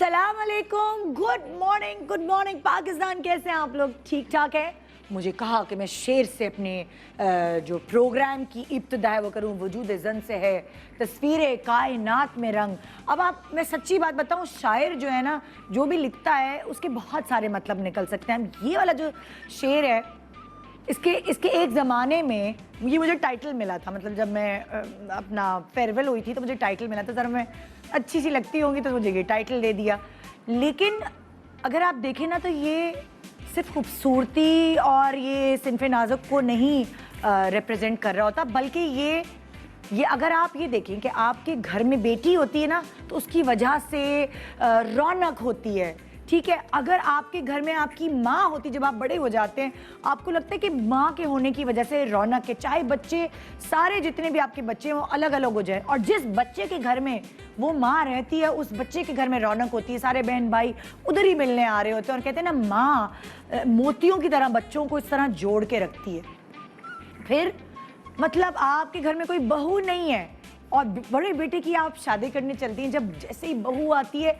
अस्सलाम वालेकुम, good morning Pakistan. कैसे हैं आप लोग? ठीक ठाक है। मुझे कहा कि मैं शेर से अपने जो प्रोग्राम की इब्तिदा है वो करूँ। वजूद जन से है तस्वीर कायनात में रंग। अब मैं सच्ची बात बताऊँ, शायर जो है ना, जो भी लिखता है उसके बहुत सारे मतलब निकल सकते हैं। ये वाला जो शेर है, इसके एक ज़माने में ये मुझे टाइटल मिला था। मतलब जब मैं अपना फेयरवेल हुई थी तो मुझे टाइटल मिला था। ज़रा मैं अच्छी सी लगती होंगी तो मुझे ये टाइटल दे दिया। लेकिन अगर आप देखें ना तो ये सिर्फ खूबसूरती और ये सिन्फ़े नाज़ुक को नहीं रिप्रेजेंट कर रहा होता, बल्कि ये अगर आप ये देखें कि आपके घर में बेटी होती है ना तो उसकी वजह से रौनक होती है। ठीक है, अगर आपके घर में आपकी माँ होती, जब आप बड़े हो जाते हैं आपको लगता है कि माँ के होने की वजह से रौनक है। चाहे बच्चे सारे जितने भी आपके बच्चे हैं वो अलग अलग हो जाए, और जिस बच्चे के घर में वो माँ रहती है उस बच्चे के घर में रौनक होती है। सारे बहन भाई उधर ही मिलने आ रहे होते हैं और कहते हैं ना, माँ मोतियों की तरह बच्चों को इस तरह जोड़ के रखती है। फिर मतलब आपके घर में कोई बहू नहीं है और बड़े बेटे की आप शादी करने चलती हैं, जब जैसे ही बहू आती है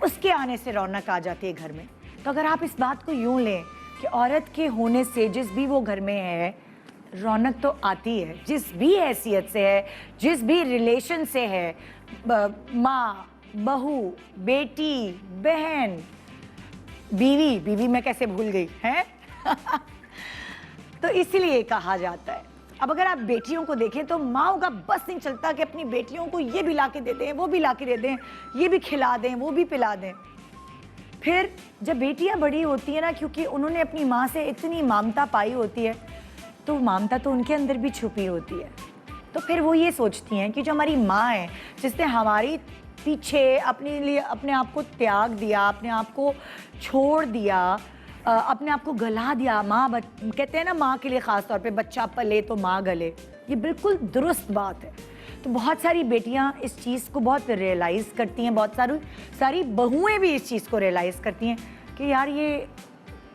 उसके आने से रौनक आ जाती है घर में। तो अगर आप इस बात को यूं लें कि औरत के होने से जिस भी वो घर में है रौनक तो आती है, जिस भी हैसियत से है, जिस भी रिलेशन से है, माँ, बहू, बेटी, बहन, बीवी मैं कैसे भूल गई है तो इसीलिए कहा जाता है। अब अगर आप बेटियों को देखें तो माँओं का बस नहीं चलता कि अपनी बेटियों को ये भी ला के दे दें, वो भी ला के दे दें, ये भी खिला दें, वो भी पिला दें। फिर जब बेटियां बड़ी होती हैं ना, क्योंकि उन्होंने अपनी माँ से इतनी ममता पाई होती है तो ममता तो उनके अंदर भी छुपी होती है। तो फिर वो ये सोचती हैं कि जो हमारी माँ है, जिसने हमारी पीछे अपने लिए अपने आप को त्याग दिया, अपने आप को छोड़ दिया, अपने आप को गला दिया। माँ कहते हैं ना, माँ के लिए ख़ास तौर पे बच्चा पले तो माँ गले, ये बिल्कुल दुरुस्त बात है। तो बहुत सारी बेटियाँ इस चीज़ को बहुत रियलाइज़ करती हैं, बहुत सारी बहुएं भी इस चीज़ को रियलाइज़ करती हैं कि यार ये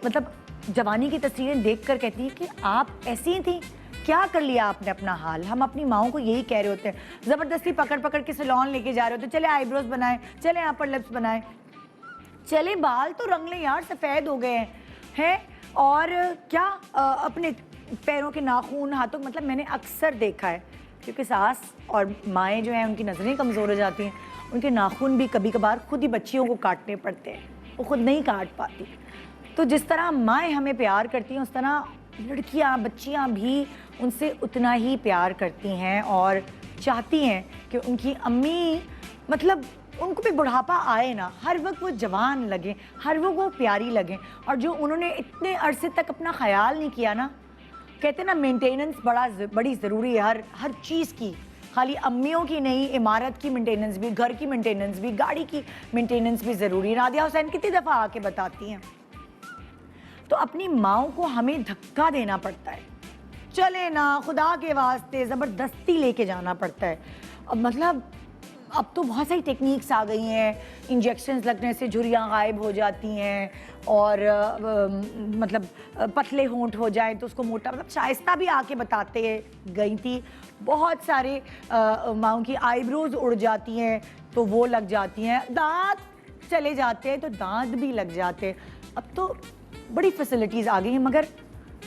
मतलब जवानी की तस्वीरें देखकर कहती हैं कि आप ऐसी ही थी, क्या कर लिया आपने अपना हाल। हम अपनी माँओं को यही कह रहे होते हैं, ज़बरदस्ती पकड़ के सैलून लेके जा रहे होते हैं, चले आईब्रोज बनाएं, चले अपर लिप्स बनाएं, चले बाल तो रंग लें यार, सफ़ेद हो गए हैं, और क्या अपने पैरों के नाखून, हाथों, मतलब मैंने अक्सर देखा है, क्योंकि सास और माएँ जो हैं उनकी नज़रें कमज़ोर हो जाती हैं, उनके नाखून भी कभी कभार खुद ही बच्चियों को काटने पड़ते हैं, वो खुद नहीं काट पाती। तो जिस तरह माएँ हमें प्यार करती हैं उस तरह लड़कियाँ, बच्चियाँ भी उनसे उतना ही प्यार करती हैं और चाहती हैं कि उनकी अम्मी, मतलब उनको भी बुढ़ापा आए ना, हर वक्त वो जवान लगें, हर वक्त वो प्यारी लगें। और जो उन्होंने इतने अरसे तक अपना ख्याल नहीं किया ना, कहते हैं ना मेंटेनेंस बड़ी ज़रूरी है हर चीज़ की, खाली अम्मियों की नहीं, इमारत की मेंटेनेंस भी, घर की मेंटेनेंस भी, गाड़ी की मेंटेनेंस भी ज़रूरी है। नादिया हुसैन कितनी दफ़ा आके बताती हैं। तो अपनी माँओं को हमें धक्का देना पड़ता है, चले ना खुदा के वास्ते ज़बरदस्ती लेके जाना पड़ता है। अब मतलब अब तो बहुत सारी टेक्निक्स आ गई हैं, इंजेक्शन्स लगने से झुर्रियाँ गायब हो जाती हैं, और मतलब पतले होंठ हो जाए तो उसको मोटा, मतलब शाइस्ता भी आके बताते गई थी। बहुत सारे माँओं की आईब्रोज उड़ जाती हैं तो वो लग जाती हैं, दांत चले जाते हैं तो दांत भी लग जाते हैं। अब तो बड़ी फैसिलिटीज़ आ गई हैं, मगर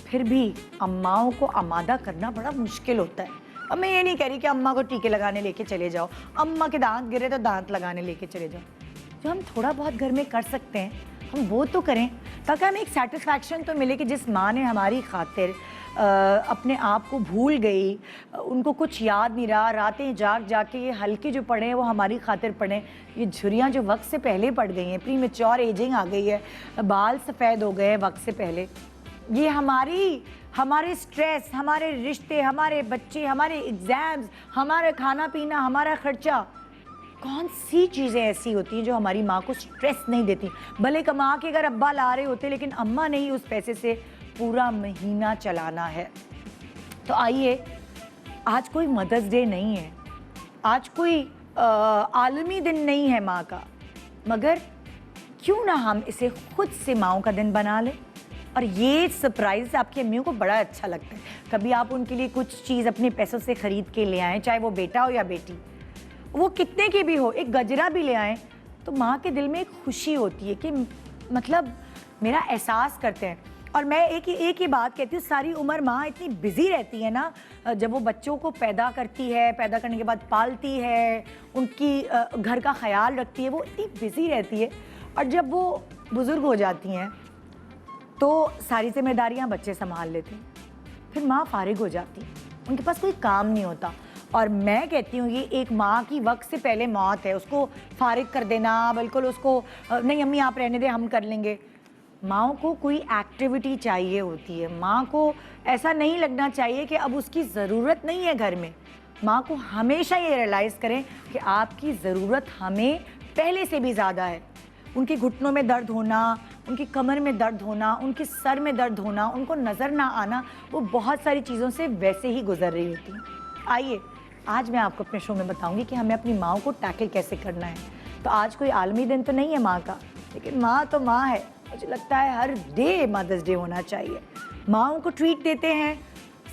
फिर भी अम्माओं को आमादा करना बड़ा मुश्किल होता है। अब मैं ये नहीं कह रही कि अम्मा को टीके लगाने लेके चले जाओ, अम्मा के दांत गिरे तो दांत लगाने लेके चले जाओ। जो हम थोड़ा बहुत घर में कर सकते हैं हम वो तो करें, ताकि हमें एक सेटिस्फैक्शन तो मिले कि जिस माँ ने हमारी खातिर अपने आप को भूल गई, उनको कुछ याद नहीं रहा, रातें जाग के ये हल्के जो पड़े हैं वो हमारी खातिर पड़े। ये झुर्रियाँ जो वक्त से पहले पड़ गई हैं, प्रीमेच्योर एजिंग आ गई है, बाल सफ़ेद हो गए हैं वक्त से पहले, ये हमारे स्ट्रेस, हमारे रिश्ते, हमारे बच्चे, हमारे एग्ज़ाम्स, हमारा खाना पीना, हमारा ख़र्चा, कौन सी चीज़ें ऐसी होती हैं जो हमारी माँ को स्ट्रेस नहीं देती। भले कमा के अगर अब्बा ला रहे होते, लेकिन अम्मा ने ही उस पैसे से पूरा महीना चलाना है। तो आइए, आज कोई मदर्स डे नहीं है, आज कोई आलमी दिन नहीं है माँ का, मगर क्यों ना हम इसे खुद से माँओं का दिन बना लें। और ये सरप्राइज़ आपकी अम्मियों को बड़ा अच्छा लगता है। कभी आप उनके लिए कुछ चीज़ अपने पैसों से ख़रीद के ले आएँ, चाहे वो बेटा हो या बेटी, वो कितने की भी हो, एक गजरा भी ले आएँ तो माँ के दिल में एक खुशी होती है कि मतलब मेरा एहसास करते हैं। और मैं एक ही बात कहती हूँ, सारी उम्र माँ इतनी बिजी रहती है ना, जब वो बच्चों को पैदा करती है, पैदा करने के बाद पालती है, उनकी घर का ख्याल रखती है, वो इतनी बिजी रहती है। और जब वो बुज़ुर्ग हो जाती हैं तो सारी जिम्मेदारियाँ बच्चे संभाल लेते हैं, फिर माँ फारिग हो जाती है, उनके पास कोई काम नहीं होता। और मैं कहती हूँ ये एक माँ की वक्त से पहले मौत है, उसको फारिग कर देना, बिल्कुल उसको नहीं अम्मी आप रहने दें हम कर लेंगे। माँ को कोई एक्टिविटी चाहिए होती है, माँ को ऐसा नहीं लगना चाहिए कि अब उसकी ज़रूरत नहीं है घर में। माँ को हमेशा ये रियलाइज़ करें कि आपकी ज़रूरत हमें पहले से भी ज़्यादा है। उनके घुटनों में दर्द होना, उनकी कमर में दर्द होना, उनके सर में दर्द होना, उनको नज़र ना आना, वो बहुत सारी चीज़ों से वैसे ही गुजर रही होती हैं। आइए आज मैं आपको अपने शो में बताऊंगी कि हमें अपनी माँ को टैकल कैसे करना है। तो आज कोई आलमी दिन तो नहीं है माँ का, लेकिन माँ तो माँ है। मुझे लगता है हर डे मदर्स डे होना चाहिए। माँओं को ट्रीट देते हैं,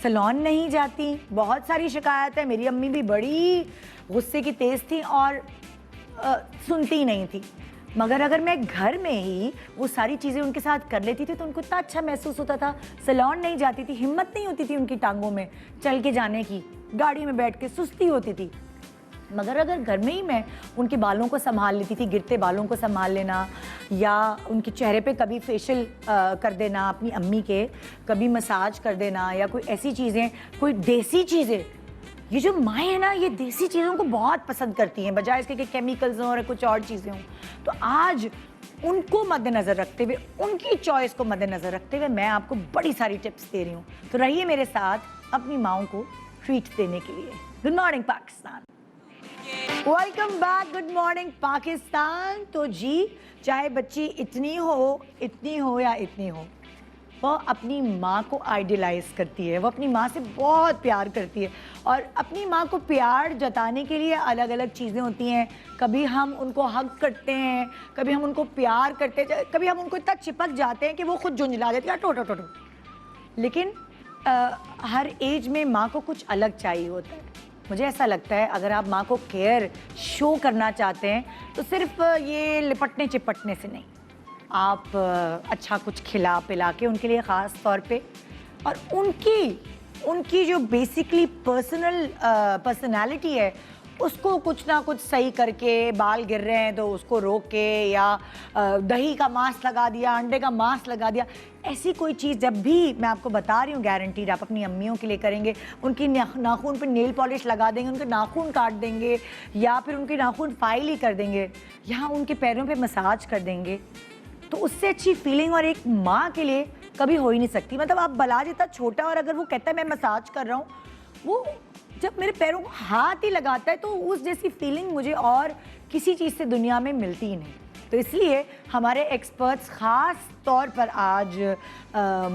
सैलून नहीं जाती, बहुत सारी शिकायत है। मेरी अम्मी भी बड़ी गुस्से की तेज़ थी और सुनती नहीं थी, मगर अगर मैं घर में ही वो सारी चीज़ें उनके साथ कर लेती थी तो उनको इतना अच्छा महसूस होता था। सैलून नहीं जाती थी, हिम्मत नहीं होती थी उनकी टांगों में चल के जाने की, गाड़ी में बैठ के सुस्ती होती थी। मगर अगर घर में ही मैं उनके बालों को संभाल लेती थी, गिरते बालों को संभाल लेना, या उनके चेहरे पे कभी फेशियल कर देना अपनी अम्मी के, कभी मसाज कर देना, या कोई ऐसी चीज़ें, कोई देसी चीज़ें। ये जो माएँ हैं ना, ये देसी चीज़ों को बहुत पसंद करती हैं, बजाय इसके कि केमिकल्स हों और कुछ और चीज़ें हों। तो आज उनको मद्देनज़र रखते हुए, उनकी चॉइस को मद्देनज़र रखते हुए मैं आपको बड़ी सारी टिप्स दे रही हूँ। तो रहिए मेरे साथ अपनी माँओं को ट्रीट देने के लिए। Good morning Pakistan, welcome back. Good morning Pakistan. तो जी, चाहे बच्ची इतनी हो या इतनी हो, वो अपनी माँ को आइडियलाइज करती है, वो अपनी माँ से बहुत प्यार करती है। और अपनी माँ को प्यार जताने के लिए अलग अलग चीज़ें होती हैं। कभी हम उनको हग करते हैं, कभी हम उनको प्यार करते हैं, कभी हम उनको इतना चिपक जाते हैं कि वो खुद झुंझला देती है, टो टो टो टो। लेकिन हर एज में माँ को कुछ अलग चाहिए होता है। मुझे ऐसा लगता है अगर आप माँ को केयर शो करना चाहते हैं तो सिर्फ ये लिपटने चिपटने से नहीं, आप अच्छा कुछ खिला पिला के उनके लिए ख़ास तौर पे, और उनकी जो बेसिकली पर्सनालिटी है उसको कुछ ना कुछ सही करके, बाल गिर रहे हैं तो उसको रोक के, या दही का मांस लगा दिया, अंडे का मांस लगा दिया, ऐसी कोई चीज़ जब भी मैं आपको बता रही हूँ गारंटीड आप अपनी अम्मियों के लिए करेंगे। उनकी नाखून पे नेल पॉलिश लगा देंगे, उनके नाखून काट देंगे, या फिर उनके नाखून फाइल ही कर देंगे, या उनके पैरों पे मसाज कर देंगे, तो उससे अच्छी फीलिंग और एक माँ के लिए कभी हो ही नहीं सकती। मतलब आप भला जितना छोटा, और अगर वो कहता है मैं मसाज कर रहा हूँ, वो जब मेरे पैरों को हाथ ही लगाता है तो उस जैसी फीलिंग मुझे और किसी चीज़ से दुनिया में मिलती ही नहीं। तो इसलिए हमारे एक्सपर्ट्स ख़ास तौर पर आज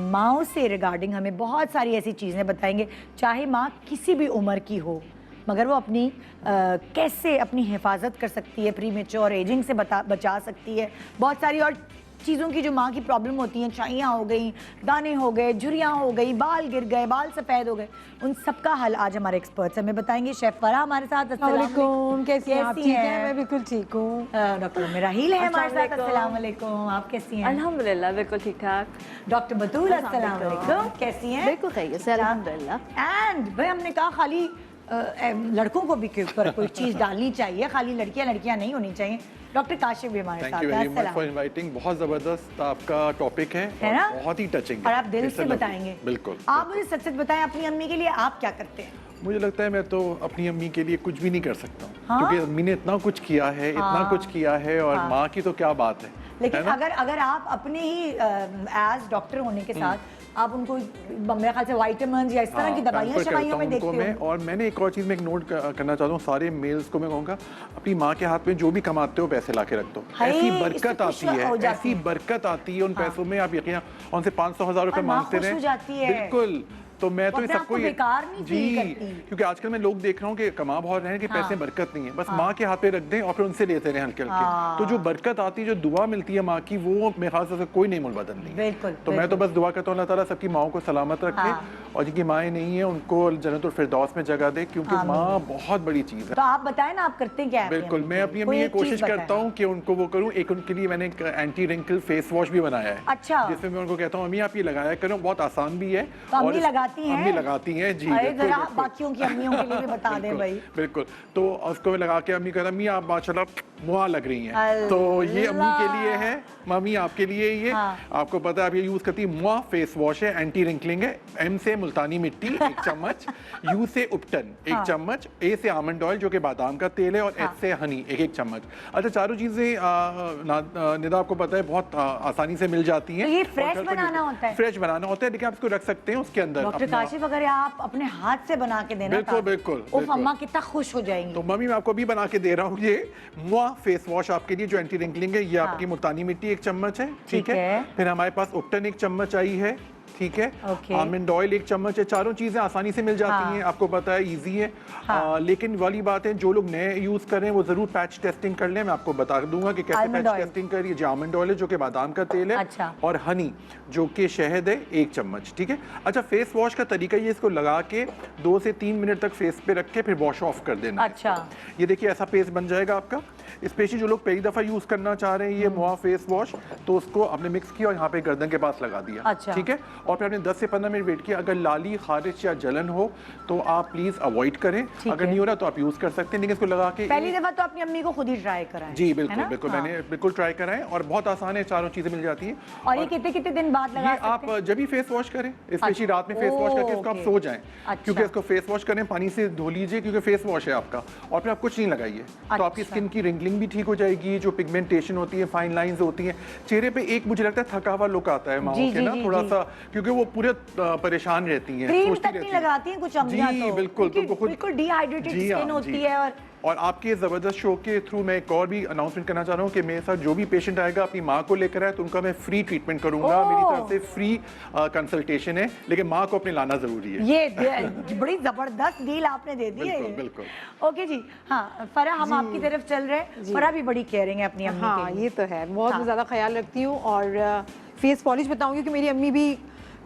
माँओं से रिगार्डिंग हमें बहुत सारी ऐसी चीज़ें बताएंगे, चाहे माँ किसी भी उम्र की हो, मगर वो अपनी कैसे अपनी हिफाजत कर सकती है, प्रीमेच्योर एजिंग से बचा सकती है। बहुत सारी और चीज़ों की जो माँ की प्रॉब्लम होती हैं, छाइयाँ हो गई, दाने हो गए, झुर्रियाँ हो गई, बाल गिर गए, बाल सफ़ेद हो गए, उन सब का हल आज हमारे एक्सपर्ट्स हमें बताएंगे। शेफ फराह हमारे साथ। अस्सलाम वालेकुम, कैसी हैं आप? ठीक हैं? मैं बिल्कुल ठीक हूँ। डॉक्टर मेराहील है हमारे साथ। अस्सलाम वालेकुम, आप कैसी हैं? अल्हम्दुलिल्लाह बिल्कुल ठीक ठाक। डॉक्टर बतूल, अस्सलाम वालेकुम, कैसी हैं? बिल्कुल खैरियत से अल्हम्दुलिल्लाह। एंड भाई हमने कहा खाली लड़कों को भी के ऊपर कोई चीज़ डालनी चाहिए, खाली लड़कियां नहीं होनी चाहिए। डॉक्टर काशिफ भी हमारे साथ हैं। Thank you very much for inviting. बहुत ज़बरदस्त आपका टॉपिक है ना? बहुत ही टचिंग और आप दिल से बताएंगे। बिल्कुल। आप मुझे सच सच बताएं, अपनी अम्मी के लिए आप क्या करते हैं? मुझे लगता है मैं तो अपनी अम्मी के लिए कुछ भी नहीं कर सकता हूँ। हाँ? क्योंकि अम्मी ने इतना कुछ किया है, इतना कुछ किया है, और माँ की तो क्या बात है। लेकिन अगर आप अपने ही एज डॉक्टर होने के साथ आप उनको मेरे ख्याल से विटामिन या इस तरह की दवाइयाँ शवाइयों में देखते हो। और मैंने एक और चीज़ में एक नोट करना चाहता हूँ, सारे मेल्स को मैं कहूँगा अपनी माँ के हाथ में जो भी कमाते हो पैसे ला के रख दो। ऐसी बरकत आती है, ऐसी बरकत आती है उन पैसों में, आप यकीन उनसे 500,000 रुपये मांगते रहे, बिल्कुल तो मैं तो वो ये अपने आप सबको को ये बेकार नहीं जी फील करती। क्योंकि आजकल मैं लोग देख रहा हूँ कि कमा बहुत रहे हैं कि हाँ। पैसे बरकत नहीं है, बस माँ के हाथ पे रख दें और फिर उनसे लेते रहे हल्के हल्के, तो जो बरकत आती है, जो दुआ मिलती है माँ की, वो मेरे ख्याल से कोई नहीं मोल बदलनी है। बिल्कुल, तो मैं तो बस दुआ करता हूँ अल्लाह ताला सबकी माओं को सलामत रखे हाँ। और जिनकी माएँ नहीं है उनको जन्नतुल फिरदौस में जगह दे, क्योंकि माँ बहुत बड़ी चीज़ है। तो आप बताएं ना, आप करते क्या है? बिल्कुल, मैं अपनी अम्मी ये कोशिश करता हूँ कि उनको वो करूँ। एक उनके लिए मैंने एक एंटी रिंकल फेस वॉश भी बनाया है, अच्छा, जिसमें मैं उनको कहता हूँ अम्मी आप ये लगाया करो, बहुत आसान भी है। तो अम्मी लगाती हैं? अम्मी लगाती हैं जी। अरे बिल्कुल, जरा बिल्कुल। बाकियों की अम्मियों के लिए भी बता दें भाई। बिल्कुल, तो उसको लगा के अम्मी कहता अम्मी आप माशाल्लाह मुआ लग रही हैं, तो ये अम्मी के लिए है, मम्मी आपके लिए ये। हाँ। आपको पता है आप ये यूज करती है, मुआ फेस वॉश है, एंटी रिंकलिंग है। एम से मुल्तानी मिट्टी 1 चम्मच, यू से उपटन 1 चम्मच, ए से आमंड ऑयल जो कि बादाम का तेल है, और एच से हनी 1 चम्मच। अच्छा, चारों चीजें निदा आपको पता है बहुत आसानी से मिल जाती हैं। तो ये और फ्रेश घर पर बनाना होता है? फ्रेश बनाना होता है, लेकिन आप इसको रख सकते हैं उसके अंदर डॉक्टर अपना। काशिफ, अगर आप अपने हाथ से बना के देना, बिल्कुल, बिल्कुल, उफ, बिल्कुल। अम्मा कितना खुश हो जाएंगी। तो मम्मी मैं आपको अभी बना के दे रहा हूँ ये मुआ फेस वॉश आपके लिए, जो एंटी रिंकलिंग है। ये आपकी मुल्तानी मिट्टी 1 चम्मच है, ठीक है। फिर हमारे पास उपटन 1 चम्मच आई है, ठीक है। आमंड ऑयल 1 चम्मच है। चारों चीजें आसानी से मिल जाती हैं, आपको पता है, इजी है। लेकिन वाली बात है, जो लोग नए यूज कर रहे हैं वो जरूर पैच टेस्टिंग कर लें। मैं आपको बता दूंगा कि कैसे पैच टेस्टिंग करिए। जो आमंड ऑयल है जो कि बादाम का तेल है, अच्छा। और हनी जो कि शहद है 1 चम्मच, ठीक है। अच्छा, फेस वॉश का तरीका ये, इसको लगा के 2 से 3 मिनट तक फेस पे रख के फिर वॉश ऑफ कर देना। अच्छा, ये देखिए ऐसा पेस्ट बन जाएगा आपका। स्पेशली जो लोग पहली दफा यूज करना चाह रहे हैं ये मुआ फेस वॉश, तो उसको आपने मिक्स किया और यहाँ पे गर्दन के पास लगा दिया, अच्छा। ठीक है। और फिर आपने 10 से 15 मिनट वेट किया। अगर लाली, खारिश या जलन हो तो आप प्लीज अवॉइड करें, अगर नहीं हो रहा तो आप यूज कर सकते हैं, लेकिन इसको लगा के पहली दफा तो अपनी अम्मी को खुद ही ट्राई कराएं। जी बिल्कुल बिल्कुल, मैंने बिल्कुल ट्राई करा है और बहुत आसान है, चारों चीजें मिल जाती हैं। और ये कितने कितने दिन बाद लगा सकते हैं? आप जब भी फेस वॉश करें, स्पेशली रात में फेस वॉश करके इसको आप सो जाएं, क्योंकि इसको फेस वॉश करें, पानी से धो लीजिए, क्योंकि फेस वॉश है आपका, और फिर आप कुछ नहीं लगाइए, तो आपकी स्किन की रिंकलिंग भी ठीक हो जाएगी। जो पिगमेंटेशन होती है, फाइन लाइंस होती हैं चेहरे पे, एक मुझे लगता है थका हुआ लुक आता है माओ के ना, थोड़ा सा, क्योंकि वो पूरे परेशान रहती हैं, क्रीम तक नहीं लगाती हैं कुछ अम्मियां तो, बिल्कुल बिल्कुल डिहाइड्रेटेड स्किन होती है। और आपके ज़बरदस्त शो के थ्रू मैं एक और भी अनाउंसमेंट करना चाह रहा हूँ कि मेरे साथ जो भी पेशेंट आएगा अपनी माँ को लेकर आए तो उनका मैं फ्री ट्रीटमेंट करूंगा। मेरी तरफ से फ्री कंसल्टेशन है, लेकिन माँ को अपने लाना जरूरी है। ये बड़ी जबरदस्त डील आपने दे दी है। बिल्कुल। ओके जी, हाँ फरा, हम आपकी तरफ चल रहे हैं। फरा भी बड़ी केयरिंग है अपनी अम्मी हाँ, के लिए। ये तो है, बहुत ज़्यादा ख्याल रखती हूँ। और फेस पॉलिश बताऊंगी कि मेरी अम्मी भी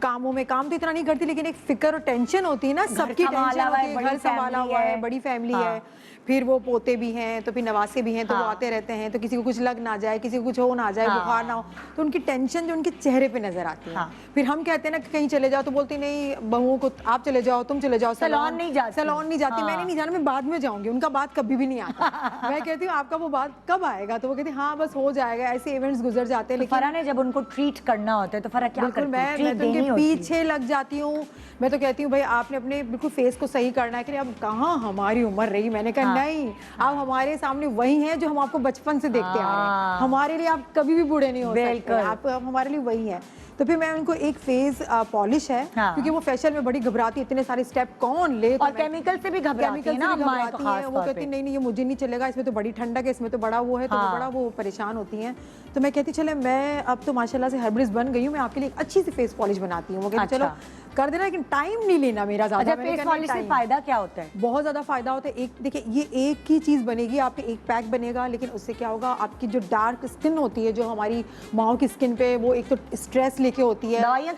कामों में, काम तो इतना नहीं करती, लेकिन एक फिक्र और टेंशन होती है ना, सबकी टेंशन होती है, घर संभाला हुआ है, बड़ी फैमिली है, फिर वो पोते भी हैं, तो फिर नवासे भी हैं, तो वो आते रहते हैं, तो किसी को कुछ लग ना जाए, किसी को कुछ हो ना जाए, बुखार ना हो, तो उनकी टेंशन जो उनके चेहरे पे नजर आती है। फिर हम कहते हैं ना कहीं चले जाओ तो बोलती नहीं, बहुओं को आप चले जाओ, तुम चले जाओ, सैलून नहीं जाती, सैलून नहीं जाती, मैंने नहीं जाना, मैं बाद में जाऊंगी, उनका बात कभी भी नहीं आता। मैं कहती हूँ आपका वो बात कब आएगा, तो वो कहती हाँ बस हो जाएगा, ऐसे इवेंट्स गुजर जाते हैं। लेकिन फरा ने जब उनको ट्रीट करना होता है तो फरा क्या करती है? मैं तो उनके पीछे लग जाती हूँ। मैं तो कहती हूँ भाई आपने अपने बिल्कुल फेस को सही करना है, कि अब कहाँ हमारी उम्र रही। मैंने कहा नहीं, आप हमारे सामने वही हैं जो हम आपको बचपन से देखते आ रहे हैं, हमारे लिए आप कभी भी बूढ़े नहीं हो सकते, आप हमारे लिए वही हैं। तो फिर मैं उनको एक फेस पॉलिश है, क्योंकि वो फेशियल में बड़ी घबराती, इतने सारे स्टेप कौन ले, और केमिकल से भी घबराती है ना अम्माएं तो खास वो कहती नहीं नहीं ये मुझे नहीं चलेगा, इसमें तो बड़ी ठंडक है, इसमें तो बड़ा वो है, तो बड़ा वो परेशान होती हैं। तो मैं कहती चले मैं अब तो माशाल्लाह से हर्बलिस्ट बन गई हूँ, मैं आपके लिए एक अच्छी सी फेस पॉलिश बनाती हूँ। वो कहती चलो कर देना, लेकिन टाइम नहीं लेना मेरा ज्यादा। फेस पॉलिश से फायदा क्या होता है? बहुत ज्यादा फायदा होता है। एक देखिए, ये एक ही चीज बनेगी, आपके एक पैक बनेगा, लेकिन उससे क्या होगा, आपकी जो डार्क स्किन होती है, जो हमारी माओ की स्किन पे, वो एक तो स्ट्रेस लेके होती है, दवाइयाँ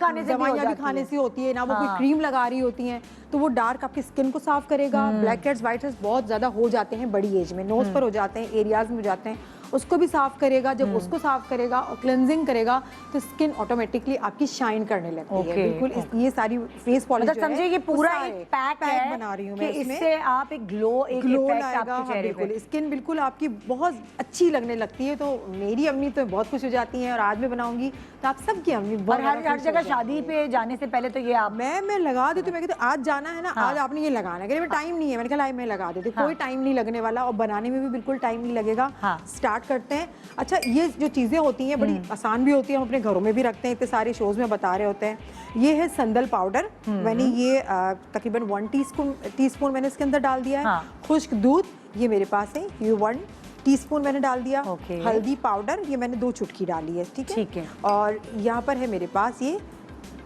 भी खाने से होती है ना, वो कोई क्रीम लगा रही होती है, तो वो डार्क आपकी स्किन को साफ करेगा। ब्लैक हेड्स, व्हाइट हेड्स बहुत ज्यादा हो जाते हैं बड़ी एज में, नोज पर हो जाते हैं, एरियाज में हो जाते हैं, उसको भी साफ करेगा। जब उसको साफ करेगा और क्लेंजिंग करेगा तो स्किन ऑटोमेटिकली आपकी शाइन करने लगती है। बिल्कुल ये सारी फेस पॉलिश मतलब समझिए ये पूरा एक पैक बना रही हूँ मैं, इससे आप एक ग्लो लाएगा बिल्कुल, स्किन बिल्कुल आपकी बहुत अच्छी लगने लगती है। तो मेरी अम्मी तो बहुत खुश हो जाती हैं, और आज मैं बनाऊंगी तो आप सबकी अम्मी हर जगह शादी पे जाने से पहले तो ये आप मैं लगा देती हूँ। मैं कहती आज जाना है ना, आज आपने ये लगाना है, कहते टाइम नहीं है, मैंने कहा मैं लगा देती हूँ, कोई टाइम नहीं लगने वाला, और बनाने में भी बिल्कुल टाइम नहीं लगेगा। स्टार्ट करते हैं। अच्छा, ये जो चीजें होती हैं बड़ी आसान भी होती है, हम अपने घरों में भी रखते हैं, इतने सारे शोज में बता रहे होते हैं। ये है संदल पाउडर, मैंने ये तकरीबन 1 टीस्पून मैंने इसके अंदर डाल दिया है। खुश्क दूध ये मेरे पास है, ये 1 टीस्पून मैंने डाल दिया। हल्दी पाउडर ये मैंने 2 चुटकी डाली है, ठीक है। और यहाँ पर है मेरे पास ये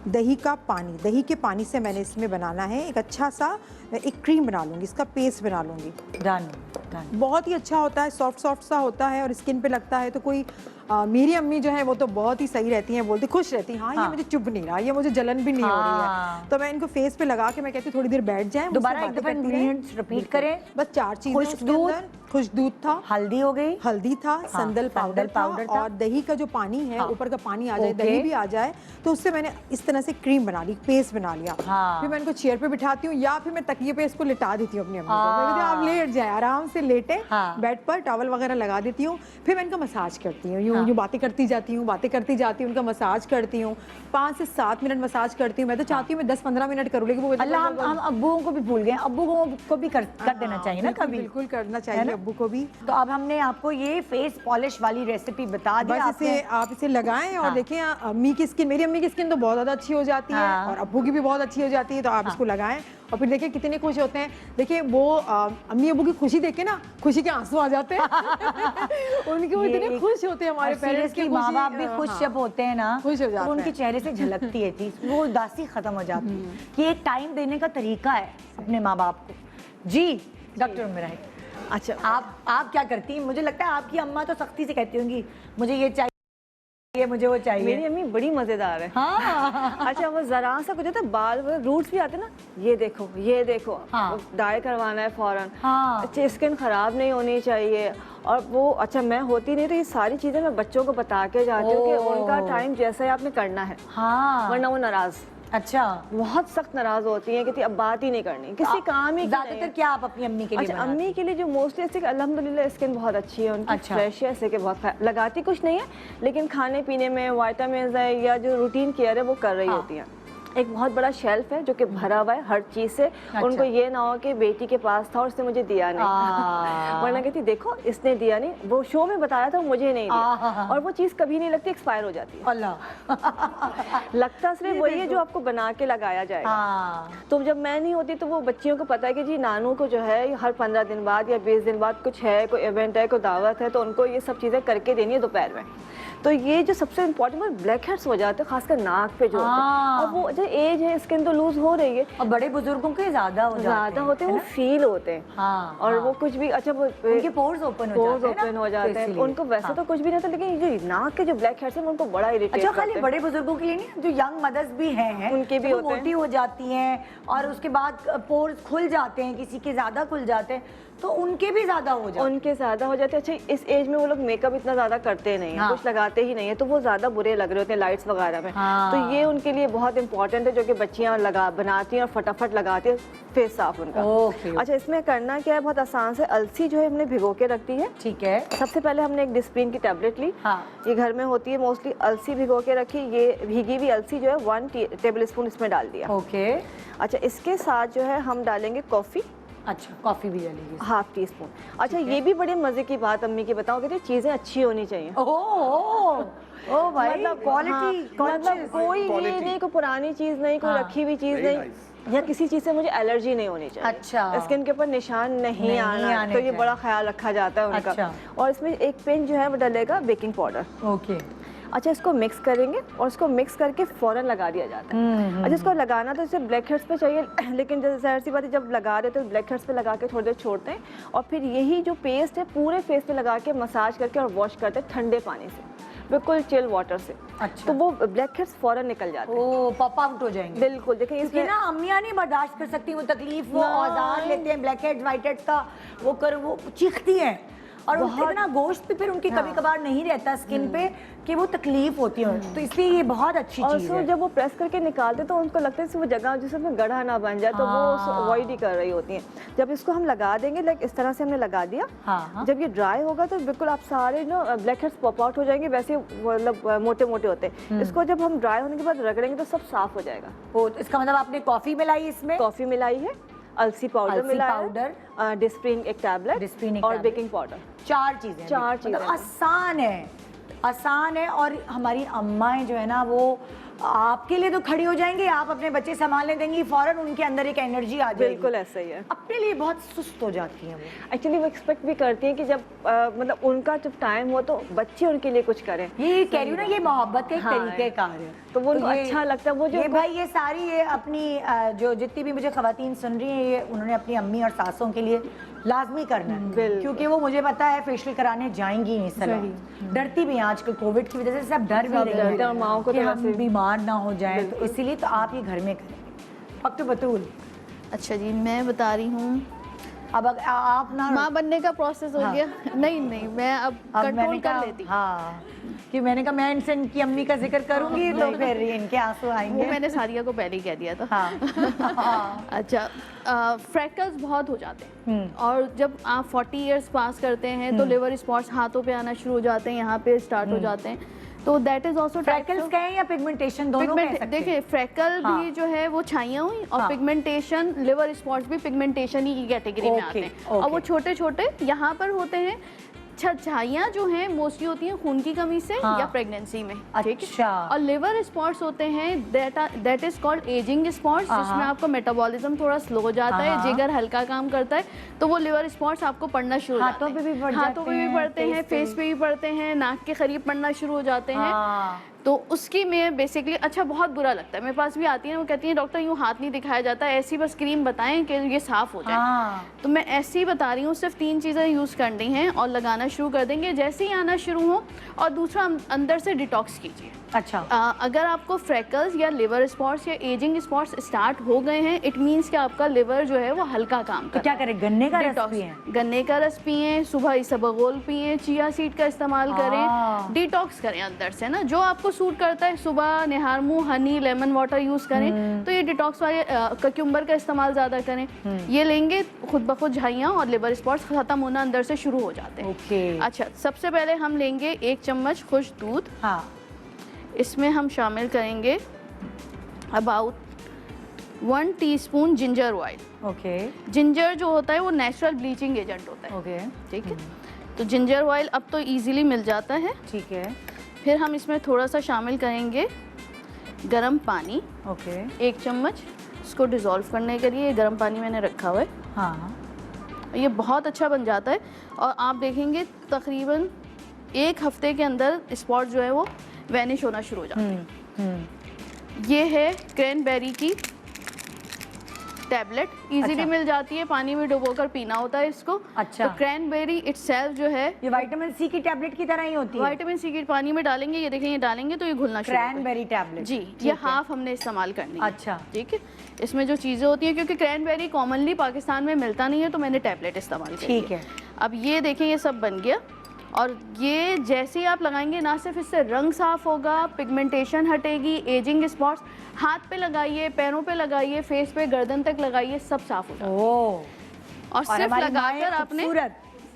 दही का पानी, दही के पानी से मैंने इसमें बनाना है एक अच्छा सा एक क्रीम बना लूँगी, इसका पेस्ट बना लूँगी। Done done. बहुत ही अच्छा होता है, सॉफ्ट सॉफ्ट सा होता है और स्किन पे लगता है तो कोई मेरी अम्मी जो है वो तो बहुत ही सही रहती हैं, बोलती खुश रहती हैं, हाँ ये मुझे चुभ नहीं रहा, ये मुझे जलन भी नहीं हो रही है, तो मैं इनको फेस पे लगा के मैं कहती हूँ थोड़ी देर बैठ जाएं। दोबारा एक दफा इंग्रेडिएंट्स रिपीट करें। बस 4 चीजें, खुश दूध था, हल्दी हो गई, हल्दी था, संदल पाउडर था और दही का जो पानी है ऊपर का पानी आ जाए, दही भी आ जाए, तो उससे मैंने इस तरह से क्रीम बना ली, पेस्ट बना लिया। फिर मैं इनको चेयर पे बिठाती हूँ या फिर मैं तकिए पे इसको लिटा देती हूँ अपनी अम्मी को, मैं कहती हूँ आप लेट जाए, आराम से लेटे बेड पर टॉवल वगैरह लगा देती हूँ, फिर मैं इनका मसाज करती हूँ, यूँ बातें करती जाती हूँ, उनका मसाज करती हूँ, 5 से 7 मिनट मसाज करती हूँ। मैं तो चाहती हूँ मैं 10-15 मिनट करूँ, लेकिन वो अल्लाह हम अब्बुओं को भी भूल गए, अब्बू को भी कर देना चाहिए ना कभी। बिल्कुल करना चाहिए अब्बू को भी। तो अब हमने आपको ये फेस पॉलिश वाली रेसिपी बता दी, बस इसे आप इसे लगाएं और देखिए अम्मी की स्किन, मेरी अम्मी की स्किन तो बहुत ज़्यादा अच्छी हो जाती है और अब्बू की भी बहुत अच्छी हो जाती है, तो आप इसको लगाएं और फिर देखिए कितने खुश होते हैं। देखिए वो अम्मी अब्बू की खुशी देख के ना खुशी के आंसू आ जाते हैं उनके वो इतने खुश होते हैं, हमारे पेरेंट्स के माँ बाप भी खुश जब होते हैं ना, खुश हो जाते हैं, उनके चेहरे से झलकती है चीज, वो उदासी खत्म हो जाती है। कि एक टाइम देने का तरीका है अपने माँ बाप को। जी डॉक्टर उमरान, अच्छा आप क्या करती हैं? मुझे लगता है आपकी अम्मा तो सख्ती से कहती होंगी मुझे ये चाहिए, मुझे वो चाहिए। मेरी अम्मी बड़ी मजेदार है। हाँ। अच्छा वो जरा सा कुछ होता है, बाल रूट्स भी आते हैं ना, ये देखो डाई करवाना है फौरन। अच्छा स्किन खराब नहीं होनी चाहिए और वो अच्छा मैं होती नहीं तो ये सारी चीजें मैं बच्चों को बता के जाती हूँ कि उनका टाइम जैसा है आपने करना है, वरना वो नाराज। अच्छा बहुत सख्त नाराज होती है कि अब बात ही नहीं करनी किसी काम ही। ज्यादातर क्या आप अपनी अम्मी के लिए अच्छा अम्मी के लिए जो मोस्टली ऐसे अल्हम्दुलिल्लाह स्किन बहुत अच्छी है उनकी, फ्रेश है, ऐसे के बहुत लगाती कुछ नहीं है, लेकिन खाने पीने में विटामिन है या जो रूटीन केयर है वो कर रही होती है। एक बहुत बड़ा शेल्फ है जो कि भरा हुआ है हर चीज से। उनको ये ना हो कि बेटी के पास था और उसने मुझे दिया नहीं, वरना कहती देखो इसने दिया नहीं, वो शो में बताया था मुझे नहीं दिया, और वो चीज कभी नहीं लगती, एक्सपायर हो जाती है। अल्लाह लगता सिर्फ वही है जो आपको बना के लगाया जाएगा। तो जब मैं नहीं होती तो वो बच्चियों को पता है कि जी नानू को जो है हर 15 दिन बाद या 20 दिन बाद कुछ है, कोई इवेंट है, कोई दावत है, तो उनको ये सब चीजें करके देनी है दोपहर में। तो ये जो सबसे इम्पोर्टेंट वो ब्लैक हेड्स हो जाते हैं, खासकर नाक पे जो होते हैं, और वो जो एज है स्किन तो लूज हो रही है, और बड़े बुजुर्गों के ज्यादा होते हैं, वो फील होते हैं। और वो कुछ भी अच्छा वो उनके पोर्स ओपन हो जाते हैं, उनको वैसे तो कुछ भी नहीं था, लेकिन जो नाक के जो ब्लैक हेड्स हैं उनको बड़ा इरिटेट करते हैं। अच्छा खाली बड़े बुजुर्गों के लिए नहीं, जो यंग मदर्स भी हैं उनके भी होते हैं, मोटी हो जाती हैं और उसके बाद पोर्स खुल जाते हैं, किसी के ज्यादा खुल जाते हैं, तो उनके भी ज्यादा हो जाते हैं। अच्छा इस एज में वो लोग मेकअप इतना ज्यादा करते नहीं है, कुछ लगाते ही नहीं है, तो वो ज्यादा बुरे लग रहे होते हैं लाइट्स वगैरह में। तो ये उनके लिए बहुत इंपॉर्टेंट है, जो कि बच्चियां बनाती हैं और फटाफट लगाती हैं, फेस साफ उनका। अच्छा इसमें करना क्या है, बहुत आसान से, अलसी जो है हमने भिगो के रख दी है। ठीक है। सबसे पहले हमने एक डिस्प्रिन की टैबलेट ली, ये घर में होती है मोस्टली, अलसी भिगो के रखी, ये भीगी हुई अलसी जो है 1 टेबल स्पून इसमें डाल दिया। ओके। अच्छा इसके साथ जो है हम डालेंगे कॉफी। अच्छा कॉफी भी डालेंगे, ½ टीस्पून। अच्छा ये भी बड़े मजे की बात अम्मी की बताओ, कहते चीजें अच्छी होनी चाहिए। ओ भाई, मतलब क्वालिटी, मतलब कोई ये नहीं, कोई पुरानी चीज नहीं, कोई रखी हुई चीज नहीं, या किसी चीज से मुझे एलर्जी नहीं होनी चाहिए। अच्छा स्किन के ऊपर निशान नहीं आना, तो ये बड़ा ख्याल रखा जाता है उनका। अच्छा। और इसमें एक पिंच जो है वो डलेगा बेकिंग पाउडर। ओके। अच्छा इसको मिक्स करेंगे और इसको मिक्स करके फौरन लगा दिया जाता है। अच्छा इसको लगाना तो इसे ब्लैक हेड्स पे चाहिए, लेकिन जैसे जाहिर सी बात है जब लगा रहे तो ब्लैक हेड्स पे लगा के थोड़ी देर छोड़ते हैं, और फिर यही जो पेस्ट है पूरे फेस पे लगा के मसाज करके और वॉश करते हैं ठंडे पानी से, बिल्कुल चिल वाटर से। अच्छा। तो वो ब्लैक हेड्स फौरन निकल जाते हैं, पॉप आउट हो जाएंगे। बिल्कुल। देखिए इसमें ना अम्मियाँ नहीं बर्दाश्त कर सकती वो तकलीफ, वो औजार लेते हैं ब्लैक हेड्स व्हाइट हेड्स का, वो चीखती हैं, और इतना गोश्त पे फिर उनकी कभी कभार नहीं रहता स्किन पे कि वो तकलीफ होती है, तो इसलिए ये बहुत अच्छी चीज है। जब वो प्रेस करके निकालते तो उनको लगता है कि वो जगह जिसमें गढ़ा ना बन जाए, तो वो उसको अवॉइड ही कर रही होती हैं। जब इसको हम लगा देंगे, लाइक इस तरह से हमने लगा दिया, जब ये ड्राई होगा तो बिल्कुल आप सारे जो ब्लैक हेड्स पॉप आउट हो जाएंगे, वैसे मतलब मोटे मोटे होते हैं। इसको जब हम ड्राई होने के बाद रगड़ेंगे तो सब साफ हो जाएगा। तो इसका मतलब आपने कॉफी मिलाई, इसमें कॉफी मिलाई है, अलसी पाउडर मिलाया, डिस्प्रिन एक टैबलेट और बेकिंग पाउडर, 4 चीजें। मतलब आसान है, और हमारी अम्माएं जो है ना वो आपके लिए तो खड़ी हो जाएंगी, आप अपने बच्चे संभालने देंगी, फौरन उनके अंदर एक एनर्जी आ जाएगी। बिल्कुल ऐसा ही है। अपने लिए बहुत सुस्त हो जाती हैं वो। एक्चुअली वो एक्सपेक्ट भी करती हैं कि जब मतलब उनका जब टाइम हो तो बच्चे उनके लिए कुछ करें। ये कह रही हूँ ना, ये मोहब्बत के एक हाँ, तरीके कार है, तो वो उनको अच्छा लगता है। वो जो ये भाई ये सारी ये अपनी जो जितनी भी मुझे खवातीन सुन रही हैं, ये उन्होंने अपनी अम्मी और सासों के लिए लाजमी करना है, क्योंकि वो मुझे पता है फेशियल कराने जाएंगी नहीं, सलाह डरती भी हैं आजकल कोविड की वजह से, सब डर भी रही हैं माओ को कि तो हम बीमार ना हो जाएं, तो इसीलिए तो आप ये घर में करेंगे। पक्का बतूल। अच्छा जी, मैं बता रही हूँ, अब आप ना माँ बनने का प्रोसेस हो गया। नहीं नहीं, मैं अब कंट्रोल कर लेती हूँ। हाँ, कि मैंने कहा मैं इनसे इनकी अम्मी का जिक्र करूंगी तो फिर इनके आंसू आएंगे। वो मैंने सारिया को पहले ही कह दिया था। हाँ। अच्छा, फ्रैकल्स बहुत हो जाते हैं, और जब आप 40 इयर्स पास करते हैं तो लिवर स्पॉट्स हाथों पे आना शुरू हो जाते हैं, यहाँ पे स्टार्ट हो जाते हैं, तो दैट इज ऑल्सो फ्रैकल्स कहें या पिगमेंटेशन, दोनों कह सकते हैं। देखिए, फ्रैकल भी जो है वो छाइयाँ हुई, और पिगमेंटेशन, लिवर स्पॉट्स भी पिगमेंटेशन ही की कैटेगरी में आते हैं, और वो छोटे छोटे यहाँ पर होते हैं। छाइयाँ जो हैं मोस्टली होती हैं खून की कमी से या प्रेगनेंसी में, ठीक है। और लिवर स्पॉट्स होते हैं that is called ageing spots, जिसमें आपका मेटाबॉलिज्म थोड़ा स्लो हो जाता है, जिगर हल्का काम करता है, तो वो लिवर स्पॉट्स आपको पड़ना शुरू हो जाते हैं। हाथों पे भी पड़ते हैं, फेस पे भी पड़ते हैं, नाक के करीब पड़ना शुरू हो जाते हैं। तो उसकी मैं बेसिकली, अच्छा बहुत बुरा लगता है, मेरे पास भी आती है, वो कहती है डॉक्टर यूँ हाथ नहीं दिखाया जाता, ऐसी बस क्रीम बताएं कि ये साफ हो जाए। तो मैं ऐसे ही बता रही हूँ, सिर्फ 3 चीज़ें यूज़ करनी हैं और लगाना शुरू कर देंगे जैसे ही आना शुरू हो। और दूसरा, अंदर से डिटॉक्स कीजिए। अच्छा, अगर आपको फ्रैकल्स या लिवर स्पॉट्स या एजिंग स्पॉट्स स्टार्ट हो गए हैं, इट मीन्स कि आपका लिवर जो है वो हल्का काम कर। तो क्या करें, गन्ने का रस पिएं? गन्ने का रस पिएं, सुबह इसबगोल पिएं, चिया सीड का इस्तेमाल करें, डिटॉक्स करें अंदर से ना, जो आपको सूट करता है। सुबह निहारमू, हनी, लेमन वाटर यूज करें, तो ये डिटॉक्स वाले कक्यूम्बर का इस्तेमाल ज़्यादा करें। ये लेंगे, खुद ब खुद झाइयाँ और लिवर स्पॉट्स खत्म होना अंदर से शुरू हो जाते हैं। अच्छा, सबसे पहले हम लेंगे 1 चम्मच खुश्क दूध। हाँ, इसमें हम शामिल करेंगे about 1 teaspoon ginger oil. Okay. Ginger जो होता है वो नेचुरल ब्लीचिंग एजेंट होता है। ओके, ठीक है। तो जिंजर ऑयल अब तो इजीली मिल जाता है। ठीक है। फिर हम इसमें थोड़ा सा शामिल करेंगे गरम पानी। ओके। 1 चम्मच, इसको डिज़ोल्व करने के लिए गरम पानी मैंने रखा हुआ है। हाँ, ये बहुत अच्छा बन जाता है, और आप देखेंगे तकरीबन 1 हफ्ते के अंदर स्पॉट जो है वो वैनिश होना शुरू हो जाते हैं। ये है क्रैनबेरी की टैबलेट, इजीली मिल जाती है, पानी में डुबोकर पीना होता है इसको। अच्छा। तो क्रैनबेरी इटसेल्फ जो है ये विटामिन सी की टैबलेट की तरह ही होती है। विटामिन सी की पानी में डालेंगे, ये देखें, ये डालेंगे तो ये घुलना शुरू होता है। क्रैनबेरी टैबलेट जी, ये हाफ हमने इस्तेमाल करनी है। अच्छा, ठीक है। इसमें जो चीज़ें होती हैं, क्योंकि क्रैनबेरी कॉमनली पाकिस्तान में मिलता नहीं है, तो मैंने टैबलेट इस्तेमाल की। ठीक है। अब ये देखें, ये सब बन गया, और ये जैसे ही आप लगाएंगे, ना सिर्फ इससे रंग साफ होगा, पिगमेंटेशन हटेगी, एजिंग स्पॉट्स, हाथ पे लगाइए, पैरों पे लगाइए, फेस पे, गर्दन तक लगाइए, सब साफ हो जाता है। और सिर्फ लगाकर आपने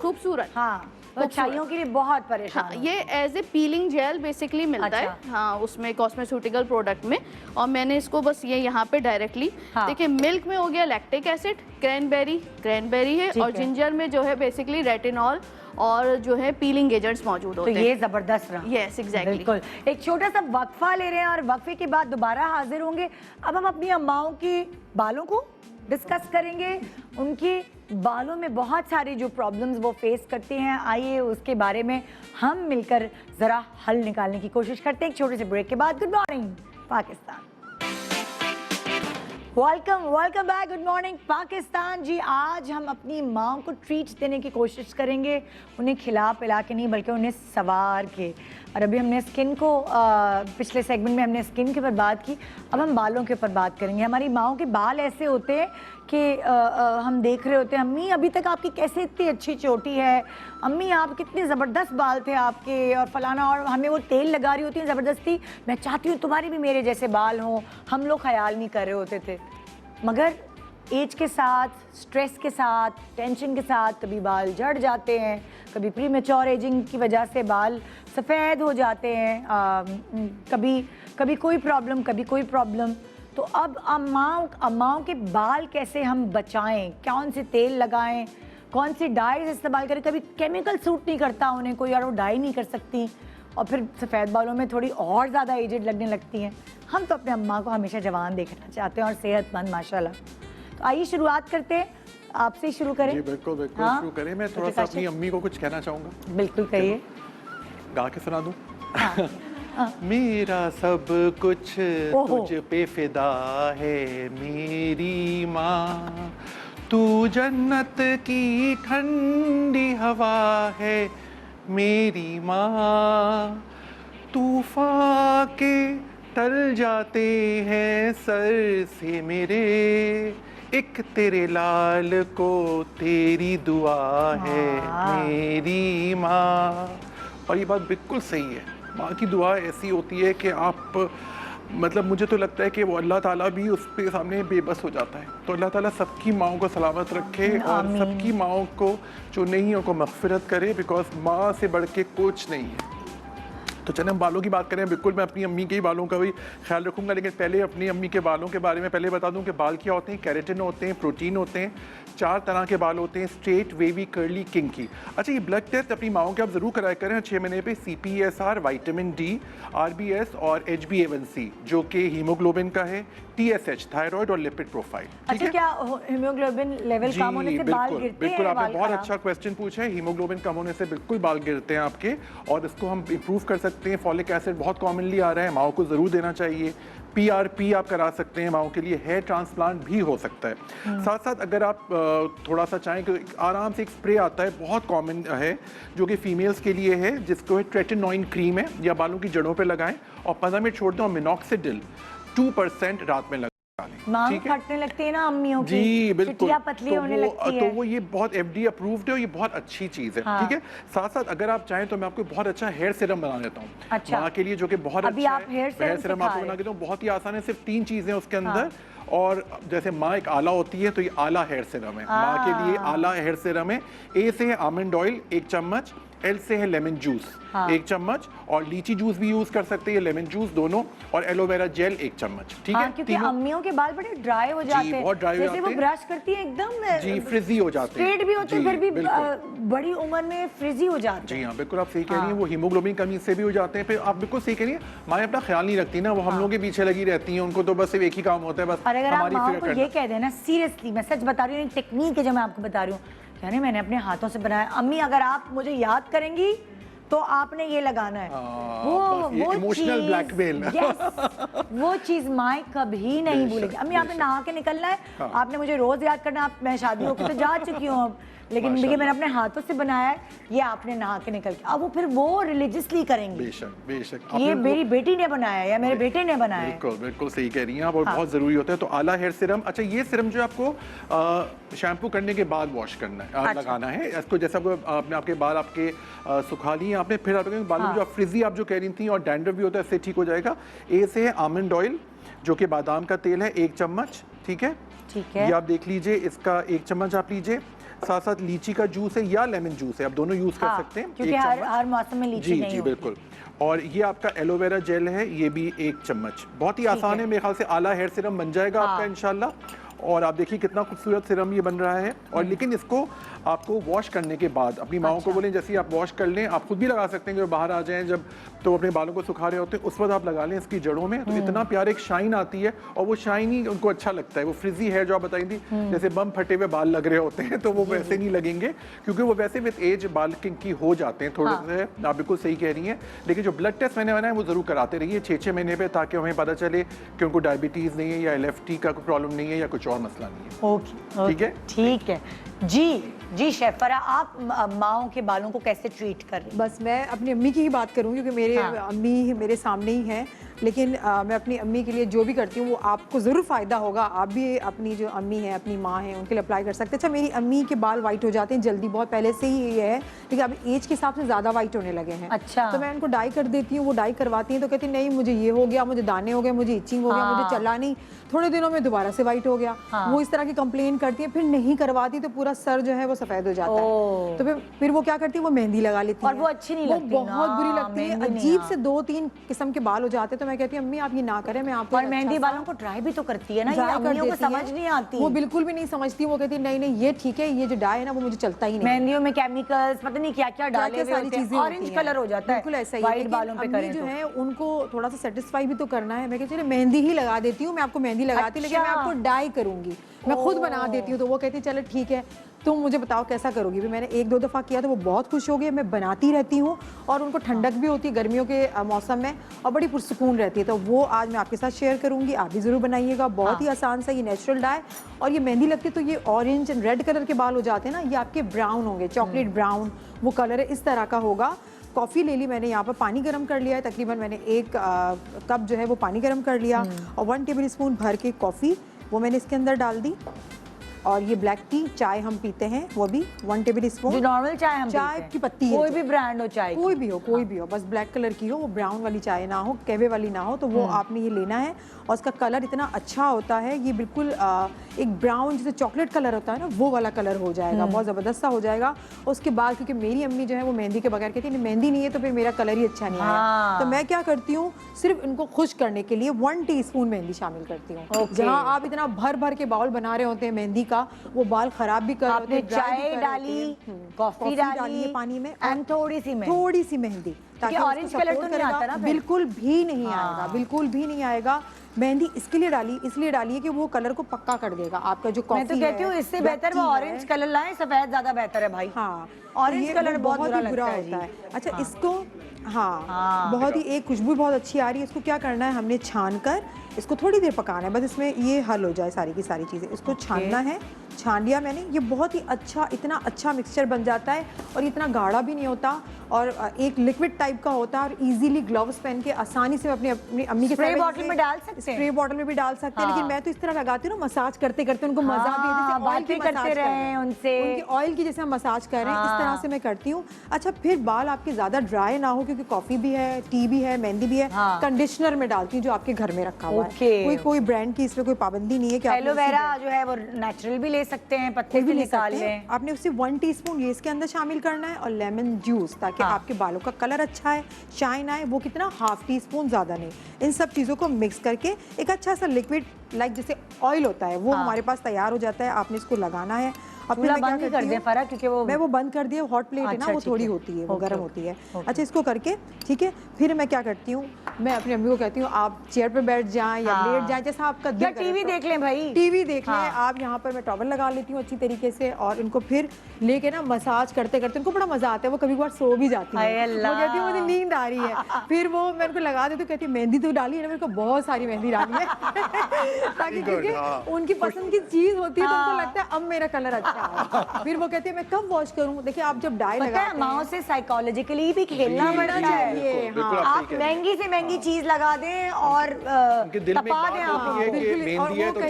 खूबसूरत, हाँ, तो छाइयों के लिए बहुत परेशान। हाँ, ये as a peeling gel basically मिलता है। हाँ, उसमें कॉस्मेस्यूटिकल प्रोडक्ट में, और मैंने इसको बस ये यहाँ पे डायरेक्टली देखिए, मिल्क में हो गया लैक्टिक एसिड, क्रैनबेरी है, और जिंजर में जो है बेसिकली रेटिनॉल और जो है पीलिंग एजेंट्स मौजूद होते हैं। तो ये जबरदस्त रहा। Yes, exactly. बिल्कुल। एक छोटा सा वक्फा ले रहे हैं और वक्फे के बाद दोबारा हाजिर होंगे। अब हम अपनी अम्माओं की बालों को डिस्कस करेंगे, उनके बालों में बहुत सारी जो प्रॉब्लम्स वो फेस करती हैं। आइए उसके बारे में हम मिलकर ज़रा हल निकालने की कोशिश करते हैं एक छोटे से ब्रेक के बाद। Good morning Pakistan, welcome back. Good morning Pakistan जी। आज हम अपनी माँ को ट्रीट देने की कोशिश करेंगे, उन्हें खिला पिला के नहीं बल्कि उन्हें सवार के। और अभी हमने स्किन को पिछले सेगमेंट में हमने स्किन के ऊपर बात की, अब हम बालों के ऊपर बात करेंगे। हमारी माँओं के बाल ऐसे होते हैं कि हम देख रहे होते हैं, अम्मी अभी तक आपकी कैसे इतनी अच्छी चोटी है, अम्मी आप कितने ज़बरदस्त बाल थे आपके, और फलाना, और हमें वो तेल लगा रही होती है ज़बरदस्ती, मैं चाहती हूँ तुम्हारी भी मेरे जैसे बाल हों। हम लोग ख्याल नहीं कर रहे होते थे, मगर एज के साथ, स्ट्रेस के साथ, टेंशन के साथ कभी बाल झड़ जाते हैं, कभी प्रीमेच्योर एजिंग की वजह से बाल सफ़ेद हो जाते हैं, कभी कोई प्रॉब्लम। तो अब अम्माओं के बाल कैसे हम बचाएं, कौन से तेल लगाएं, कौन सी डाइज इस्तेमाल करें। कभी केमिकल सूट नहीं करता उन्हें कोई, और वो डाई नहीं कर सकती, और फिर सफ़ेद बालों में थोड़ी और ज़्यादा एजेड लगने लगती हैं। हम तो अपने अम्मा को हमेशा जवान देखना चाहते हैं और सेहतमंद माशाल्लाह। तो आइए शुरुआत करते हैं, आपसे ही शुरू करें। जी बिल्कुल बिल्कुल, शुरू करें। मैं थोड़ा सा अपनी अम्मी को कुछ कहना चाहूँगा। बिल्कुल कहिए। गा के सुना दूँ? मेरा सब कुछ तुझ पे फिदा है मेरी माँ, तू जन्नत की ठंडी हवा है मेरी माँ, तूफान के टल जाते हैं सर से मेरे, एक तेरे लाल को तेरी दुआ है मेरी माँ। और ये बात बिल्कुल सही है, माँ की दुआ ऐसी होती है कि आप मतलब मुझे तो लगता है कि वो अल्लाह ताला भी उस पे सामने बेबस हो जाता है। तो अल्लाह ताला सबकी माँओं को सलामत रखे और सबकी माँओं को जो नहीं है उनको मग़फ़िरत करे, बिकॉज माँ से बढ़ के कुछ नहीं है। तो चले हम बालों की बात करें, बिल्कुल मैं अपनी अम्मी के ही बालों का भी ख्याल रखूंगा, लेकिन पहले अपनी अम्मी के बालों के बारे में पहले बता दूं कि बाल क्या होते हैं। केराटिन होते हैं, प्रोटीन होते हैं, 4 तरह के बाल होते हैं, स्ट्रेट, वेवी, कर्ली, किंकी। अच्छा, ये ब्लड टेस्ट अपनी माओं के आप ज़रूर कराया करें 6 महीने पे। CPSR, विटामिन D, RBS और HbA1c जो कि हीमोग्लोबिन का है, TSH थायराइड और लिपिड प्रोफाइल। अच्छा, क्या हीमोग्लोबिन लेवल कम होने से बाल गिरते हैं? बिल्कुल, आपने बहुत अच्छा क्वेश्चन पूछा है। हीमोग्लोबिन कम होने से बिल्कुल बाल गिरते हैं आपके, और इसको हम इंप्रूव कर सकते हैं। फॉलिक एसिड बहुत कॉमनली आ रहा है, माओं को ज़रूर देना चाहिए। PRP आप करा सकते हैं माओं के लिए, हेयर ट्रांसप्लांट भी हो सकता है। साथ साथ अगर आप थोड़ा सा चाहें कि आराम से एक स्प्रे आता है, बहुत कॉमन है, जो कि फीमेल्स के लिए है, जिसको ट्रेटिनॉइन क्रीम है, या बालों की जड़ों पे लगाएं और 15 मिनट छोड़ दें, और मिनॉक्सिडिल 2% रात में मांग फटने लगती है ना अम्मियों की, जी बिल्कुल, पतली होने लगती है। तो वो ये बहुत FDA अप्रूव्ड है और ये बहुत अच्छी चीज़ है। ठीक है, साथ साथ अगर आप चाहें तो मैं आपको बहुत अच्छा हेयर सीरम बना देता हूँ अच्छा, माँ के लिए, जो कि बहुत अभी अच्छा आप हेयर सीरम आपको बना देता हूँ। बहुत ही आसान है, सिर्फ 3 चीज़ें उसके अंदर। और जैसे माँ एक आला होती है, तो ये आला हेयर सीरम है। माँ के लिए आला हेयर सीरम है। A से है आमंड ऑयल 1 चम्मच, L से है लेमन जूस 1 चम्मच, और लीची जूस भी यूज कर सकते हैं, लेमन जूस दोनों, और एलोवेरा जेल 1 चम्मच। ठीक है, क्योंकि अम्मियों के बाल बड़े ड्राई हो जाते हैं, बहुत ड्राई हो जाते हैं, वो ब्रश करती है एकदम जी फ्रिजी हो जाते हैं, स्ट्रेट भी होते हैं, फिर भी बड़ी उम्र में फ्रिजी हो जाते हैं। जी हाँ, बिल्कुल आप सही कह रही हैं। वो हीमोग्लोबिन कमी से भी हो जाते हैं। फिर आप बिल्कुल सही कह रही हैं, माँ अपना ख्याल नहीं रखती ना, वो हम लोगों के पीछे लगी रहती हैं, उनको तो बस सिर्फ एक ही काम होता है, बस और अगर आप हमारी माँ फिक्र को करना। ये कह देना, सीरियसली मैं सच बता रही हूँ, टेक्निक है जो मैं आपको बता रही हूँ, यानी मैंने अपने हाथों से बनाया, अम्मी अगर आप मुझे याद करेंगी तो आपने ये लगाना है। वो इमोशनल ब्लैकमेल, वो चीज माँ कभी नहीं भूलेगी। अम्मी आपने नहा के निकलना है, आपने मुझे रोज याद करना, मैं शादी होकर तो जा चुकी हूँ अब, लेकिन देखिए मैंने अपने हाथों से बनाया है, ये आपने नहा के निकल के, अब वो फिर वो रिलीजियसली करेंगे। बेशक बेशक, ये मेरी बेटी ने बनाया है या मेरे बेटे ने बनाया है। बिल्कुल बिल्कुल सही कह रही हैं आप, और बहुत ज़रूरी होता है। तो आला हेयर सीरम, अच्छा ये सीरम जो आपको शैम्पू करने के बाद वॉश करना है, लगाना है इसको। जैसा आपने आपके बाल आपके सुखा लिए आपने, फिर आपके बालों में जो फ्रिजी आप जो कह रही थी और डैंड्रफ भी होता है, इससे ठीक हो जाएगा। A से है आमंड ऑयल, जो कि बादाम का तेल है 1 चम्मच। ठीक है, ये आप देख लीजिए, इसका 1 चम्मच आप लीजिए। साथ साथ लीची का जूस है या लेमन जूस है, आप दोनों यूज कर सकते हैं, क्योंकि हर मौसम में लीची नहीं जी बिल्कुल। और ये आपका एलोवेरा जेल है, ये भी 1 चम्मच। बहुत ही आसान है, मेरे ख्याल से आला हेयर सीरम बन जाएगा आपका इंशाल्लाह। और आप देखिए कितना खूबसूरत सीरम ये बन रहा है। और लेकिन इसको आपको वॉश करने के बाद अपनी माओं को बोलें, जैसे आप वॉश कर लें, आप खुद भी लगा सकते हैं, जब बाहर आ जाएं, जब तो अपने बालों को सुखा रहे होते हैं, उस वक्त आप लगा लें इसकी जड़ों में, तो इतना प्यार एक शाइन आती है, और वो शाइन ही उनको अच्छा लगता है। वो फ्रिजी हेयर जो आप बताई थी, जैसे बम फटे हुए बाल लग रहे होते हैं, तो वो वैसे नहीं लगेंगे, क्योंकि वो वैसे विद एज बाल की हो जाते हैं थोड़े से। आप बिल्कुल सही कह रही हैं, लेकिन जो ब्लड टेस्ट मैंने बनाया वो जरूर कराते रहिए 6-6 महीने पे, ताकि हमें पता चले कि उनको डायबिटीज नहीं है, या LFT का कोई प्रॉब्लम नहीं है, या कुछ और मसला नहीं है। ओके, ठीक है, ठीक है जी शेफरा, आप माओं के बालों को कैसे ट्रीट कर रही हैं? बस मैं अपनी अम्मी की ही बात करूँ, क्योंकि मेरे अम्मी मेरे सामने ही हैं, लेकिन मैं अपनी अम्मी के लिए जो भी करती हूँ वो आपको ज़रूर फ़ायदा होगा। आप भी अपनी जो अम्मी है, अपनी माँ है, उनके लिए अप्लाई कर सकते हैं। अच्छा, मेरी अम्मी के बाल वाइट हो जाते हैं जल्दी, बहुत पहले से ही ये है, लेकिन अब एज के हिसाब से ज़्यादा वाइट होने लगे हैं। अच्छा, तो मैं उनको डाई कर देती हूँ, वो डाई करवाती हैं, तो कहती नहीं मुझे ये हो गया, मुझे दाने हो गए, मुझे इचिंग हो गया, मुझे चला नहीं, थोड़े दिनों में दोबारा से वाइट हो गया। वो इस तरह की कंप्लेन करती है, फिर नहीं करवाती तो पूरा सर जो है वो सफ़ेद हो जाता है। तो फिर वो क्या करती है, वो मेहंदी लगा लेती है, और वो अच्छी नहीं लगती, बहुत बुरी लगती है। अजीब से 2-3 किस्म के बाल हो जाते हैं। तो मैं मैं कहती हूँ अम्मी आप ये ना करें, मैं आपको और मेहंदी वालों को ट्राई भी तो करती है ना, ये अम्मियों को समझ नहीं आती। वो बिल्कुल भी नहीं समझती, वो कहती नहीं नहीं ये ठीक है, ये जो डाई है ना वो मुझे चलता ही नहीं। मेहंदियों में केमिकल्स पता नहीं क्या क्या डाले हुए सारी होते हैं, चीजें ऑरेंज कलर हो जाता है, बिल्कुल ऐसा ही। व्हाइट बालों पे करें जो है उनको थोड़ा सा सेटिस्फाई भी तो करना है। मैं कहती हूँ मेहंदी ही लगा देती हूँ, मैं आपको मेहंदी लगाती, लेकिन मैं आपको डाई करूंगी, मैं खुद बना देती हूँ। तो वो कहती है चलो ठीक है, तुम मुझे बताओ कैसा करोगी। भी मैंने 1-2 दफ़ा किया तो वो बहुत खुश हो गई। मैं बनाती रहती हूँ और उनको ठंडक भी होती है गर्मियों के मौसम में और बड़ी पुरसुकून रहती है। तो वो आज मैं आपके साथ शेयर करूँगी, आप भी ज़रूर बनाइएगा। बहुत ही आसान सा ये नेचुरल डाई, और ये मेहंदी लगती है तो ये ऑरेंज एंड रेड कलर के बाल हो जाते हैं ना, ये आपके ब्राउन होंगे, चॉकलेट ब्राउन वो कलर है, इस तरह का होगा। कॉफ़ी ले ली मैंने, यहाँ पर पानी गर्म कर लिया है, तकरीबन मैंने 1 कप जो है वो पानी गर्म कर लिया, और 1 टेबल स्पून भर के कॉफ़ी वो मैंने इसके अंदर डाल दी। और ये ब्लैक टी चाय हम पीते हैं वो भी 1 टेबल स्पून, जो नॉर्मल चाय हम चाय की पत्ती है, कोई भी ब्रांड हो चाय, कोई भी हो, बस ब्लैक कलर की हो, वो ब्राउन वाली चाय ना हो, कहवे वाली ना हो, तो वो आपने ये लेना है। और उसका कलर इतना अच्छा होता है, ये बिल्कुल एक ब्राउन जैसे चॉकलेट कलर होता है ना वो वाला कलर हो जाएगा, बहुत ज़बरदस्त सा हो जाएगा। उसके बाद क्योंकि मेरी अम्मी जो है वो मेहंदी के बगैर कहती है मेहंदी नहीं है तो फिर मेरा कलर ही अच्छा नहीं आएगा, तो मैं क्या करती हूँ सिर्फ इनको खुश करने के लिए 1 टीस्पून मेहंदी शामिल करती हूँ। जहाँ आप इतना भर भर के बाउल बना रहे होते हैं मेहंदी का, वो बाल खराब भी कर आपने चाय डाली, कॉफी डाली है पानी में, एंड थोड़ी सी मेहंदी, ताकि ऑरेंज कलर तो नहीं आता ना, बिल्कुल भी नहीं आएगा, बिल्कुल भी नहीं आएगा। मेहंदी इसलिए डाली है कि वो कलर को पक्का कर देगा आपका जो कॉफी है। मैं तो कहती हूँ इससे बेहतर वो ऑरेंज कलर लाएं, सफेद ज्यादा बेहतर है भाई। हाँ, ऑरेंज कलर बहुत बुरा होता है। अच्छा इसको बहुत ही एक खुशबू बहुत अच्छी आ रही है। इसको क्या करना है, हमने छान कर इसको थोड़ी देर पकाना है, बस इसमें ये हल हो जाए सारी की सारी चीज़ें। इसको छानना है, छान लिया मैंने, ये बहुत ही अच्छा, इतना अच्छा मिक्सचर बन जाता है और इतना गाढ़ा भी नहीं होता और एक लिक्विड टाइप का होता है, और इजीली ग्लव्स पहन के आसानी से अपनी अम्मी के स्प्रे बॉटल में डाल सकते हैं, स्प्रे बॉटल में भी डाल सकते हैं। लेकिन मैं तो इस तरह लगाती हूँ ना, मसाज करते करते उनको मजा भी है, बातें करते रहे उनसे, उनके ऑयल की जैसे हम मसाज कर रहे हैं, इस तरह से मैं करती हूँ। अच्छा फिर बाल आपके ज्यादा ड्राई ना हो, क्योंकि कॉफी भी है, टी भी है, मेहंदी भी है, कंडीशनर में डालती हूँ जो आपके घर में रखा हुआ है। कोई ब्रांड की इसमें कोई पाबंदी नहीं है कि एलोवेरा जो है वो नेचुरल भी ले सकते हैं, पत्ते भी निकाल लें। आपने उसे 1 टीस्पून ये इसके अंदर शामिल करना है, और लेमन जूस, ताकि आपके बालों का कलर अच्छा है, शाइन आए, वो कितना 1/2 टीस्पून, ज़्यादा नहीं। इन सब चीज़ों को मिक्स करके एक अच्छा सा लिक्विड लाइक जैसे ऑयल होता है वो हमारे पास तैयार हो जाता है। आपने इसको लगाना है। अब मैं बंद ही कर दें फरा, क्योंकि वो बंद कर दिया, हॉट प्लेट है ना, वो थोड़ी होती है, वो गर्म होती है। अच्छा इसको करके ठीक है, फिर मैं क्या करती हूँ, मैं अपनी अम्मी को कहती हूँ आप चेयर पे बैठ जाएं या लेट जाएं, जैसा आपका दिल करे। टीवी देख लें भाई, टीवी देख लें आप। यहाँ पर मैं टॉवल लगा लेती हूँ अच्छी तरीके से, और इनको फिर लेके ना मसाज करते करते उनको बड़ा मजा आता है। वो कभी कभार सो भी जाती है, वो कहती है मुझे नींद आ रही है, फिर वो मैं उनको लगा देती हूँ, कहती है मेहंदी तो डाली है ना, मेरे को बहुत सारी मेहंदी डाली है ताकि क्योंकि उनकी पसंद की चीज होती है तो उनको लगता है अब मेरा कलर अच्छा है। फिर वो कहती है मैं कब वॉश करूँ। देखिए आप जब डाई लगाते हैं, माओ से साइकोलॉजिकली भी खेलना पड़ता है। आप महंगी से महंगी चीज लगा दें और तपा दें,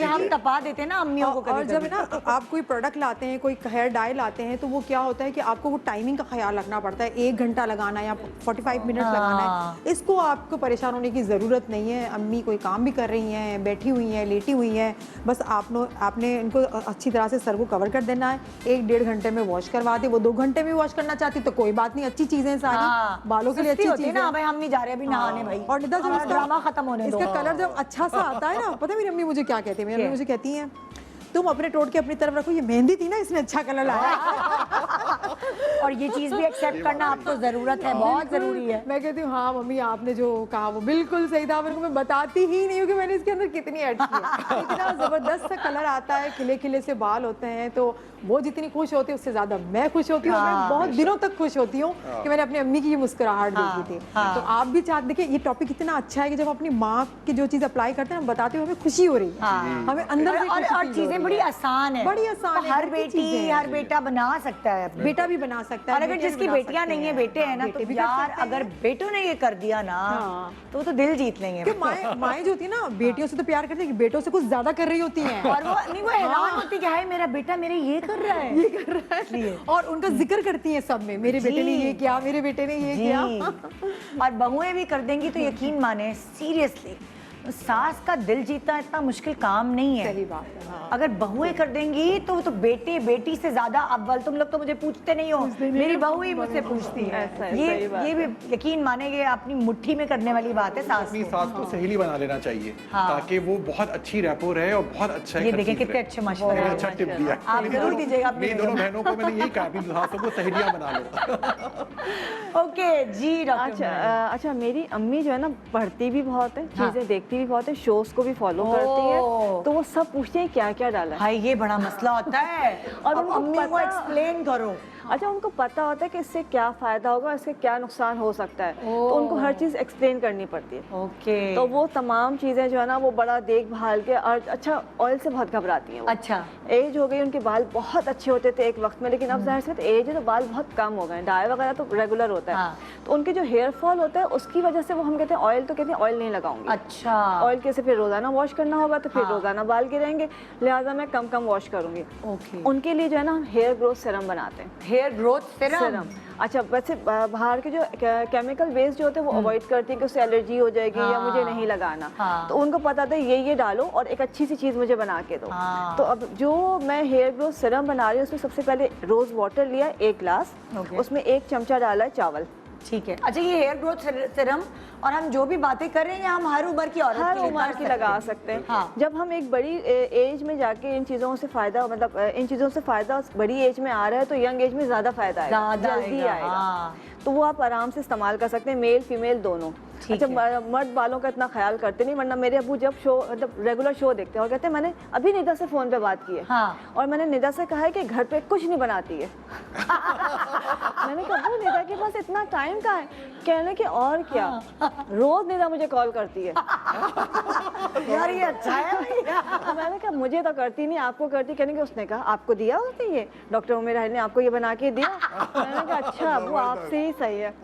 हम तपा देते हैं ना अम्मियों को। और जब ना आप कोई प्रोडक्ट लाते हैं, कोई हेयर डाई लाते हैं, तो वो क्या होता है कि आपको वो टाइमिंग का ख्याल रखना पड़ता है, 1 घंटा लगाना या 45 मिनट लगाना है। इसको आपको परेशान होने की ज़रूरत नहीं है। अम्मी कोई काम भी कर रही हैं, बैठी हुई हैं, लेटी हुई हैं, बस आपने इनको अच्छी तरह से सर को कवर कर देना है। 1-1.5 घंटे में वॉश करवा दे। वो 2 घंटे में वॉश करना चाहती तो कोई बात नहीं, अच्छी चीजें सारी बालों के लिए अच्छी चीजें ना भाई, हम नहीं जा रहे अभी नहाने भाई। और निदा जब इसका ड्रामा खत्म होने दो, इसका कलर जब अच्छा सा आता है ना, पता है मेरी अम्मी मुझे क्या कहती है, मेरी अम्मी मुझे कहती हैं तुम अपने टोटके अपनी तरफ रखो, ये मेहंदी थी ना इसमें अच्छा कलर लाया। और ये चीज भी एक्सेप्ट करना आपको जरूरत है, बहुत जरूरी है। मैं कहती हूँ हाँ मम्मी आपने जो कहा वो बिल्कुल सही था, मेरे को मैं बताती ही नहीं हूँ कि मैंने इसके अंदर कितनी ऐड की है। इतना जबरदस्त सा कलर आता है, खिले खिले से बाल होते हैं, तो वो जितनी खुश होती है उससे ज्यादा मैं खुश होती हूँ। मैं बहुत दिनों तक खुश होती हूँ कि मैंने अपनी अम्मी की ये मुस्कुराहट देखी थी। तो आप भी चाहते, देखिए ये टॉपिक इतना अच्छा है कि जब अपनी माँ की जो चीज अप्लाई करते हैं हम बताते हुए हमें खुशी हो रही है, हमें अंदर से और चीजें बड़ी आसान है, बड़ी आसान है। हर बेटी हर बेटा बना सकता है, बेटा भी बना सकता है। और अगर जिसकी बेटियां नहीं है बेटे हैं ना, तो यार अगर बेटों ने ये कर दिया ना तो दिल जीत लेंगे। माएँ जो होती है ना बेटियों से तो प्यार करती है, बेटों से कुछ ज्यादा कर रही होती हैं, और वो नहीं, वो हैरान होती है कि मेरा बेटा मेरे ये कर रहा है, ये कर रहा है, और उनका जिक्र करती हैं सब में, मेरे बेटे ने ये किया, मेरे बेटे ने ये किया। और बहुएं भी कर देंगी तो यकीन माने सीरियसली सास का दिल जीतना इतना मुश्किल काम नहीं है। सही बात है, हाँ। अगर बहुएं कर देंगी तो वो तो बेटे बेटी से ज्यादा अव्वल, तुम लोग तो मुझे पूछते नहीं हो, मेरी बहू ही मुझसे पूछती है। ऐसा है, सही बात ये भी यकीन मानेंगे अपनी मुट्ठी में करने वाली बात है सास अपनी को। सास को सहेली बना लेना चाहिए, हाँ। ताकि वो बहुत अच्छी रैपो रहे और बहुत अच्छा ये देखें कितने अच्छे मशवरे मैंने हैं। अच्छा टिप दिया। आप जरूर दीजिएगा अपनी मेरी दोनों बहनों को मैंने यही कहा, अपनी सासों को सहेलियां बना लो। ओके जी डॉक्टर। अच्छा मेरी अम्मी जो है ना पढ़ती भी बहुत है, चीजें देखती भी बहुत है, शोज को भी फॉलो करती है, तो वो सब पूछते हैं क्या क्या डाला है। भाई ये बड़ा मसला होता है और अब उनको अम्मी को पता- एक्सप्लेन करो। अच्छा उनको पता होता है कि इससे क्या फायदा होगा, इससे क्या नुकसान हो सकता है, तो उनको हर चीज एक्सप्लेन करनी पड़ती है। ओके तो वो तमाम चीजें जो है ना वो बड़ा देखभाल के, और अच्छा ऑयल से बहुत घबराती हैं वो। अच्छा एज हो गई, उनके बाल बहुत अच्छे होते थे एक वक्त में, लेकिन अब जाहिर सी बात एज है तो बाल बहुत कम हो गए, डाई वगैरह तो रेगुलर होता है। हाँ। तो उनके जो हेयर फॉल होता है उसकी वजह से वो हम कहते हैं ऑयल, तो कहते हैं ऑयल नहीं लगाऊंगी। अच्छा ऑयल कैसे, फिर रोजाना वॉश करना होगा तो फिर हाँ। रोजाना बाल गिरेंगे, लिहाजा मैं कम कम वॉश करूंगी। ओके उनके लिए जो है ना हम हेयर ग्रोथ सीरम बनाते हैं। Hair growth serum. अच्छा वैसे बाहर के जो केमिकल वेस्ट जो होते हैं वो अवॉइड करती है कि उससे एलर्जी हो जाएगी या मुझे नहीं लगाना। हाँ। तो उनको पता था ये डालो और एक अच्छी सी चीज़ मुझे बना के दो। हाँ। तो अब जो मैं हेयर ग्रोथ सीरम बना रही हूँ उसमें सबसे पहले रोज वाटर लिया 1 गिलास, ओके। उसमें 1 चमचा डाला है चावल। ठीक है। अच्छा ये हेयर ग्रोथ सीरम और हम जो भी बातें कर रहे हैं हम हर उम्र की औरत हर के लिए उम्र कर की लगा सकते हैं। हाँ। जब हम एक बड़ी एज में जाके इन चीज़ों से फ़ायदा, मतलब इन चीज़ों से फ़ायदा बड़ी एज में आ रहा है तो यंग एज में ज़्यादा फ़ायदा आएगा, ज़्यादा जल्दी आएगा, आएगा। हाँ। तो वो आप आराम से इस्तेमाल कर सकते हैं, मेल फीमेल दोनों। ठीक अच्छा मर्द बालों का इतना ख्याल करते नहीं, वरना मेरे अबू जब शो मतलब रेगुलर शो देखते हैं और कहते हैं मैंने अभी निदा से फ़ोन पे बात की है, हाँ। और मैंने निदा से कहा है कि घर पे कुछ नहीं बनाती है। मैंने कहा अबू निदा के पास इतना टाइम कहाँ है? कहने के और क्या, रोज निदा मुझे कॉल करती है। यार ये अच्छा है भैया। तो मैंने कहा मुझे तो करती नहीं, आपको करती। कहने के उसने कहा आपको दिया होती ये, डॉक्टर उमेर राहिल ने आपको ये बना के दिया? मैंने कहा अच्छा वो आपसे ही सही है।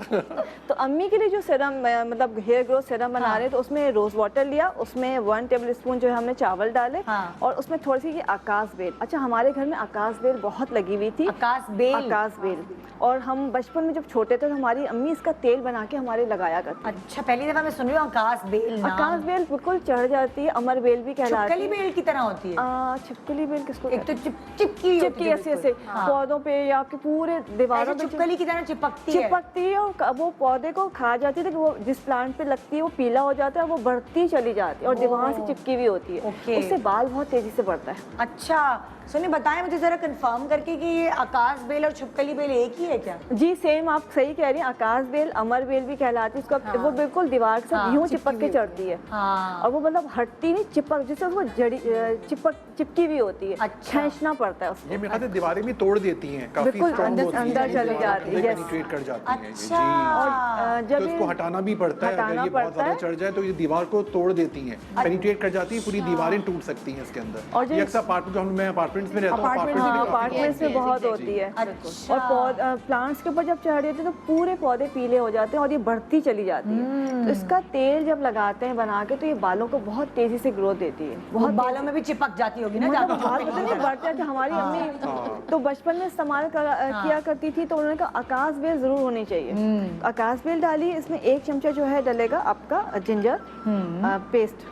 तो अम्मी के लिए जो सीरम मतलब हेयर ग्रोथ सीरम बना रहे हैं तो उसमें रोज वाटर लिया, उसमें 1 टेबल स्पून जो है हमने चावल डाले, हाँ। और उसमें थोड़ी सी ये आकाश बेल। अच्छा हमारे घर में आकाश बेल बहुत लगी हुई थी। आकाश बेल। आकाश बेल। और हम बचपन में जब छोटे थे तो हमारी अम्मी इसका तेल बना के हमारे लगाया करती। अच्छा पहली दफा मैं सुन रही हूँ आकाश बेल नाम। आकाश बेल बिल्कुल चढ़ जाती है, अमर बेल भी कहलाती छिपकली है। बेल की तरह होती है। छिपकली बेल किसको एक तो कहते हैं? चिपकी चिपकी ऐसे ऐसे पौधों पे या आपके पूरे दीवारों पे छिपकली की तरह चिपकती है। चिपकती है, और वो पौधे को खा जाती है, तो वो जिस प्लांट पे लगती है वो पीला हो जाता है, वो बढ़ती चली जाती है और दीवार से चिपकी हुई होती है। ओके। उससे बाल बहुत तेजी से बढ़ता है। अच्छा सुनिए बताएं मुझे जरा कंफर्म करके कि ये आकाश बेल और छिपकली बेल एक ही है क्या? जी सेम, आप सही कह रही हैं। आकाश बेल अमर बेल भी कहलाती है उसका। वो बिल्कुल दीवार से यूं चिपक के चढ़ती है, हाँ। और वो मतलब हटती नहीं, चिपक जिससे वो जड़ी चिपकी हुई होती है। अच्छा। खींचना पड़ता है उसको। ये मेरे ख्याल से दीवारें भी तोड़ देती हैं, काफी बिल्कुल, स्ट्रांग अंदर- होती हैं, अंदर चली दीवार जाती है, अंदर yes। पेनिट्रेट कर जाती हैं ये, अच्छा। और जी। जब तो इसको हटाना भी पड़ता है, अगर हटाना ये बहुत पड़ता ज्यादा है। चढ़ जाए तो ये दीवार को तोड़ देती हैं, पेनिट्रेट कर जाती है, पूरी दीवारें टूट सकती हैं इसके अंदर। और जो- ये अक्सर अपार्टमेंट, जो मैं अपार्टमेंट्स में रहता हूँ, अपार्टमेंट्स में बहुत होती है। अच्छा। और प्लांट्स के ऊपर जब चढ़ जाते हैं तो पूरे पौधे पीले हो जाते हैं और ये बढ़ती चली जाती है। तो इसका तेल जब लगाते हैं बना के तो ये बालों को बहुत तेजी से ग्रोथ देती है। बहुत बालों में भी चिपक जाती होगी ना मतलब ज्यादा बाल छिपकली पता की नहीं तरह। बढ़ते थे। हमारी अम्मी तो बचपन में इस्तेमाल किया करती थी, तो उन्होंने कहा आकाश बेल जरूर होनी चाहिए। आकाश बेल डाली, इसमें 1 चमचा जो है डलेगा आपका जिंजर पेस्ट।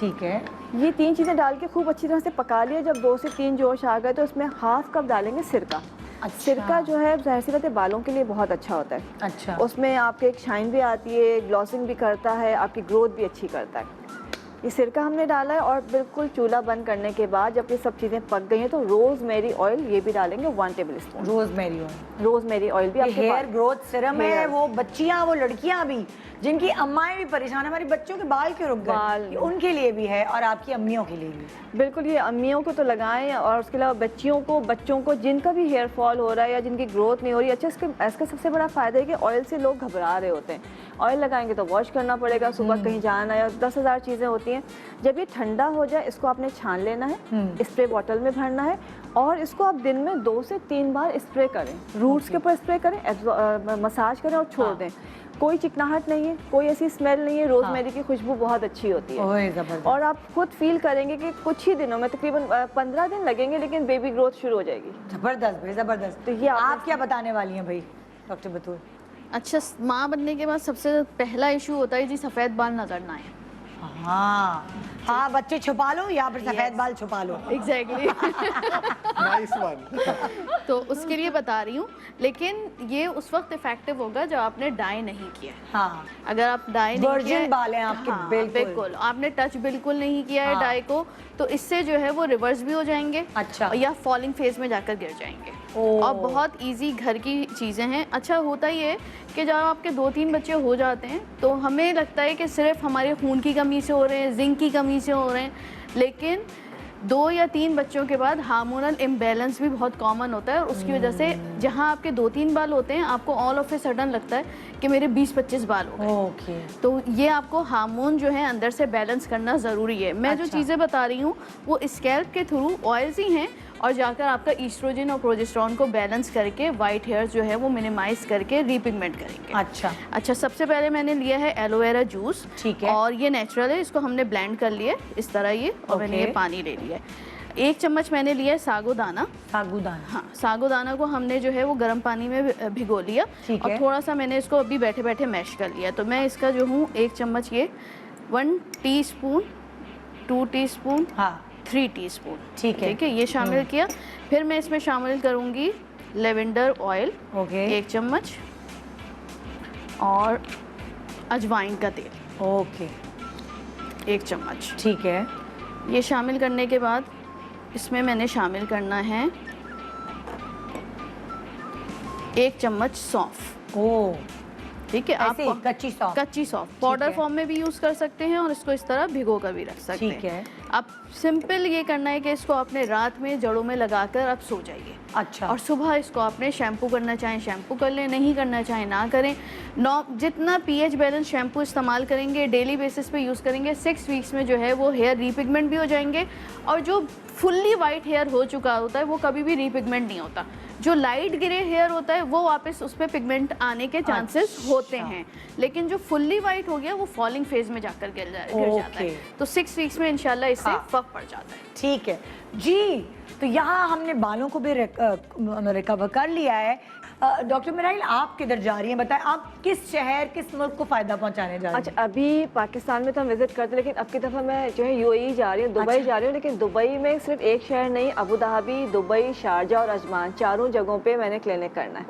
ठीक है। ये 3 चीज़ें डाल के खूब अच्छी तरह से पका लिया। जब 2 से 3 जोश आ गए तो उसमें हाफ कप डालेंगे सिरका। अच्छा। सिरका जो है जाहिर सी बात है बालों के लिए बहुत अच्छा होता है। अच्छा। उसमें आपके एक शाइन भी आती है, ग्लॉसिंग भी करता है, आपकी ग्रोथ भी अच्छी करता है। ये सिरका हमने डाला है, और बिल्कुल चूल्हा बंद करने के बाद जब ये सब चीज़ें पक गई हैं तो रोज़मेरी ऑयल ये भी डालेंगे 1 table spoon. Rosemary oil. Rosemary oil भी आपके हेयर ग्रोथ सीरम है। Hair। वो बच्चियां, वो लड़कियां भी जिनकी अम्माएं भी परेशान है, हमारी बच्चों के बाल क्यों रुक बाल। गए, उनके लिए भी है और आपकी अम्मियों के लिए भी। बिल्कुल, ये अम्मियों को तो लगाएं, और उसके अलावा बच्चियों को, बच्चों को जिनका भी हेयर फॉल हो रहा है या जिनकी ग्रोथ नहीं हो रही। अच्छा इसका सबसे बड़ा फ़ायदा है कि ऑयल से लोग घबरा रहे होते हैं। ऑयल लगाएंगे तो वॉश करना पड़ेगा, सुबह कहीं जाना है, 10,000 चीज़ें होती हैं। जब ये ठंडा हो जाए इसको आपने छान लेना है, स्प्रे बॉटल में भरना है, और इसको आप दिन में 2 से 3 बार स्प्रे करें। रूट्स के ऊपर स्प्रे करें, मसाज करें और छोड़ दें। कोई चिकनाहट नहीं है, कोई ऐसी स्मेल नहीं है। रोजमेरी की खुशबू बहुत अच्छी होती है। ओए जबरदस्त। और आप खुद फील करेंगे कि कुछ ही दिनों में, तकरीबन 15 दिन लगेंगे, लेकिन बेबी ग्रोथ शुरू हो जाएगी। जबरदस्त भाई जबरदस्त। तो ये आप क्या बताने वाली हैं भाई डॉक्टर बतूल? अच्छा माँ बनने के बाद सबसे पहला इशू होता है जी सफ़ेद बाल नजर ना आए। हाँ हाँ, बच्चे छुपा लो या फिर सफेद बाल छुपा लो। Exactly nice one. तो उसके लिए बता रही हूँ, लेकिन ये उस वक्त इफेक्टिव होगा जब आपने डाई नहीं किया। हाँ, अगर आप डाई नहीं वर्जिन किया, बाल हैं आपके, हाँ, बिल्कुल। आपने टच बिल्कुल नहीं किया है हाँ। डाई को, तो इससे जो है वो रिवर्स भी हो जाएंगे। अच्छा। या फॉलिंग फेज में जाकर गिर जाएंगे। ओह। और बहुत इजी घर की चीज़ें हैं। अच्छा होता ही है कि जब आपके 2-3 बच्चे हो जाते हैं तो हमें लगता है कि सिर्फ हमारे खून की कमी से हो रहे हैं, जिंक की कमी से हो रहे हैं, लेकिन 2 या 3 बच्चों के बाद हार्मोनल इम्बैलेंस भी बहुत कॉमन होता है। और उसकी वजह से जहाँ आपके 2-3 बाल होते हैं, आपको ऑल ऑफ ए सडन लगता है कि मेरे 20-25 बाल हो गए। ओके। तो ये आपको हार्मोन जो है अंदर से बैलेंस करना ज़रूरी है। मैं जो अच्छा। चीज़ें बता रही हूँ वो स्कैल्प के थ्रू ऑयल्स ही हैं, और जाकर आपका ईस्ट्रोजन और प्रोजेस्टेरॉन को बैलेंस करके वाइट हेयर जो है वो मिनिमाइज करके रीपिगमेंट करेंगे। अच्छा, सबसे पहले मैंने लिया है एलोवेरा जूस। ठीक है। और ये नेचुरल है, इसको हमने ब्लेंड कर लिया इस तरह ये, और मैंने ये पानी ले लिया है। 1 चम्मच मैंने लिया है सागुदाना। सागुदाना, हाँ, सागुदाना को हमने जो है वो गर्म पानी में भिगो लिया, ठीक और है। थोड़ा सा मैंने इसको अभी बैठे बैठे मैश कर लिया। तो मैं इसका जो हूँ 1 चम्मच ये 1 टीस्पून, 2 टीस्पून, हाँ 3 टीस्पून, ठीक है। ठीक है, ये शामिल किया। फिर मैं इसमें शामिल करूँगी लेवेंडर ऑयल, ओके 1 चम्मच, और अजवाइन का तेल, ओके 1 चम्मच। ठीक है। ये शामिल करने के बाद इसमें मैंने शामिल करना है 1 चम्मच सौंफ। ओ, ठीक है, ऐसे ही, कच्ची सौंफ। कच्ची सौंफ पाउडर है। फॉर्म में भी यूज़ कर सकते हैं, और इसको इस तरह भिगो कर भी रख सकते हैं। ठीक है। अब सिंपल ये करना है कि इसको अपने रात में जड़ों में लगाकर आप सो जाइए। अच्छा। और सुबह इसको आपने शैम्पू करना चाहें शैम्पू कर लें, नहीं करना चाहें ना करें। जितना पीएच बैलेंस शैम्पू इस्तेमाल करेंगे, डेली बेसिस पे यूज़ करेंगे, 6 वीक्स में जो है वो हेयर रीपिगमेंट भी हो जाएंगे। और जो फुल्ली वाइट हेयर हो चुका होता है वो कभी भी रीपिगमेंट नहीं होता। जो लाइट ग्रे हेयर होता है वो वापस उस पर पिगमेंट आने के चांसेस होते हैं, लेकिन जो फुल्ली वाइट हो गया वो फॉलिंग फेज में जाकर गिर जाता है। तो 6 वीक्स में इंशाल्लाह इससे फर्क पड़ जाता है। ठीक है जी। तो यहाँ हमने बालों को भी रिकवर कर लिया है। डॉक्टर मिराइल, आप किधर जा रही हैं? बताएं, आप किस शहर, किस मुल्क को फायदा पहुंचाने जा रही हैं? अच्छा, अभी पाकिस्तान में तो हम विजिट करते, लेकिन अब की दफ़ा मैं जो है यूएई जा रही हूँ, दुबई जा रही हूँ। लेकिन दुबई में सिर्फ एक शहर नहीं, अबू धाबी, दुबई, शारजा और अजमान, 4 जगहों पे मैंने क्लिनिक करना है।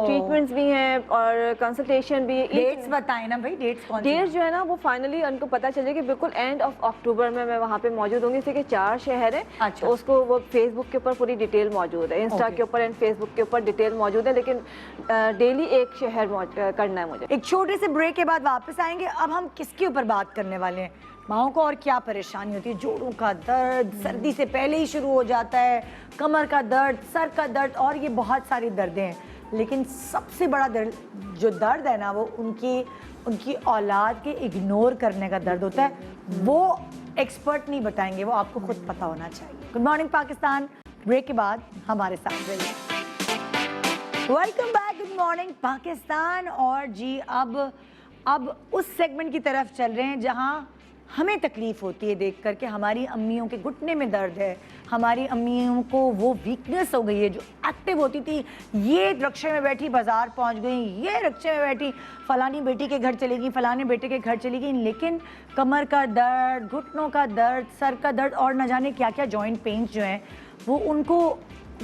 ट्रीटमेंट्स भी हैं और कंसल्टेशन भी है। डेट्स बताएं ना भाई, डेट्स कौन सी? डेट्स जो है ना वो फाइनली उनको पता चले कि बिल्कुल एंड ऑफ अक्टूबर में मैं वहाँ पे मौजूद होंगी। जैसे कि 4 शहर है। अच्छा। तो उसको वो फेसबुक के ऊपर पूरी डिटेल मौजूद है, इंस्टा के ऊपर एंड फेसबुक के ऊपर डिटेल मौजूद है, लेकिन डेली एक शहर करना है मुझे। एक छोटे से ब्रेक के बाद वापस आएंगे। अब हम किसके ऊपर बात करने वाले हैं? माओं को और क्या परेशानी होती है? जोड़ों का दर्द सर्दी से पहले ही शुरू हो जाता है, कमर का दर्द, सर का दर्द, और ये बहुत सारी दर्दें हैं। लेकिन सबसे बड़ा जो दर्द है ना, वो उनकी औलाद के इग्नोर करने का दर्द होता है। वो एक्सपर्ट नहीं बताएंगे, वो आपको खुद पता होना चाहिए। गुड मॉर्निंग पाकिस्तान, ब्रेक के बाद हमारे साथ रहिए। Welcome back, good morning Pakistan. और जी अब उस सेगमेंट की तरफ चल रहे हैं जहां हमें तकलीफ होती है देख कर के हमारी अम्मियों के घुटने में दर्द है, हमारी अम्मियों को वो वीकनेस हो गई है जो एक्टिव होती थी। ये रिक्शे में बैठी बाजार पहुंच गई, ये रिक्शे में बैठी फलानी बेटी के घर चली गई, फलाने बेटे के घर चली गई, लेकिन कमर का दर्द, घुटनों का दर्द, सर का दर्द और न जाने क्या क्या जॉइंट पेन्स जो हैं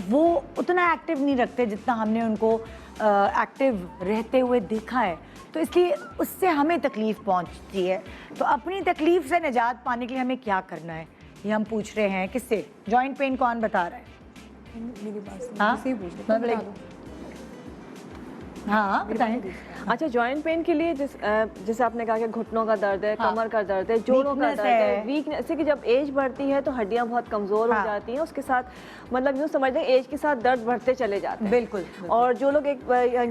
वो उतना एक्टिव नहीं रखते जितना हमने उनको एक्टिव रहते हुए देखा है। तो इसलिए उससे हमें तकलीफ़ पहुंचती है। तो अपनी तकलीफ़ से निजात पाने के लिए हमें क्या करना है, ये हम पूछ रहे हैं। किससे? जॉइंट पेन कौन बता रहा है? मेरी बात हाँ? सही पूछ रहे हो। हाँ बताएं। अच्छा, जॉइंट पेन के लिए जैसे आपने कहा कि घुटनों का दर्द है, हाँ। कमर का दर्द है, जोड़ों का Weakness दर्द है, वीकनेस से कि जब एज बढ़ती है तो हड्डियां बहुत कमज़ोर हाँ। हो जाती हैं, उसके साथ मतलब यूँ समझ लें एज के साथ दर्द बढ़ते चले जाते हैं। बिल्कुल। और जो लोग एक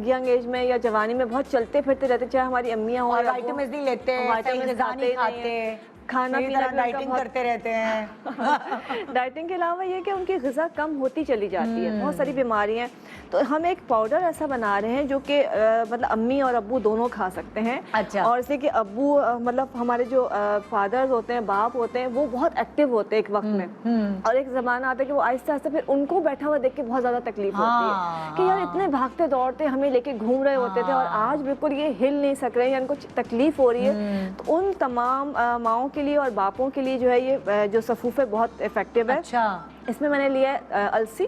यंग एज में या जवानी में बहुत चलते फिरते रहते, चाहे हमारी अम्मियाँ हों और या विटामिन नहीं लेते, विटामिन सही ग़िज़ा नहीं खाते, खाना पीना डाइटिंग करते रहते हैं। डाइटिंग के अलावा ये कि उनकी ग़िज़ा कम होती चली जाती है, बहुत सारी बीमारियां। तो हम एक पाउडर ऐसा बना रहे हैं जो कि मतलब अम्मी और अब्बू दोनों खा सकते हैं। अच्छा। और जैसे कि अब्बू मतलब हमारे जो फादर्स होते हैं, बाप होते हैं, वो बहुत एक्टिव होते हैं एक वक्त में, और एक ज़माना आता है कि वो आहिस्ता आहिस्ता फिर उनको बैठा हुआ देख के बहुत ज़्यादा तकलीफ होती है कि यार इतने भागते दौड़ते हमें लेके घूम रहे होते थे और आज बिल्कुल ये हिल नहीं सक रहे हैं, इनको तकलीफ हो रही है। तो उन तमाम माओं के लिए और बापों के लिए जो है ये जो सफूफ है बहुत इफेक्टिव है। अच्छा। इसमें मैंने लिया है अलसी,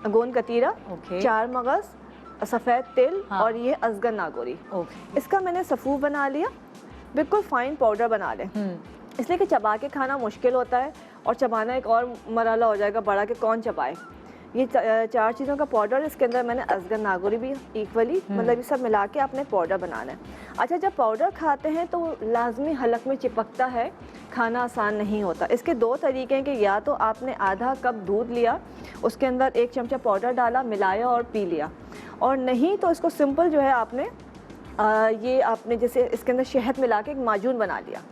गोंद कतीरा, चार मगज, सफ़ेद तिल और ये अजगर नागोरी। इसका मैंने सफूफ बना लिया, बिल्कुल फाइन पाउडर बना लें, इसलिए कि चबा के खाना मुश्किल होता है और चबाना एक और मरहला हो जाएगा बड़ा कि कौन चबाए। ये चार चीज़ों का पाउडर, इसके अंदर मैंने अजगर नागोरी भी इक्वली मतलब ये सब मिला के आपने पाउडर बनाना है। अच्छा, जब पाउडर खाते हैं तो लाजमी हलक में चिपकता है, खाना आसान नहीं होता। इसके दो तरीके हैं कि या तो आपने आधा कप दूध लिया, उसके अंदर 1 चमचा पाउडर डाला, मिलाया और पी लिया, और नहीं तो इसको सिंपल जो है आपने ये आपने जैसे इसके अंदर शहद मिला के एक माजून बना लिया।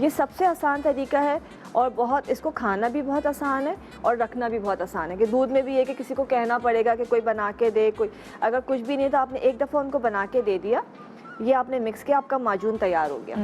ये सबसे आसान तरीका है और बहुत इसको खाना भी बहुत आसान है और रखना भी बहुत आसान है। कि दूध में भी ये कि किसी को कहना पड़ेगा कि कोई बना के दे, कोई अगर कुछ भी नहीं तो आपने एक दफ़ा उनको बना के दे दिया, ये आपने मिक्स किया, आपका माजून तैयार हो गया।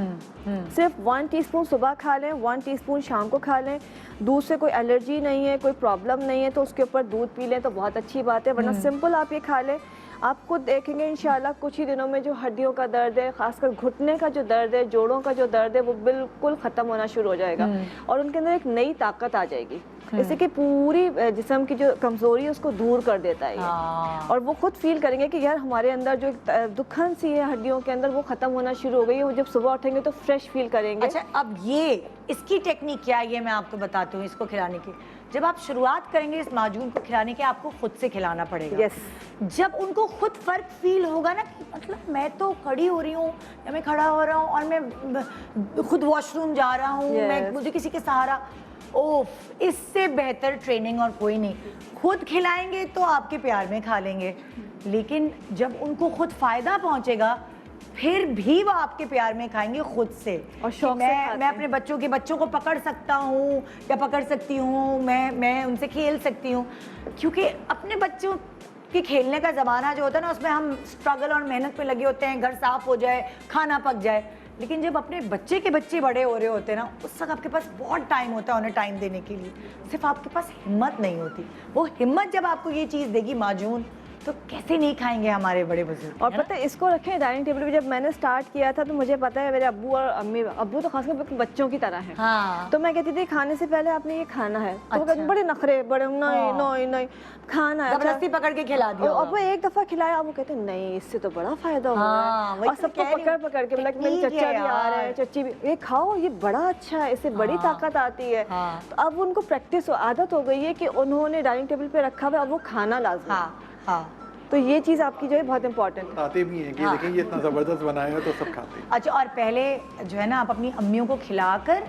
सिर्फ 1 टीस्पून सुबह खा लें, 1 टीस्पून शाम को खा लें। दूध से कोई एलर्जी नहीं है, कोई प्रॉब्लम नहीं है तो उसके ऊपर दूध पी लें तो बहुत अच्छी बात है, वरना सिंपल आप ये खा लें। आप खुद देखेंगे इंशाल्लाह कुछ ही दिनों में जो हड्डियों का दर्द है, खासकर घुटने का जो दर्द है, जोड़ों का जो दर्द है, वो बिल्कुल ख़त्म होना शुरू हो जाएगा और उनके अंदर एक नई ताकत आ जाएगी, जैसे कि पूरी जिस्म की जो कमज़ोरी है उसको दूर कर देता है ये। और वो खुद फील करेंगे कि यार हमारे अंदर जो दुखन सी है हड्डियों के अंदर वो ख़त्म होना शुरू हो गई है। वो जब सुबह उठेंगे तो फ्रेश फील करेंगे। अच्छा, अब ये इसकी टेक्निक क्या है ये मैं आपको बताती हूँ। इसको खिलाने की जब आप शुरुआत करेंगे इस माजून को खिलाने के, आपको खुद से खिलाना पड़ेगा। यस। जब उनको खुद फर्क फील होगा ना कि मतलब मैं तो खड़ी हो रही हूँ या मैं खड़ा हो रहा हूँ और मैं खुद वॉशरूम जा रहा हूँ, मैं मुझे किसी के सहारा, ओफ, इससे बेहतर ट्रेनिंग और कोई नहीं। खुद खिलाएंगे तो आपके प्यार में खा लेंगे, लेकिन जब उनको खुद फायदा पहुंचेगा फिर भी वो आपके प्यार में खाएंगे खुद से। और शौक से मैं अपने बच्चों को पकड़ सकता हूँ या पकड़ सकती हूँ, मैं उनसे खेल सकती हूँ, क्योंकि अपने बच्चों के खेलने का ज़माना जो होता है ना उसमें हम स्ट्रगल और मेहनत पे लगे होते हैं, घर साफ हो जाए, खाना पक जाए। लेकिन जब अपने बच्चे के बच्चे बड़े हो रहे होते हैं ना, उस वक्त आपके पास बहुत टाइम होता है उन्हें टाइम देने के लिए, सिर्फ आपके पास हिम्मत नहीं होती। वो हिम्मत जब आपको ये चीज़ देगी माजून, तो कैसे नहीं खाएंगे हमारे बड़े बुजुर्ग। और पता है इसको रखें डाइनिंग टेबल पे। जब मैंने स्टार्ट किया था तो मुझे पता है मेरे अब्बू और अम्मी, अब्बू तो खासकर बच्चों की तरह हैं। हाँ। तो मैं कहती थी खाने से पहले आपने ये खाना है, तो अच्छा। बड़े नखरे, बड़े नहीं नहीं नहीं खाना है, जबरदस्ती पकड़ के खिला दिया। अब वो एक दफा खिलाया, वो कहते नहीं इससे तो बड़ा फायदा हुआ है, और सबको पकड़ पकड़ के मतलब मेरे चचा भी आ रहे हैं, चच्ची भी, ये खाओ ये बड़ा अच्छा है, इससे बड़ी ताकत आती है। तो अब उनको प्रैक्टिस आदत हो गई है कि उन्होंने डाइनिंग टेबल पे रखा हुआ, अब वो खाना लाजमी। तो ये चीज़ आपकी जो है बहुत इंपॉर्टेंट है। खाते भी हैं कि देखें ये इतना ज़बरदस्त बनाया है तो सब खाते हैं। अच्छा, और पहले जो है ना आप अपनी अम्मियों को खिलाकर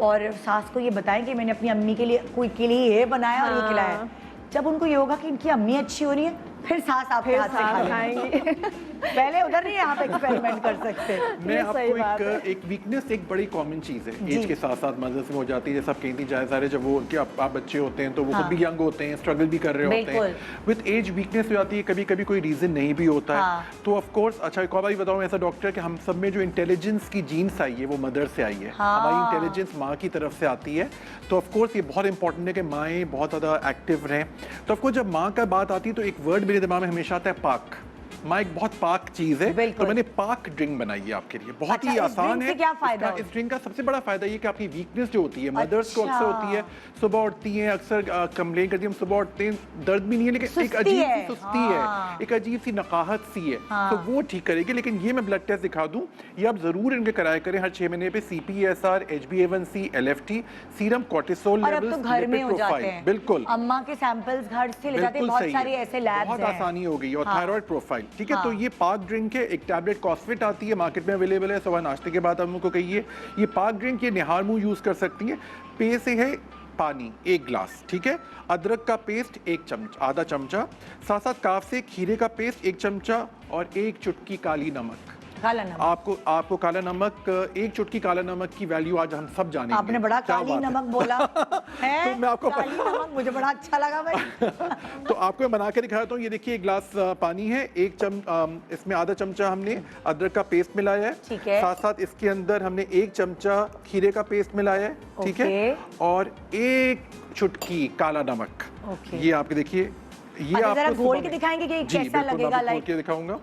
और सास को ये बताएं कि मैंने अपनी अम्मी के लिए कोई के लिए ये बनाया और ये खिलाया। जब उनको ये होगा कि इनकी अम्मी अच्छी हो रही है, फिर सास आपके हाथ से खाएंगी। पहले उधर नहीं आप एक्सपेरिमेंट कर सकते। मैं आपको एक वीकनेस एक बड़ी कॉमन चीज़ है, एज के साथ साथ मदर्स में हो जाती है, जैसे आप कहती जाए सारे जब वो उनके आप बच्चे होते हैं तो वो खुद भी यंग होते हैं, स्ट्रगल भी कर रहे होते हैं, विद एज वीकनेस हो जाती है, कभी कभी कोई रीज़न नहीं भी होता है। तो ऑफ कोर्स अच्छा एक और बात बताऊँ ऐसा डॉक्टर कि हम सब में जो इंटेलिजेंस की जीन्स आई है वो मदर से आई है, हमारी इंटेलिजेंस माँ की तरफ से आती है। तो ऑफ कोर्स ये बहुत इंपॉर्टेंट है कि माएँ बहुत ज़्यादा एक्टिव रहें। तो ऑफ कोर्स जब माँ का बात आती है तो एक वर्ड मेरे दिमाग में हमेशा आता है पाक। माँ एक बहुत पाक चीज़ है, तो मैंने पाक ड्रिंक बनाई है आपके लिए, बहुत ही आसान है। क्या फायदा? इस ड्रिंक का सबसे बड़ा फायदा ये कि आपकी वीकनेस जो होती है, मदर्स को अक्सर होती है, सुबह उठती हैं अक्सर कंप्लेन करती हैं, हम सुबह उठते हैं दर्द भी नहीं है लेकिन एक अजीब सी सुस्ती है, एक अजीब सी नकाहत सी है, तो वो ठीक करेगी। लेकिन ये मैं ब्लड टेस्ट दिखा दूं, ये आप जरूर इनके कराया करें हर 6 महीने पे, CPSR, HbA1c, LFT, serum cortisol levels, घर में हो जाते हैं। बिल्कुल, अम्मा के सैंपल्स घर से ले जाते हैं, बहुत सारी ऐसे लैब्स हैं, बहुत आसानी हो गई। और थायराइड प्रोफाइल, ठीक है। तो ये पाक ड्रिंक है, एक टैबलेट कॉस्फिट आती है मार्केट में अवेलेबल है, सुबह नाश्ते के बाद हम उनको कहिए ये पाक ड्रिंक, ये निहार मुंह यूज कर सकती हैं। पे से है पानी 1 गिलास, ठीक है। अदरक का पेस्ट 1 चम्मच, आधा चमचा, साथ साथ काफ से खीरे का पेस्ट 1 चमचा और 1 चुटकी काली नमक, काला नमक। आपको काला नमक, एक चुटकी काला नमक की वैल्यू आज हम सब जानेंगे। आपने बड़ा काली नमक बोला है। तो मैं आपको काली नमक मुझे बड़ा अच्छा लगा भाई। तो आपको मैं बना के दिखाता हूँ। ये देखिए एक गिलास पानी है, इसमें आधा चमचा हमने अदरक का पेस्ट मिलाया है। ठीक है। साथ साथ इसके अंदर हमने 1 चमचा खीरे का पेस्ट मिलाया है। ठीक है, और 1 चुटकी काला नमक। ये आपके देखिए, ये अच्छा, जरा आपको घोल के दिखाएंगे कि कैसा लगेगा। घोल के दिखाऊंगा।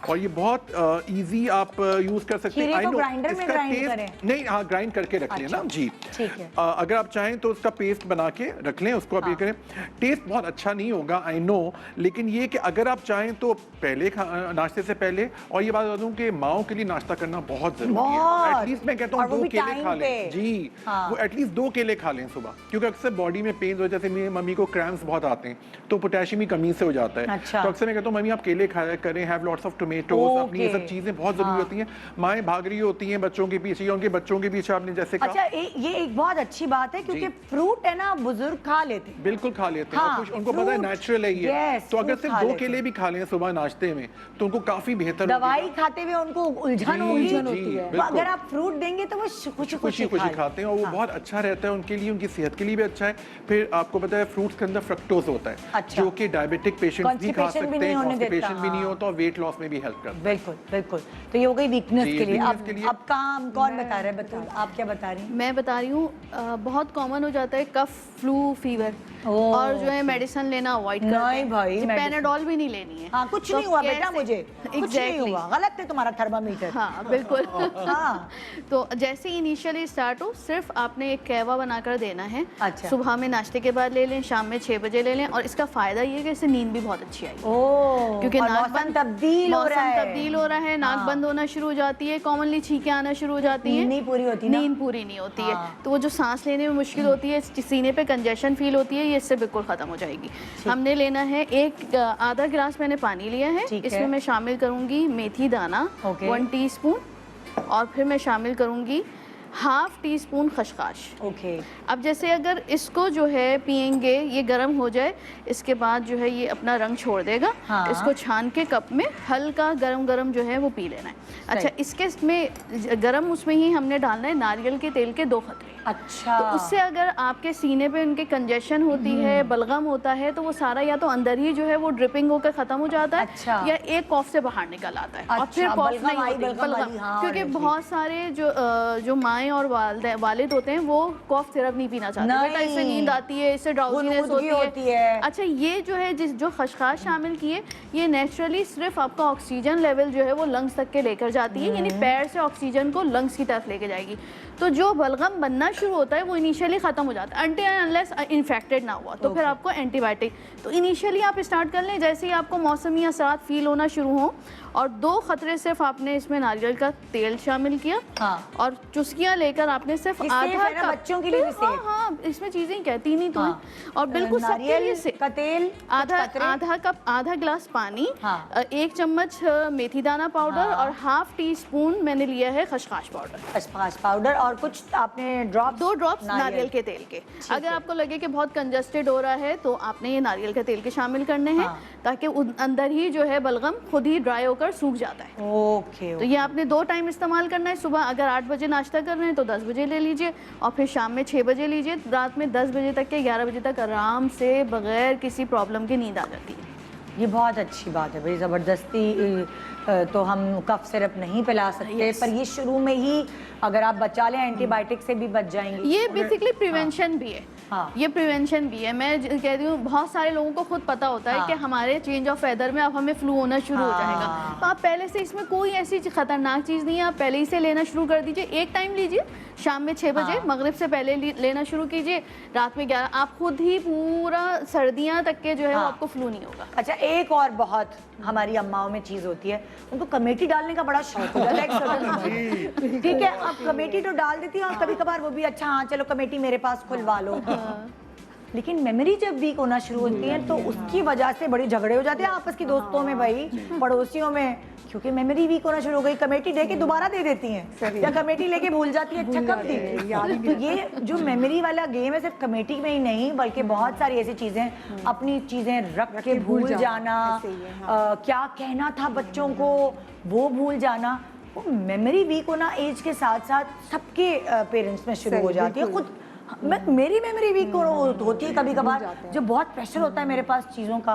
और ये बहुत इजी आप यूज कर सकते हैं। खीरे को ग्राइंडर में ग्राइंड करें? नहीं, हाँ, ग्राइंड करके रख लें ना जी। ठीक है। अगर आप चाहें तो उसका पेस्ट बना के रख लें, उसको आप ये करें। टेस्ट बहुत अच्छा नहीं होगा, आई नो, लेकिन ये कि अगर आप चाहें तो पहले नाश्ते से पहले, और ये बात बता दूं कि माओ के लिए नाश्ता करना बहुत जरूरी है। एटलीस्ट मैं कहता हूँ 2 केले खा लें जी। वो एटलीस्ट 2 केले खा लें सुबह, क्योंकि अक्सर बॉडी में पेन हो, जैसे मेरी मम्मी को क्रैम्प्स बहुत आते हैं तो पोटेशियम की कमी से हो जाता है। तो अक्सर मैं कहता हूँ मम्मी आप केले खाया करें, हैव लॉट्स ऑफ टोमेटोज, अपनी ये सब चीजें बहुत जरूरी होती हैं। माएँ भाग रही होती हैं बच्चों के पीछे, उनके बच्चों के पीछे, आपने जैसे कहा। अच्छा, ये एक बहुत अच्छी बात है, क्योंकि फ्रूट है ना, बुजुर्ग खा लेते हैं। बिल्कुल खा लेते हैं, कुछ उनको पता है नेचुरल है ये। तो अगर सिर्फ 2 केले भी खा लें सुबह नाश्ते में तो उनको काफी बेहतर। दवाई खाते हुए उनको उलझन होती है, अगर आप फ्रूट देंगे तो वो खुशी खुशी खाते हैं, और वो बहुत अच्छा रहता है उनके लिए, उनकी सेहत के लिए भी अच्छा है। फिर आपको पता है फ्रूट्स के अंदर फ्रक्टोज होता है, जो कि डायबिटिक पेशेंट्स भी खा सकते हैं, कॉन्स्टिपेशन भी नहीं होता और वेट लॉस में भी हेल्प करता है। बिल्कुल बिल्कुल। तो ये हो गई वीकनेस के लिए। अब काम कौन बता रहा है? बतूल, आप क्या बता रही हैं? मैं बता रही हूँ, बहुत कॉमन हो जाता है कफ, फ्लू, फीवर, और जो है मेडिसिन लेना अवॉइड करते हैं। नहीं भाई, पेनाडोल भी नहीं लेनी है। हाँ, कुछ नहीं हुआ बेटा, मुझे कुछ नहीं हुआ। गलत है तुम्हारा थर्मामीटर। हाँ बिल्कुल। हाँ। तो जैसे इनिशियली स्टार्ट हो, सिर्फ आपने एक कहवा बनाकर देना है। अच्छा। सुबह में नाश्ते के बाद ले लें, शाम में 6 बजे ले लें, और इसका फायदा ये है कि इससे नींद भी बहुत अच्छी आएगी। क्योंकि मौसम तब्दील हो रहा है, नाक बंद होना शुरू हो जाती है, कॉमनली छींकें आना शुरू हो जाती है, नहीं पूरी होती, नींद पूरी नहीं होती है, तो वो जो सांस लेने में मुश्किल होती है, सीने पे कंजेशन फील होती है, ये इससे बिल्कुल खत्म हो जाएगी। हमने लेना है आधा गिलास मैंने पानी लिया है, इसमें मैं शामिल करूंगी मेथी दाना 1 टीस्पून, और फिर मैं शामिल करूंगी ½ टीस्पून खसखस। अब जैसे अगर इसको जो है पियेंगे, ये गर्म हो जाए, इसके बाद जो है ये अपना रंग छोड़ देगा। इसको छान के कप में हल्का गरम गरम जो है वो पी लेना है। अच्छा, इसके में गरम उसमें ही हमने डालना है नारियल के तेल के 2 खतरे। अच्छा। तो उससे अगर आपके सीने पे उनके कंजेशन होती है, बलगम होता है, तो वो सारा या तो अंदर ही जो है वो ड्रिपिंग होकर खत्म हो जाता है। अच्छा। या एक कॉफ से बाहर निकल आता है। और फिर कॉफ नहीं होती, बलगम। क्योंकि बहुत सारे जो माएँ और वालिद होते हैं वो कॉफ सिरप नहीं पीना चाहते, बेटा इससे नींद आती है, इससे ड्राउजीनेस होती है। अच्छा, ये जो है जो खसखस शामिल किए, ये नेचुरली सिर्फ आपका ऑक्सीजन लेवल जो है वो लंग्स तक के लेकर जाती है, यानी पैर से ऑक्सीजन को लंग्स की तरफ लेके जाएगी। तो जो बलगम बनना शुरू होता है वो इनिशियली खत्म हो जाता है, अनटिल अनलेस इन्फेक्टेड ना हुआ, तो फिर आपको एंटीबायोटिक। तो इनिशियली आप स्टार्ट कर लें, जैसे ही आपको मौसमी असरात फील होना शुरू हो, और 2 खतरे सिर्फ आपने इसमें नारियल का तेल शामिल किया। और चुस्कियां लेकर आपने सिर्फ आधा कप, बच्चों के लिए भी हाँ, इसमें चीजें कहती नहीं तो और बिल्कुल नारियल का तेल, आधा कप, आधा गिलास पानी, 1 चम्मच मेथी दाना पाउडर, और ½ टीस्पून मैंने लिया है खसखस पाउडर, और कुछ आपने 2 ड्रॉप्स नारियल के तेल के। अगर आपको लगे कि बहुत कंजस्टेड हो रहा है तो आपने ये नारियल के तेल के शामिल करने हैं, ताकि अंदर ही जो है बलगम खुद ही ड्राई होकर सूख जाता है। तो ये आपने 2 टाइम इस्तेमाल करना है। सुबह अगर 8 बजे नाश्ता कर रहे हैं तो 10 बजे ले लीजिए, और फिर शाम में 6 बजे लीजिए। रात में 10 बजे तक के 11 बजे तक आराम से बगैर किसी प्रॉब्लम के नींद आ जाती है। ये बहुत अच्छी बात है भाई। ज़बरदस्ती तो हम कफ सिरप नहीं पिला सकते, पर ये शुरू में ही अगर आप बचा लें एंटीबायोटिक से भी बच जाएंगे। ये बेसिकली प्रिवेंशन भी है। ये प्रिवेंशन भी है। मैं कह रही हूँ बहुत सारे लोगों को खुद पता होता है कि हमारे चेंज ऑफ वेदर में अब हमें फ्लू होना शुरू हो जाएगा, तो आप पहले से, इसमें कोई ऐसी खतरनाक चीज़ नहीं है, आप पहले ही से लेना शुरू कर दीजिए। एक टाइम लीजिए, शाम में 6 बजे, मगरिब से पहले लेना शुरू कीजिए, रात में 11, आप खुद ही पूरा सर्दियाँ तक के जो है वो आपको फ्लू नहीं होगा। अच्छा, एक और बहुत हमारी अम्माओं में चीज़ होती है, उनको कमेटी डालने का बड़ा शौक होता है। ठीक है, अब कमेटी तो डाल देती है, और कभी कभार वो भी, अच्छा हाँ चलो कमेटी मेरे पास खुलवा लो। लेकिन मेमोरी जब वीक होना शुरू होती है तो उसकी वजह से बड़े झगड़े हो जाते हैं आपस की दोस्तों में, भाई पड़ोसियों में, क्योंकि मेमोरी वीक होना शुरू हो गई। कमेटी दे के दोबारा दे देती हैं, या कमेटी लेके भूल जाती है, अच्छा कब दी। तो ये जो मेमोरी वाला गेम है, सिर्फ कमेटी में ही नहीं बल्कि बहुत सारी ऐसी चीजें, अपनी चीजें रख के भूल जाना, क्या कहना था बच्चों को वो भूल जाना, वो मेमोरी वीक होना एज के साथ साथ सबके पेरेंट्स में शुरू हो जाती है। खुद मेरी मेमोरी वीक होती है कभी कभार, जब बहुत प्रेशर होता है मेरे पास चीज़ों का।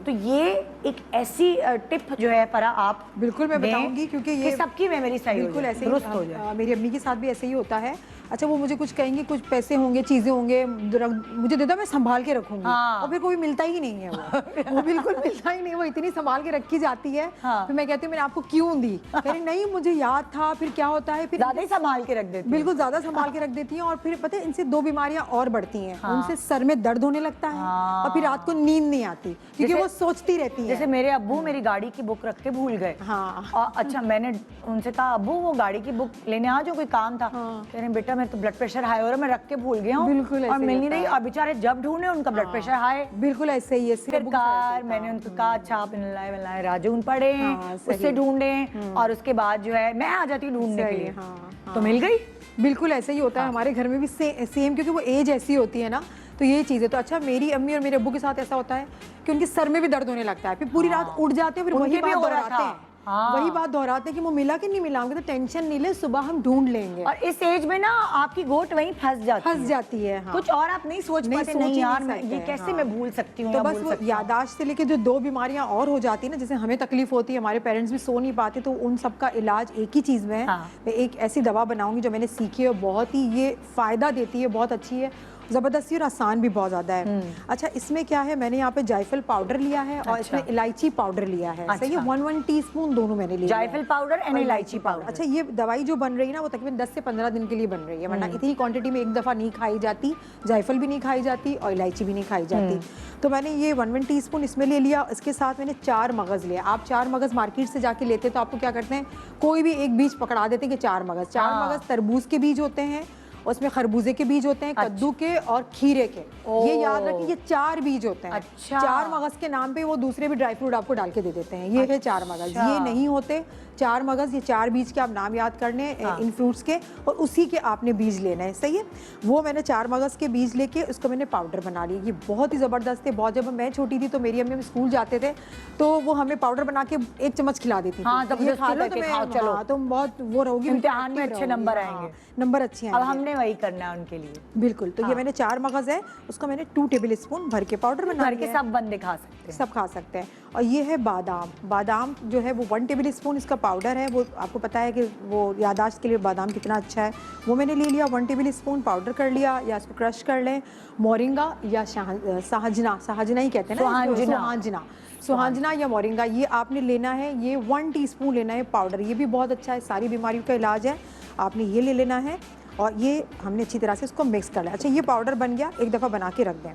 तो ये एक ऐसी टिप जो है परा आप बिल्कुल मैं बताऊंगी, क्योंकि ये सबकी मेमोरी सही बिल्कुल ऐसे दुरुस्त हो ही जाए। मेरी अम्मी के साथ भी ऐसे ही होता है। अच्छा, वो मुझे कुछ कहेंगे, कुछ पैसे होंगे, चीजें होंगे, मुझे दे दो, मैं संभाल के रखूंगी। हाँ। और फिर कोई मिलता ही नहीं है वो बिल्कुल मिलता ही नहीं, वो इतनी संभाल के रखी जाती है। हाँ। फिर मैं कहती हूँ मैंने आपको क्यों दी, कह रही नहीं मुझे याद था। फिर क्या होता है, फिर ज्यादा ही संभाल के रख देती बिल्कुल ज्यादा संभाल के रख देती हैं। और फिर पता है इनसे 2 बीमारियां और बढ़ती हैं। हाँ। उनसे सर में दर्द होने लगता है और फिर रात को नींद नहीं आती, क्योंकि वो सोचती रहती है। जैसे मेरे अब्बू मेरी गाड़ी की बुक रख के भूल गए। हाँ। और अच्छा, मैंने उनसे कहा अब्बू वो गाड़ी की बुक लेने आ जाओ, कोई काम था। कह रहे बेटा मैं तो ब्लड प्रेशर हाई हो रहा है, मैं रख के भूल गया हूँ। बिल्कुल ऐसे और मिल नहीं होता रही, है। और बेचारे जब ढूंढे उनका ब्लड प्रेशर हाई। बिल्कुल ऐसे ही है। फिर कार मैंने उनको कहा अच्छा आप लाए राजून पढ़े, हाँ, सही। उससे ढूंढे, और उसके बाद जो है मैं आ जाती हूँ ढूंढने के सही, लिए। हाँ, तो मिल गई। बिल्कुल ऐसे ही होता है हमारे घर में भी सेम, क्योंकि वो एज ऐसी होती है ना, तो ये चीज़ है। तो अच्छा, मेरी अम्मी और मेरे अब्बू के साथ ऐसा होता है कि उनके सर में भी दर्द होने लगता है, फिर पूरी रात उठ जाते हैं, फिर वही बात दोहराते हैं। वही बात दोहराते हैं कि वो मिला कि नहीं मिला, तो टेंशन नहीं ले, सुबह हम ढूंढ लेंगे। और इस एज में ना आपकी गोट वहीं फंस जाती है। हाँ। कुछ और आप नहीं सोच पाते, नहीं यार ये कैसे मैं भूल सकती हूँ। तो बस वो यादाश्त से लेके जो 2 बीमारियां और हो जाती है ना, जैसे हमें तकलीफ होती है, हमारे पेरेंट्स भी सो नहीं पाते, तो उन सब का इलाज एक ही चीज़ में है। मैं एक ऐसी दवा बनाऊंगी जो मैंने सीखी है, बहुत ही ये फ़ायदा देती है, बहुत अच्छी है, ज़बरदस्ती और आसान भी बहुत ज़्यादा है। अच्छा, इसमें क्या है, मैंने यहाँ पे जायफल पाउडर लिया है और इसमें इलायची पाउडर लिया है। सही है, 1 टीस्पून दोनों मैंने लिया, जायफल पाउडर एंड इलायची पाउडर। अच्छा, ये दवाई जो बन रही है ना, वो तकरीबन 10 से 15 दिन के लिए बन रही है, वरना इतनी क्वांटिटी में एक दफ़ा नहीं खाई जाती। जायफल भी नहीं खाई जाती और इलायची भी नहीं खाई जाती। तो मैंने ये 1 टीस्पून इसमें ले लिया। इसके साथ मैंने 4 मगज़ लिया। आप 4 मगज़ मार्केट से जाके लेते तो आपको क्या करते हैं, कोई भी एक बीज पकड़ा देते हैं कि 4 मगज़। 4 मगज़ तरबूज के बीज होते हैं, उसमें खरबूजे के बीज होते हैं, कद्दू के और खीरे के। ये याद रखिए, ये 4 बीज होते हैं। अच्छा। 4 मगज़ के नाम पे वो दूसरे भी ड्राई फ्रूट आपको डाल के दे देते हैं। ये है 4 मगज़, ये नहीं होते 4 मगज़। ये 4 बीज के आप नाम याद करने इन फ्रूट्स के, और उसी के आपने बीज लेना है। सही है, वो मैंने 4 मगज़ के बीज लेके उसको मैंने पाउडर बना लिया। ये बहुत ही ज़बरदस्त है। बहुत, जब मैं छोटी थी तो मेरी अम्मी, हम स्कूल जाते थे तो वो हमें पाउडर बना के 1 चम्मच खिला देती थी। हाँ, तो ये खा लो तो चलो तुम बहुत वो रहोगी, इम्तिहान में अच्छे नंबर आएंगे। नंबर अच्छे आएंगे। अब हमने वही करना है उनके लिए। बिल्कुल। तो ये मैंने 4 मगज़ है, उसको मैंने 2 टेबल स्पून भर के पाउडर बना घर के सब बंदे खा सकते हैं। सब खा सकते हैं। और ये है बादाम। बादाम जो है वो 1 टेबल स्पून इसका पाउडर है। वो आपको पता है कि वो यादाश्त के लिए बादाम कितना अच्छा है। वो मैंने ले लिया, 1 टेबल स्पून पाउडर कर लिया, या इसको क्रश कर लें। मोरिंगा या साहजना ही कहते हैं ना, सुहांजना या मोरिंगा, ये आपने लेना है। ये 1 टीस्पून लेना है पाउडर। ये भी बहुत अच्छा है, सारी बीमारियों का इलाज है। आपने ये ले लेना है और ये हमने अच्छी तरह से इसको मिक्स कर लिया। अच्छा, ये पाउडर बन गया, एक दफ़ा बना के रख दें।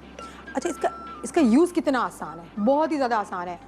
अच्छा, इसका यूज़ कितना आसान है, बहुत ही ज़्यादा आसान है।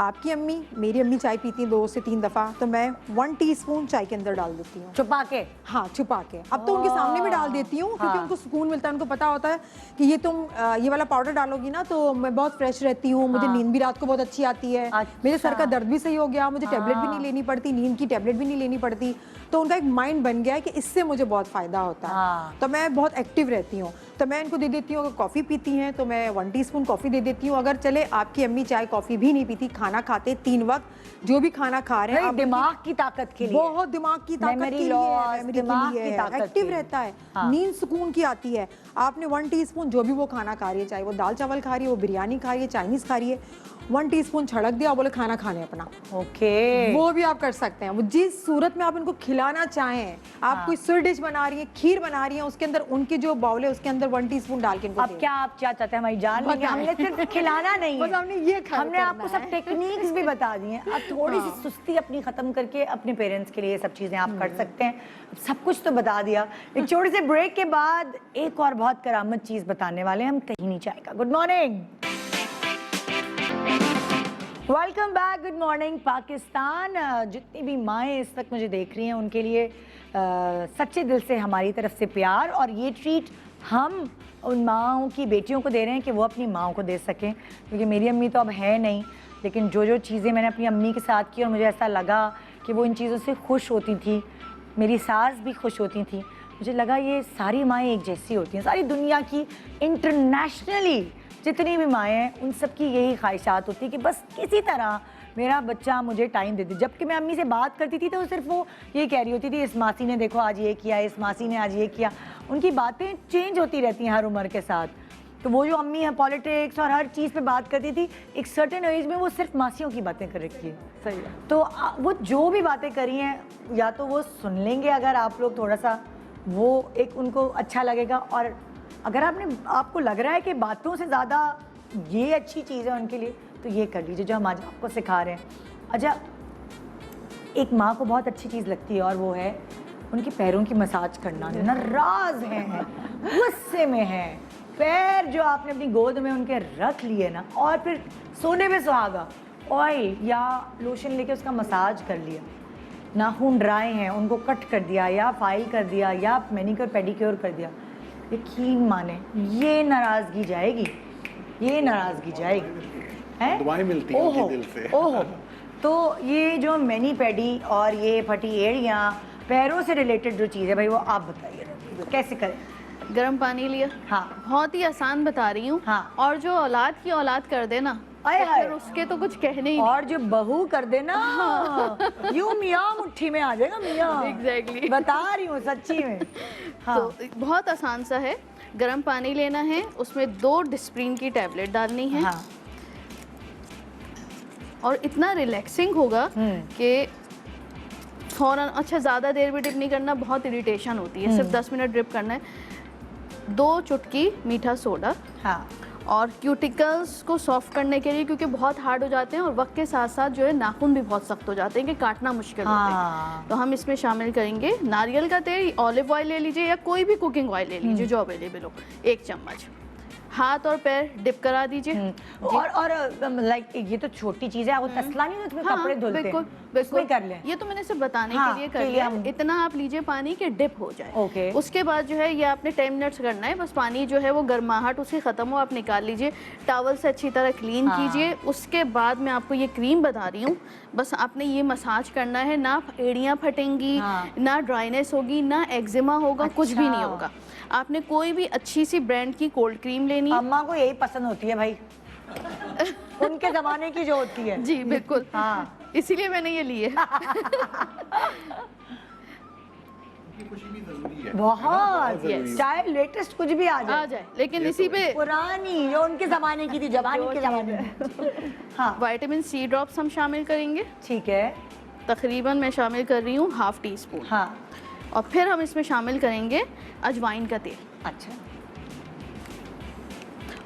आपकी अम्मी, मेरी अम्मी चाय पीती हैं 2 से 3 दफ़ा, तो मैं 1 टीस्पून चाय के अंदर डाल देती हूँ, छुपा के। हाँ, छुपा के। अब तो उनके सामने भी डाल देती हूँ, क्योंकि उनको सुकून मिलता है। उनको पता होता है कि ये तुम ये वाला पाउडर डालोगी ना तो मैं बहुत फ्रेश रहती हूँ, मुझे नींद भी रात को बहुत अच्छी आती है, मेरे सर का दर्द भी सही हो गया, मुझे टैबलेट भी नहीं लेनी पड़ती, नींद की टैबलेट भी नहीं लेनी पड़ती। तो उनका एक माइंड बन गया है कि इससे मुझे बहुत फ़ायदा होता है। तो मैं बहुत एक्टिव रहती हूँ। तो मैं इनको दे देती हूँ, अगर कॉफ़ी पीती हैं तो मैं 1 टीस्पून कॉफ़ी दे देती हूँ। अगर चले आपकी अम्मी चाय कॉफ़ी भी नहीं पीती, खाना खाते 3 वक्त, जो भी खाना खा रहे हैं, दिमाग की ताकत के लिए, बहुत दिमाग की ताकत के लिए, दिमाग की ताकत, एक्टिव रहता है। नींद सुकून की आती है। आपने 1 टीस्पून जो भी वो खाना खा रही है, चाहे वो दाल चावल खा रही है, वो बिरयानी खा रही है, चाइनीज़ खा रही है, 1 टीस्पून छिड़क दिया, बोले खाना खाने अपना। ओके, वो भी आप कर सकते हैं। वो जिस सूरत में आप इनको खिलाना चाहें, आप कोई स्वीट डिश बना रही हैं, खीर बना रही हैं, उसके अंदर उनकी जो बाउल है उसके अंदर 1 टीस्पून डाल के इनको अब क्या आप क्या चाहते हैं हमारी जान लेंगे? हमने सिर्फ खिलाना नहीं है, हमने ये हमने आपको सब टेक्निक्स भी बता दी हैं। अब थोड़ी सी सुस्ती अपनी खत्म करके अपने पेरेंट्स के लिए सब चीजें आप कर सकते हैं। सब कुछ तो बता दिया। एक छोटे से ब्रेक के बाद एक और बहुत करामत चीज बताने वाले हैं, हम कहीं नहीं जाएगा। Good morning, welcome back, good morning Pakistan. जितनी भी माएँ इस वक्त मुझे देख रही हैं उनके लिए सच्चे दिल से हमारी तरफ से प्यार, और ये ट्रीट हम उन माँओं की बेटियों को दे रहे हैं कि वो अपनी माँओं को दे सकें। क्योंकि मेरी अम्मी तो अब है नहीं, लेकिन जो जो चीज़ें मैंने अपनी अम्मी के साथ की और मुझे ऐसा लगा कि वो इन चीज़ों से खुश होती थी, मेरी सास भी खुश होती थी, मुझे लगा ये सारी माएँ एक जैसी होती हैं। सारी दुनिया की इंटरनेशनली जितनी भी माएँ हैं उन सब की यही ख्वाहिशात होती है कि बस किसी तरह मेरा बच्चा मुझे टाइम देती, जबकि मैं अम्मी से बात करती थी तो सिर्फ वो ये कह रही होती थी इस मासी ने देखो आज ये किया, इस मासी ने आज ये किया। उनकी बातें चेंज होती रहती हैं हर उम्र के साथ। तो वो जो अम्मी है पॉलिटिक्स और हर चीज़ पे बात करती थी, एक सर्टेन एज में वो सिर्फ मासियों की बातें कर रखी है। सही है। तो वो जो भी बातें करी हैं या तो वो सुन लेंगे अगर आप लोग थोड़ा सा, वो एक उनको अच्छा लगेगा। और अगर आपको लग रहा है कि बातों से ज़्यादा ये अच्छी चीज़ है उनके लिए, तो ये कर लीजिए जो हम आज आपको सिखा रहे हैं। अच्छा, एक माँ को बहुत अच्छी चीज़ लगती है और वो है उनके पैरों की मसाज करना। नाराज़ हैं, गुस्से में हैं, पैर जो आपने अपनी गोद में उनके रख लिए ना, और फिर सोने पे सुहागा ऑयल या लोशन लेके उसका मसाज कर लिया, नाखून ड्राई हैं उनको कट कर दिया या फाइल कर दिया या मैनिक्योर पेडिक्योर कर दिया, यकीन माने ये नाराज़गी जाएगी, ये नाराज़गी जाएगी। हैं? दुआएं मिलती हैं उनके दिल से। ओहो, तो ये जो मैनी पेडी और ये फटी एड़ियाँ, पैरों से रिलेटेड जो चीज़ है भाई, वो आप बताइए कैसे करें। गर्म पानी लिया। हाँ, बहुत ही आसान बता रही हूँ। हाँ। और जो औलाद की औलाद कर दे ना, आए तो हाय। फिर उसके तो कुछ कहने ही और जो बहू कर देना यूं मियाँ मुट्ठी में आ जाएगा मियाँ। Exactly। बता रही हूँ सच्ची में। हाँ, तो बहुत आसान सा है। गर्म पानी लेना है, उसमें 2 डिस्प्रिन की टैबलेट डालनी है। हाँ, और इतना रिलैक्सिंग होगा कि फौरन, अच्छा ज़्यादा देर भी डिप नहीं करना, बहुत इरिटेशन होती है, सिर्फ 10 मिनट डिप करना है। 2 चुटकी मीठा सोडा, हाँ, और क्यूटिकल्स को सॉफ्ट करने के लिए, क्योंकि बहुत हार्ड हो जाते हैं और वक्त के साथ साथ जो है नाखून भी बहुत सख्त हो जाते हैं कि काटना मुश्किल होता हाँ। है। तो हम इसमें शामिल करेंगे नारियल का तेल, ऑलिव ऑयल ले लीजिए या कोई भी कुकिंग ऑयल ले लीजिए जो अवेलेबल हो, 1 चम्मच। हाथ और पैर डिप करा दीजिए। और लाइक ये तो छोटी चीज़ है, वो तसला नहीं उसमें कपड़े धुलते हैं, बिल्कुल उसमें कर लें। ये तो मैंने सिर्फ बताने हाँ, के लिए के कर लिए लिया। हम- इतना आप लीजिए पानी के डिप हो जाए। ओके। उसके बाद जो है ये आपने 10 मिनट्स करना है, बस पानी जो है वो गर्माहट उसकी ख़त्म हो, आप निकाल लीजिए, टॉवल से अच्छी तरह क्लीन हाँ। कीजिए। उसके बाद मैं आपको ये क्रीम बता रही हूँ, बस आपने ये मसाज करना है, ना एड़ियाँ फटेंगी, हाँ। ना ड्राइनेस होगी, ना एक्जिमा होगा, कुछ भी नहीं अच्छा। होगा। आपने कोई भी अच्छी सी ब्रांड की कोल्ड क्रीम लेनी है। अम्मा को यही पसंद होती है भाई, उनके ज़माने की जो होती है। जी बिल्कुल, हाँ, इसीलिए मैंने ये ली है। खुशी भी जरूरी है। बहुत, Yes। चाहे लेटेस्ट कुछ भी आ आ जाए, जाए, लेकिन इसी पे पुरानी जो उनके ज़माने की थी, जवानी के ज़माने में। हाँ, विटामिन सी ड्रॉप्स हम शामिल करेंगे। ठीक है। तकरीबन मैं शामिल कर रही हूँ 1/2 टीस्पून। हाँ, और फिर हम इसमें शामिल करेंगे अजवाइन का तेल। अच्छा,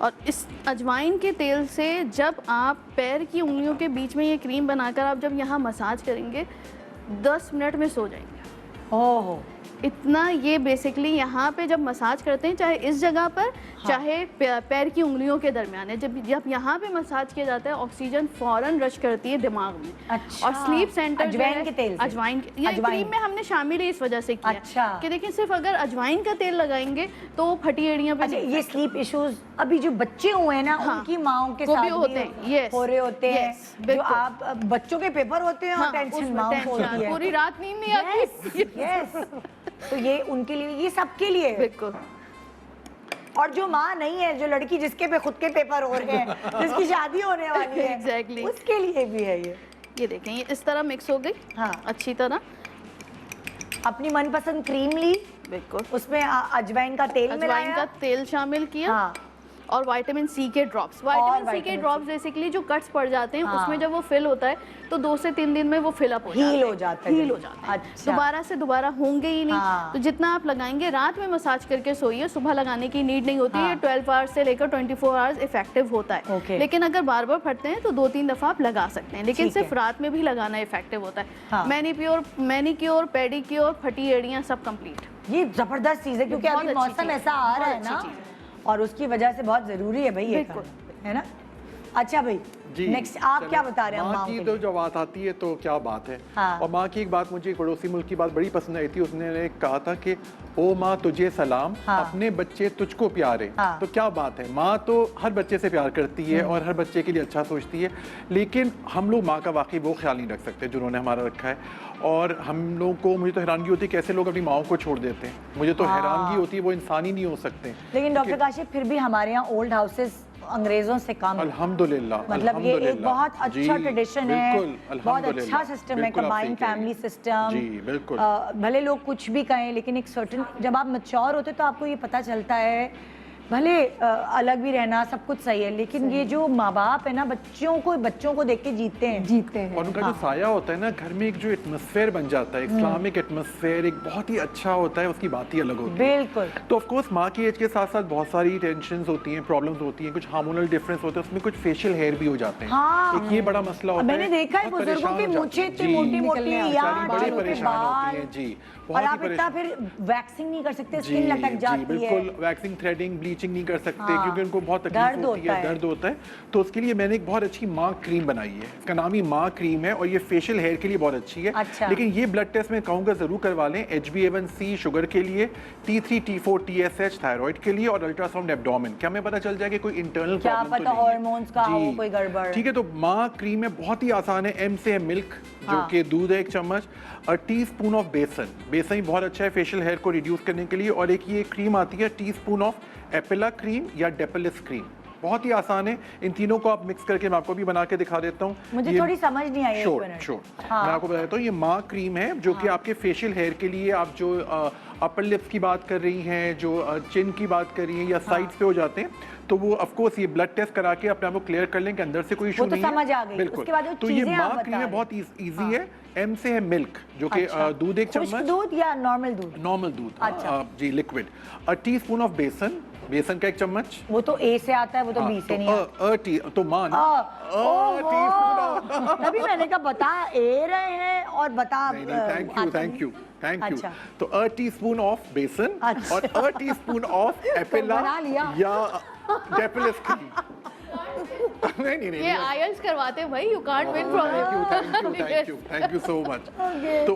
और इस अजवाइन के तेल से जब आप पैर की उंगलियों के बीच में ये क्रीम बनाकर आप जब यहाँ मसाज करेंगे, 10 मिनट में सो जाएंगे। ओह, इतना ये बेसिकली यहाँ पे जब मसाज करते हैं, चाहे इस जगह पर चाहे पैर की उंगलियों के दरमियान है, जब यहाँ पे मसाज किया जाता है, ऑक्सीजन फौरन रश करती है दिमाग में। अच्छा। और स्लीप सेंटर जो अजवाइन है- के तेल से? अजवाइन ये अजवाइन। क्रीम में हमने शामिल ही इस वजह से किया अच्छा। कि देखिए सिर्फ अगर अजवाइन का तेल लगाएंगे तो वो फटी एड़ियाँ पे अच्छा, नहीं ये स्लीप इश्यूज अभी जो बच्चे हुए हैं ना, हाँ, उनकी माओं के वो साथ भी होते हैं, yes, हो रहे होते हैं। yes, जो बिल्कुल। आप बच्चों के पेपर होते हैं और हाँ, टेंशन उसमें माओं को टेंशन, होती है। पूरी रात नींद नहीं आती। यस, तो ये उनके लिए, ये सबके लिए है। बिल्कुल। और जो माँ नहीं है, जो लड़की जिसके पे खुद के पेपर हो रहे हैं, जिसकी शादी होने वाली है, Exactly। उसके लिए भी है ये। ये देखें, ये इस तरह मिक्स हो गई हाँ। अच्छी तरह। अपनी मनपसंद क्रीम ली, बिल्कुल। उसमें अजवाइन का तेल अजवाइन मिलाया। का तेल शामिल किया। हाँ, और विटामिन सी के ड्रॉप्स। विटामिन सी के विटामिन ड्रॉप्स बेसिकली जो कट्स पड़ जाते हैं, हाँ। उसमें जब वो फिल होता है तो 2 से 3 दिन में वो फिल अप हो हील हो जाता है। हील हो जाता है। अच्छा। दोबारा से दोबारा होंगे ही नहीं। हाँ। तो जितना आप लगाएंगे, रात में मसाज करके सोइए, सुबह लगाने की नीड नहीं होती है। हाँ। ये 12 आवर्स से लेकर 24 आवर्स इफेक्टिव होता है। ओके। लेकिन अगर बार बार फटते हैं तो 2-3 दफा आप लगा सकते हैं, लेकिन ठीक है। सिर्फ रात में भी लगाना इफेक्टिव होता है। हाँ। मैनीक्योर, पेडिक्योर, फटी एड़ियाँ सब कंप्लीट। ये जबरदस्त चीज है, क्योंकि बहुत अभी अच्छी मौसम चीज़ ऐसा है, आ रहा है बहुत ना, अच्छी चीज़ और उसकी वजह से बहुत जरूरी है भाई ये बिल्कुल। करना, है ना। अच्छा भाई, जी, नेक्स्ट आप चलो, क्या बता रहे हैं माँ माँओं की के तो लिए? जो बात आती है तो क्या बात है। हाँ। और माँ की एक बात मुझे पड़ोसी मुल्क की बात बड़ी पसंद आई थी। उसने कहा था कि ओ माँ तुझे सलाम, हाँ। अपने बच्चे तुझको प्यारे। हाँ। तो क्या बात है, माँ तो हर बच्चे से प्यार करती है और हर बच्चे के लिए अच्छा सोचती है, लेकिन हम लोग माँ का वाकई वो ख्याल नहीं रख सकते जिन्होंने हमारा रखा है। और हम लोग को, मुझे तो हैरानगी होती है कैसे लोग अपनी माँओं को छोड़ देते हैं। मुझे तो हाँ। हैरानगी होती है, वो इंसान ही नहीं हो सकते। लेकिन डॉक्टर काशिफ, फिर भी हमारे यहाँ ओल्ड हाउसेस अंग्रेजों से कम। अल्हम्दुलिल्लाह, मतलब ये एक बहुत अच्छा ट्रेडिशन है, बिल्कुल, बहुत अच्छा सिस्टम है, बिल्कुल आप कंबाइंड सही कह रही फैमिली हैं। सिस्टम। जी बिल्कुल। भले लोग कुछ भी कहें, लेकिन एक सर्टेन जब आप मैच्योर होते तो आपको ये पता चलता है, भले अलग भी रहना सब कुछ सही है, लेकिन ये जो माँ बाप है ना, बच्चों को देख के जीते हैं। और उनका जो साया होता है ना घर में, एक जो एटमॉस्फेयर बन जाता है, इस्लामिक एटमॉस्फेयर एक बहुत ही अच्छा होता है, उसकी बात ही अलग होती है। बिल्कुल। तो ऑफ कोर्स माँ की एज के साथ साथ बहुत सारी टेंशंस होती हैं, प्रॉब्लम्स होती हैं, कुछ हार्मोनल डिफरेंस होते हैं, उसमें कुछ फेशियल हेयर भी हो जाते हैं। हाँ। एक ये बड़ा मसला होता है। मैंने देखा है बहुत बुजुर्गों की परेशान हो मूंछें जाते इतनी हैं। मोटी मोटी, बेचारी बड़ी यहाँ परेशान होती हैं जी, और बहुत ही आप इतना परेशान। फिर वैक्सिंग नहीं कर सकते, जी, स्किन लटक जाती है। बिल्कुल, वैक्सिंग, थ्रेडिंग, ब्लीचिंग नहीं कर सकते, हाँ, क्योंकि उनको बहुत दर्द तकलीफ होती है, दर्द होता है। तो उसके लिए मैंने एक बहुत अच्छी माँ क्रीम बनाई है, इसका नाम ही माँ क्रीम है, और ये फेशियल हेयर के लिए बहुत अच्छी है। अच्छा। लेकिन ये ब्लड टेस्ट मैं कहूँगा जरूर करवा लें, HbA1c शुगर के लिए, T3 T4 TSH थायराइड के लिए, और अल्ट्रासाउंड एब्डोमेन। क्या हमें पता चल जाए कि कोई इंटरनल क्या प्रॉब्लम तो पता नहीं है। हार्मोन्स का हो जी। कोई गड़बड़। ठीक है, तो माँ क्रीम है, बहुत ही आसान है। M से है मिल्क, जो हाँ। कि दूध है 1 चम्मच, और टीस्पून ऑफ बेसन। बेसन ही बहुत अच्छा है फेशियल हेयर को रिड्यूस करने के लिए। और एक ये क्रीम आती है, टीस्पून ऑफ एपिला क्रीम या डेपेलिस क्रीम, बहुत ही आसान है। इन तीनों को आप मिक्स करके, मैं आपको भी बना के दिखा देता हूँ। मुझे थोड़ी समझ नहीं आई, एक श्योर मिनट। श्योर, हाँ। मैं आपको बता देता हूँ। ये माँ क्रीम है, जो कि आपके फेशियल हेयर के लिए, आप जो अपर लिप्स की बात कर रही हैं, जो चिन की बात कर रही हैं, या साइड्स पे हो जाते हैं, तो वो ऑफ कोर्स ये ब्लड टेस्ट करा के अपने आप को क्लियर कर लें कि अंदर से कोई इशू वो तो नहीं है। समझ आ गई। बिल्कुल। उसके बाद जो तो ये चीजें आप माँ क्रीम बता है, बहुत इजी है। M से है मिल्क, जो कि अच्छा। दूध 1 खुश्क चम्मच, दूध या नॉर्मल दूध? नॉर्मल दूध, अच्छा। जी लिक्विड। अ टीस्पून ऑफ बेसन, बेसन का 1 चम्मच। वो तो A से आता है, वो तो B से नहीं आता। तो मान तभी मैंने कहा बता A रहे हैं और बता। Thank you. अच्छा। तो अ टीस्पून ऑफ बेसन अच्छा। और अ टीस्पून ऑफ एपिला बना लिया। या डेपेलिस क्रीम। नहीं ये आयल्स करवाते हैं भाई, you can't win from thank you so much. तो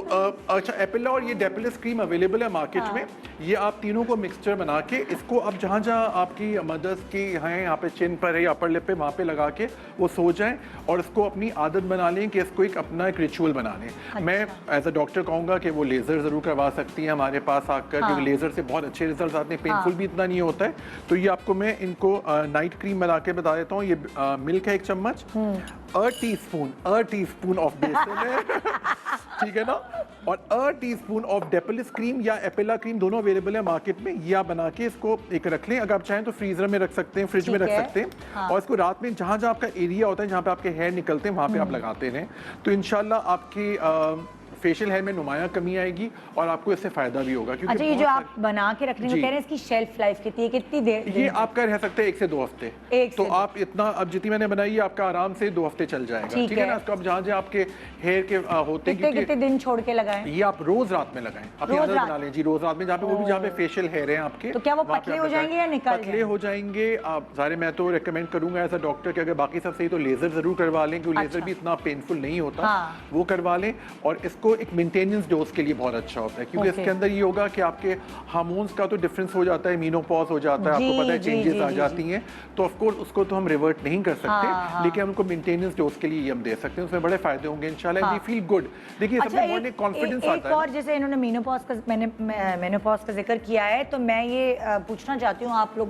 अच्छा, एपिला और ये डेपेलिस क्रीम अवेलेबल है मार्केट में। ये आप तीनों को मिक्सचर बना के, इसको अब जहाँ जहाँ आपकी मदर्स की हैं, यहाँ पे चिन पर है या अपर लिप पे, वहाँ पे लगा के वो सो जाएं, और इसको अपनी आदत बना लें कि इसको एक अपना एक रिचुअल बना लें। मैं एज अ डॉक्टर कहूँगा कि वो लेज़र ज़रूर करवा सकती हैं हमारे पास आकर, क्योंकि लेज़र से बहुत अच्छे रिजल्ट आते हैं, पेनफुल भी इतना नहीं होता है। तो ये आपको मैं इनको नाइट क्रीम बना के बता देता हूँ। ये मिल्क है 1 चम्मच, अ टीस्पून ऑफ बेसन है ठीक है ना, और अ टीस्पून ऑफ डेपेलिस क्रीम या एपिला क्रीम, दोनों अवेलेबल है मार्केट में। ये आप बना के इसको एक रख लें, अगर आप चाहें तो फ्रीजर में रख सकते हैं, फ्रिज में रख सकते हैं। और इसको रात में जहाँ जहाँ आपका एरिया होता है, जहाँ पे आपके हेयर निकलते हैं, वहाँ पे आप लगाते रहें, तो इंशाल्लाह आपकी फेशियल हेयर में नुमाया कमी आएगी और आपको इससे फायदा भी होगा। क्योंकि अच्छा, ये जो आप बना के रखने को कह रहे हैं, इसकी शेल्फ लाइफ कितनी है, कितनी देर? ये आपका रह सकते हैं 1 से 2 हफ्ते। तो आप इतना, अब जितनी मैंने बनाई है, आपका आराम से 2 हफ्ते चल जाएगा। ठीक है ना। इसको आप जहाँ जहाँ आपके हेयर के होते हैं, कितने दिन छोड़ के लगाएं? ये आप रोज रात में लगाएं, अपनी आदत बना लें जी, रोज रात में, जहाँ पे वो भी जहाँ पे फेशियल हेयर हैं आपके। तो क्या वो पतले हो जाएंगे या निकल जाएंगे? पतले हो जाएंगे। आप सारे, मैं तो रेकमेंड करूंगा एज अ डॉक्टर कि अगर बाकी सब सही तो लेजर जरूर करवा लें, क्योंकि लेजर भी इतना पेनफुल नहीं होता, वो करवा लें। और इसको एक मेंटेनेंस डोज के लिए बहुत अच्छा होता है, क्योंकि इसके अंदर ये होगा कि आपके हार्मोन्स का तो डिफरेंस हो जाता है, मीनोपॉज हो जाता है, आपको पता है चेंजेस आ जाती हैं, तो ऑफ कोर्स उसको तो हम रिवर्ट नहीं कर सकते, लेकिन हमको मेंटेनेंस डोज के लिए ये हम दे सकते हैं, उसमें बड़े फायदे होंगे इंशाल्लाह। We feel good. देखिए सबसे मॉर्निंग कॉन्फिडेंस आता है। और जैसे इन्होंने मेनोपॉज का जिक्र किया है, तो मैं ये पूछना चाहती हूँ आप लोग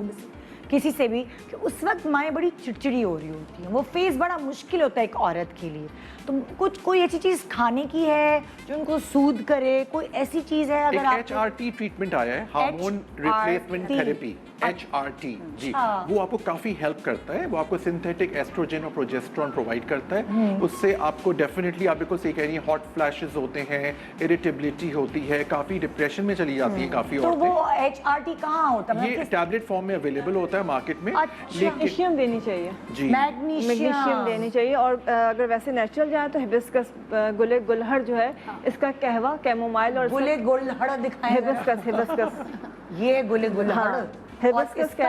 किसी से भी कि उस वक्त माएँ बड़ी चिड़चिड़ी हो रही होती हैं, वो फेस बड़ा मुश्किल होता है एक औरत के लिए, तो कोई ऐसी चीज़ खाने की है जो उनको सूद करे, कोई ऐसी चीज़ है? अगर आप HRT ट्रीटमेंट आया है, हार्मोन रिप्लेसमेंट थेरेपी, HRT जी, वो आपको काफ़ी हेल्प करता है। वो आपको सिंथेटिक एस्ट्रोजन और प्रोजेस्टेरॉन प्रोवाइड करता है। उससे आपको डेफिनेटली, आप बिल्कुल सही कह रही हैं, हॉट फ्लैशेस होते हैं, इरिटेबिलिटी होती है, काफ़ी डिप्रेशन में चली जाती है काफ़ी औरतें। तो वो HRT कहाँ होता है? ये टैबलेट फॉर्म में अवेलेबल होता है मार्केट में। मैग्नीशियम देनी चाहिए जी, मैग्नीशियम देनी चाहिए। और अगर वैसे नेचुरल जाए तो हिबिस्कस, गुले गुलहड़ जो है, इसका कहवा, कैमोमाइल और गुले गुलहड़ दिखाएं। हिबिस्कस ये गुले गुलहड़, हिबिस्कस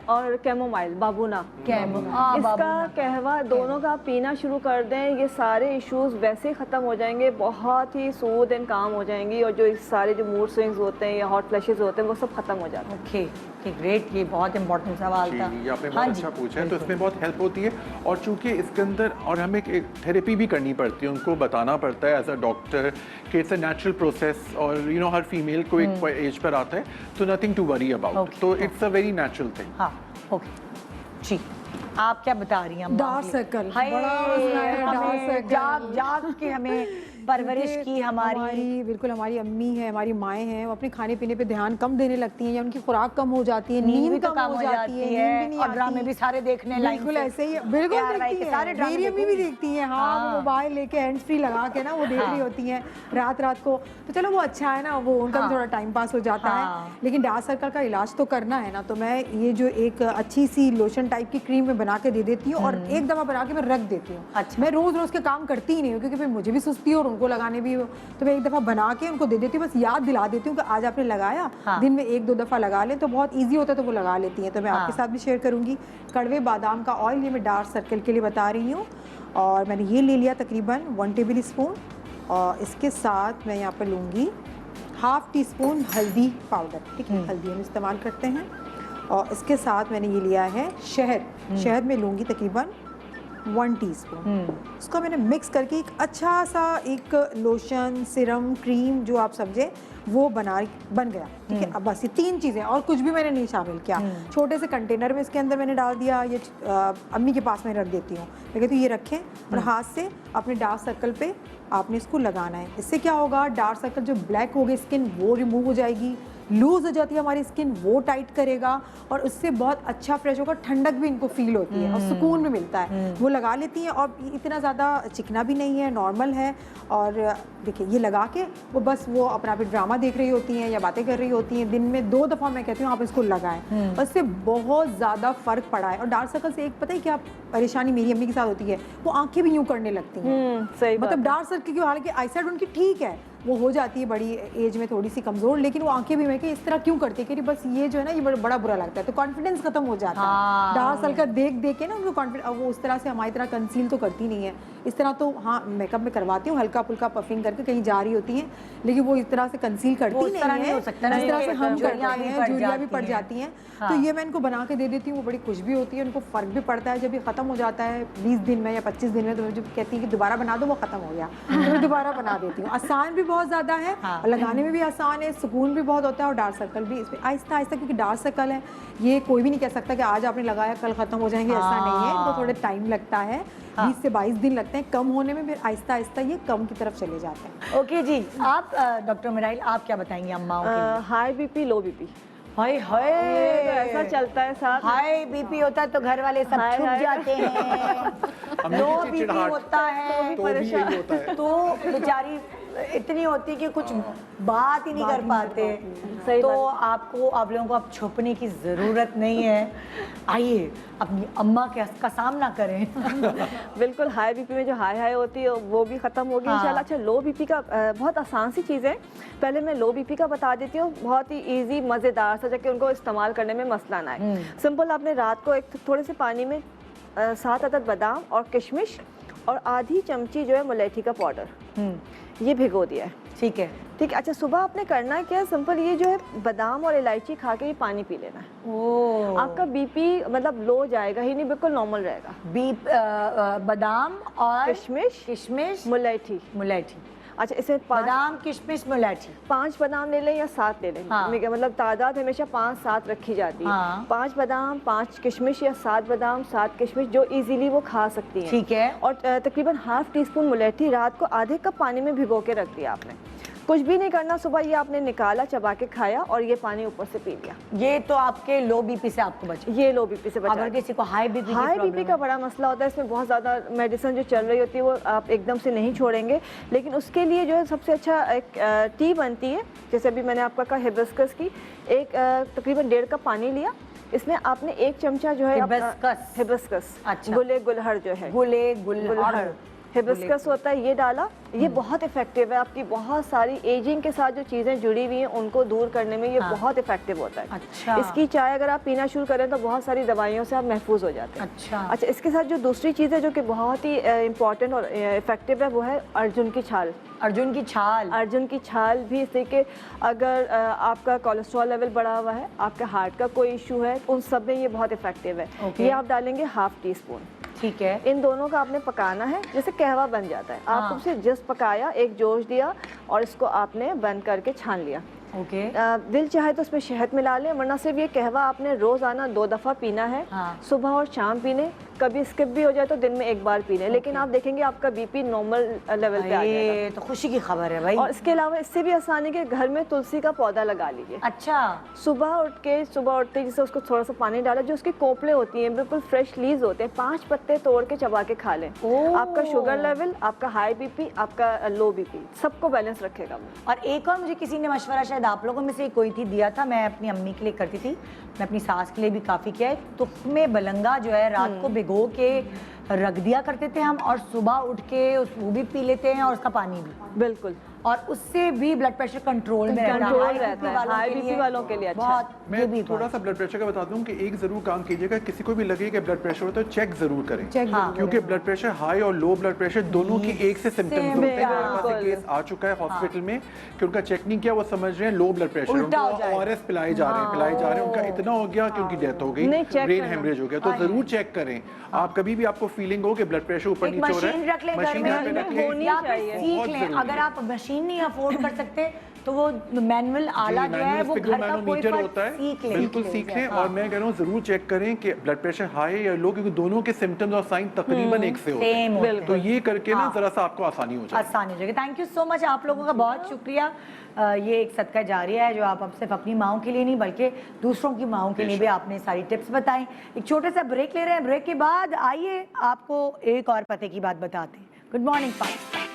और कैमोमाइल, बाबूना, इसका कहवा दोनों का पीना शुरू कर दें, ये सारे इश्यूज वैसे ही ख़त्म हो जाएंगे, बहुत ही सूद एंड काम हो जाएंगी, और जो इस सारे जो मूड स्विंग्स होते हैं या हॉट फ्लैशेस होते हैं, वो सब खत्म हो जाते हैं। ओके, ग्रेट, ये बहुत इंपॉर्टेंट सवाल था। ये आपने बहुत अच्छा पूछा है, तो इसमें बहुत हेल्प होती है। और चूंकि इसके अंदर, और हमें एक थेरेपी भी करनी पड़ती है, उनको बताना पड़ता है एज अ डॉक्टर कि इट्स अ नेचुरल प्रोसेस, और यू नो हर फीमेल को एक एज पर आता है, तो नथिंग टू वरी अबाउट, तो it's a very natural thing. हाँ, ओके जी। आप क्या बता रही हैं? डार्क सर्कल, हाय, बड़ा मसला है डार्क हमें सर्कल। जाग जाग के हमें परवरिश की हमारी बिल्कुल हमारी अम्मी है, हमारी माएँ हैं, वो अपने खाने पीने पे ध्यान कम देने लगती हैं या उनकी खुराक कम हो जाती है, नींद भी नींद तो कम हो जाती है, नींद भी नहीं और ड्रामे आती। भी सारे देखने लाइन बिल्कुल से। ऐसे ही बिल्कुल प्यार भाई देखती के है। सारे ड्रामे मेरी अम्मी भी देखती देखती हैं, हाँ, वो मोबाइल लेके हैंड्स फ्री लगा के ना वो देख रही होती हैं रात रात को। तो चलो वो अच्छा है ना, वो उनका भी थोड़ा टाइम पास हो जाता है। लेकिन डार्क सर्कल का इलाज तो करना है ना, तो मैं ये जो एक अच्छी सी लोशन टाइप की क्रीम में बना के दे देती हूँ और एक दफा बना के मैं रख देती हूँ। अच्छा। मैं रोज रोज के काम करती ही नहीं हूँ, क्योंकि फिर मुझे भी सुस्ती हो और उनको लगाने भी हो, तो मैं एक दफा बना के उनको दे देती हूँ, बस याद दिला देती हूँ कि आज आपने लगाया, दिन में 1-2 दफा लगा लें तो बहुत ईजी होता है, तो वो लगा लेती हैं। तो मैं आपके साथ भी शेयर करूँगी कड़वे बादाम का ऑयल, ये मैं डार्क सर्कल के लिए बता रही हूँ। और मैंने ये ले लिया तकरीबन 1 टेबल स्पून, और इसके साथ मैं यहाँ पर लूँगी ½ टीस्पून हल्दी पाउडर, ठीक है, हल्दी हम इस्तेमाल करते हैं। और इसके साथ मैंने ये लिया है शहद, शहद में लूँगी तकरीबन 1 टीस्पून। उसको मैंने मिक्स करके एक अच्छा सा एक लोशन, सीरम, क्रीम जो आप समझे वो बन गया, ठीक है। अब बस ये 3 चीज़ें, और कुछ भी मैंने नहीं शामिल किया। छोटे से कंटेनर में इसके अंदर मैंने डाल दिया, ये अम्मी के पास में रख देती हूँ। मैं कहती हूँ ये रखें और हाथ से अपने डार्क सर्कल पे आपने इसको लगाना है। इससे क्या होगा, डार्क सर्कल जो ब्लैक हो गई स्किन वो रिमूव हो जाएगी, लूज हो जाती है हमारी स्किन वो टाइट करेगा, और उससे बहुत अच्छा फ्रेश होगा, ठंडक भी इनको फील होती है और सुकून भी मिलता है। वो लगा लेती हैं और इतना ज़्यादा चिकना भी नहीं है, नॉर्मल है। और देखिए ये लगा के वो बस वो अपना भी ड्रामा देख रही होती हैं या बातें कर रही होती हैं। दिन में 2 दफ़ा मैं कहती हूँ आप इसको लगाएं, उससे बहुत ज़्यादा फ़र्क पड़ा है। और डार्क सर्कल से एक पता है क्या परेशानी मेरी अम्मी के साथ होती है, वो आंखें भी यूँ करने लगती हैं। सही मतलब डार्क सर्कल की हालांकि आईसाइट उनकी ठीक है, वो हो जाती है बड़ी एज में थोड़ी सी कमज़ोर, लेकिन वो आंखें भी मैं कि इस तरह क्यों करती है कि बस ये जो है ना ये बड़ा बुरा लगता है, तो कॉन्फिडेंस खत्म हो जाता है। डार्क सर्कल देख देख के ना उनको कॉन्फिडेंस, वो उस तरह से हमारी तरह कंसील तो करती नहीं है इस तरह। तो हाँ मेकअप में करवाती हूँ, हल्का फुल्का पफिंग करके कहीं जा रही होती हैं, लेकिन वो इस तरह से कंसील करती नहीं है जिस तरह से हम करते हैं, झुर्रियाँ भी पड़ जाती हैं। तो ये मैं इनको बना के दे देती हूँ, वो बड़ी खुश भी होती है, उनको फ़र्क भी पड़ता है। जब ये ख़त्म हो जाता है 20 दिन में या 25 दिन में, तो जब कहती है कि दोबारा बना दो, वो ख़त्म हो गया तो मैं दोबारा बना देती हूँ। आसान भी बहुत ज़्यादा है, लगाने में भी आसान है, सुकून भी बहुत होता है। और डार्क सर्कल भी इसमें आहिस्ता आहिस्ता, क्योंकि डार्क सर्कल है ये कोई भी नहीं कह सकता कि आज आपने लगाया कल ख़त्म हो जाएंगे, ऐसा नहीं है। इनको थोड़े टाइम लगता है, 20 से 22 दिन लगते हैं कम होने में, फिर आहिस्ता आहिस्ता ये कम की तरफ चले जाते हैं। ओके जी, आप डॉक्टर मिराइल आप क्या बताएंगी अम्माओं के लिए? हाई बीपी, लो बीपी, हाय हाय तो ऐसा चलता है साथ। हाई बीपी होता है तो घर वाले सब हाय, छुप हाय। जाते हैं, लो बीपी होता है तो भी यही होता है। तो बेचारी इतनी होती है कि कुछ बात ही नहीं कर पाते। सही तो बात। आपको, आप लोगों को अब छुपने की ज़रूरत नहीं है, आइए अपनी अम्मा का सामना करें। बिल्कुल, हाई बीपी में जो हाई होती है वो भी ख़त्म होगी इंशाल्लाह। अच्छा, लो बीपी का बहुत आसान सी चीज़ है, पहले मैं लो बीपी का बता देती हूँ, बहुत ही इजी मज़ेदार सा, जाके उनको इस्तेमाल करने में मसला ना आए। सिंपल, आपने रात को एक थोड़े से पानी में 7 अदद बादाम और किशमिश और आधी चमची जो है मुलैठी का पाउडर ये भिगो दिया है, ठीक है, ठीक है। अच्छा, सुबह आपने करना है क्या, सिंपल ये जो है बादाम और इलायची खा के ये पानी पी लेना है। ओह, आपका बीपी मतलब लो जाएगा ही नहीं, बिल्कुल नॉर्मल रहेगा। बादाम और किशमिश, मुलैठी। मुलैठी। अच्छा, इसमें बादाम, किशमिश, मुलैठी। 5 बादाम ले लें या 7 ले लें, मतलब तादाद हमेशा 5-7 रखी जाती है। 5 बादाम, 5 किशमिश या 7 बादाम, 7 किशमिश, जो इजीली वो खा सकती हैं, ठीक है। और तकरीबन ½ टीस्पून मुलैठी रात को आधे कप पानी में भिगो के रख दिया आपने। कुछ भी नहीं करना, सुबह ये आपने निकाला, चबा के खाया और ये पानी ऊपर से पी लिया। ये तो आपके लो बीपी से आपको बचा। ये लो बीपी से बचा। अगर किसी को हाई बीपी का बड़ा मसला होता है, इसमें बहुत ज़्यादा मेडिसिन जो चल रही होती है वो आप एकदम से नहीं छोड़ेंगे, लेकिन उसके लिए जो है सबसे अच्छा एक टी बनती है, जैसे अभी मैंने आपका कहा हिबिस्कस की, एक तकरीबन 1.5 कप पानी लिया, इसमें आपने 1 चमचा जो है हिबिस्कस, अच्छा, गुले गुलहर जो है, गुलहर हिबिस्कस होता है, ये डाला। ये बहुत इफेक्टिव है, आपकी बहुत सारी एजिंग के साथ जो चीज़ें जुड़ी हुई हैं उनको दूर करने में ये बहुत इफेक्टिव होता है। अच्छा। इसकी चाय अगर आप पीना शुरू करें तो बहुत सारी दवाइयों से आप महफूज हो जाते हैं। अच्छा, इसके साथ जो दूसरी चीज़ है जो कि बहुत ही इम्पॉर्टेंट और इफेक्टिव है वो है अर्जुन की छाल। अर्जुन की छाल भी, इससे कि अगर आपका कोलेस्ट्रॉल लेवल बढ़ा हुआ है, आपका हार्ट का कोई इशू है, उन सब में ये बहुत इफेक्टिव है। ये आप डालेंगे ½ टीस्पून, ठीक है। इन दोनों का आपने पकाना है, जैसे कहवा बन जाता है। आपको उसे जस्ट पकाया, एक जोश दिया और इसको आपने बंद करके छान लिया। ओके। दिल चाहे तो उसमें शहद मिला लें, वरना सिर्फ ये कहवा आपने रोज़ाना 2 दफ़ा पीना है, सुबह और शाम पीने, कभी स्किप भी हो जाए तो दिन में एक बार पी लें, लेकिन आप देखेंगे आपका बीपी नॉर्मल लेवल पे आ जाएगा। ये तो खुशी की खबर है भाई। और इसके अलावा इससे भी आसान है कि घर में तुलसी का पौधा लगा लीजिए। अच्छा, सुबह उठते जैसे उसको थोड़ा सा पानी डाला, जो उसकी कोपले होती हैं बिल्कुल फ्रेश लीव्स होते हैं, 5 पत्ते तोड़ के चबा के खा लें। आपका शुगर लेवल, आपका हाई बीपी, आपका लो बीपी, सबको बैलेंस रखेगा। और एक और मुझे किसी ने मशवरा, शायद आप लोगों में से कोई थी, दिया था, मैं अपनी अम्मी के लिए करती थी, मैं अपनी सास के लिए भी काफ़ी किया है। तुख्मे बलंगा जो है रात को भिगो के रख दिया करते थे हम, और सुबह उठ के वो भी पी लेते हैं और उसका पानी भी। बिल्कुल, और उससे भी ब्लड प्रेशर कंट्रोल में रहता है। हाई बीपी वालों के लिए अच्छा है। मैं थोड़ा सा ब्लड प्रेशर का बता दूं कि एक जरूर काम कीजिएगा, किसी को भी लगे कि ब्लड प्रेशर हो तो चेक जरूर करें, क्योंकि ब्लड प्रेशर हाई और लो ब्लड प्रेशर दोनों की एक से सिम्टम्स होते हैं। मेरे पास एक केस आ चुका है हॉस्पिटल में कि उनका चेक नहीं किया, वो समझ रहे हैं लो ब्लड प्रेशर, उनको ORS पिलाए जा रहे हैं, उनका इतना हो गया कि उनकी डेथ हो गई, ब्रेन हेमरेज हो गया। तो जरूर चेक करें आप, कभी भी आपको फीलिंग हो कि ब्लड प्रेशर ऊपर नीचे हो रहा है, मशीन यहाँ पे रख लें, या फिर सीख लें। अगर आप मशीन नहीं अफोर्ड कर सकते तो वो मैनुअल आला जो है वो घर का कोई होता है, बिल्कुल सीख लें। और मैं कह रहा हूँ जरूर चेक करें कि ब्लड प्रेशर हाई या लो, क्योंकि दोनों के सिम्टम्स और साइन तकरीबन एक से होते हैं। तो ये करके ना जरा सा आपको आसानी हो जाएगी। आसानी हो जाएगी। थैंक यू सो मच, आप लोगों का बहुत शुक्रिया। ये एक सदका जारिया है जो आप अब सिर्फ अपनी माओं के लिए नहीं बल्कि दूसरों की माओं के लिए भी आपने सारी टिप्स बताई। एक छोटे सा ब्रेक ले रहे हैं, ब्रेक के बाद आइए आपको एक और पते की बात बताते हैं। Good morning Pakistan,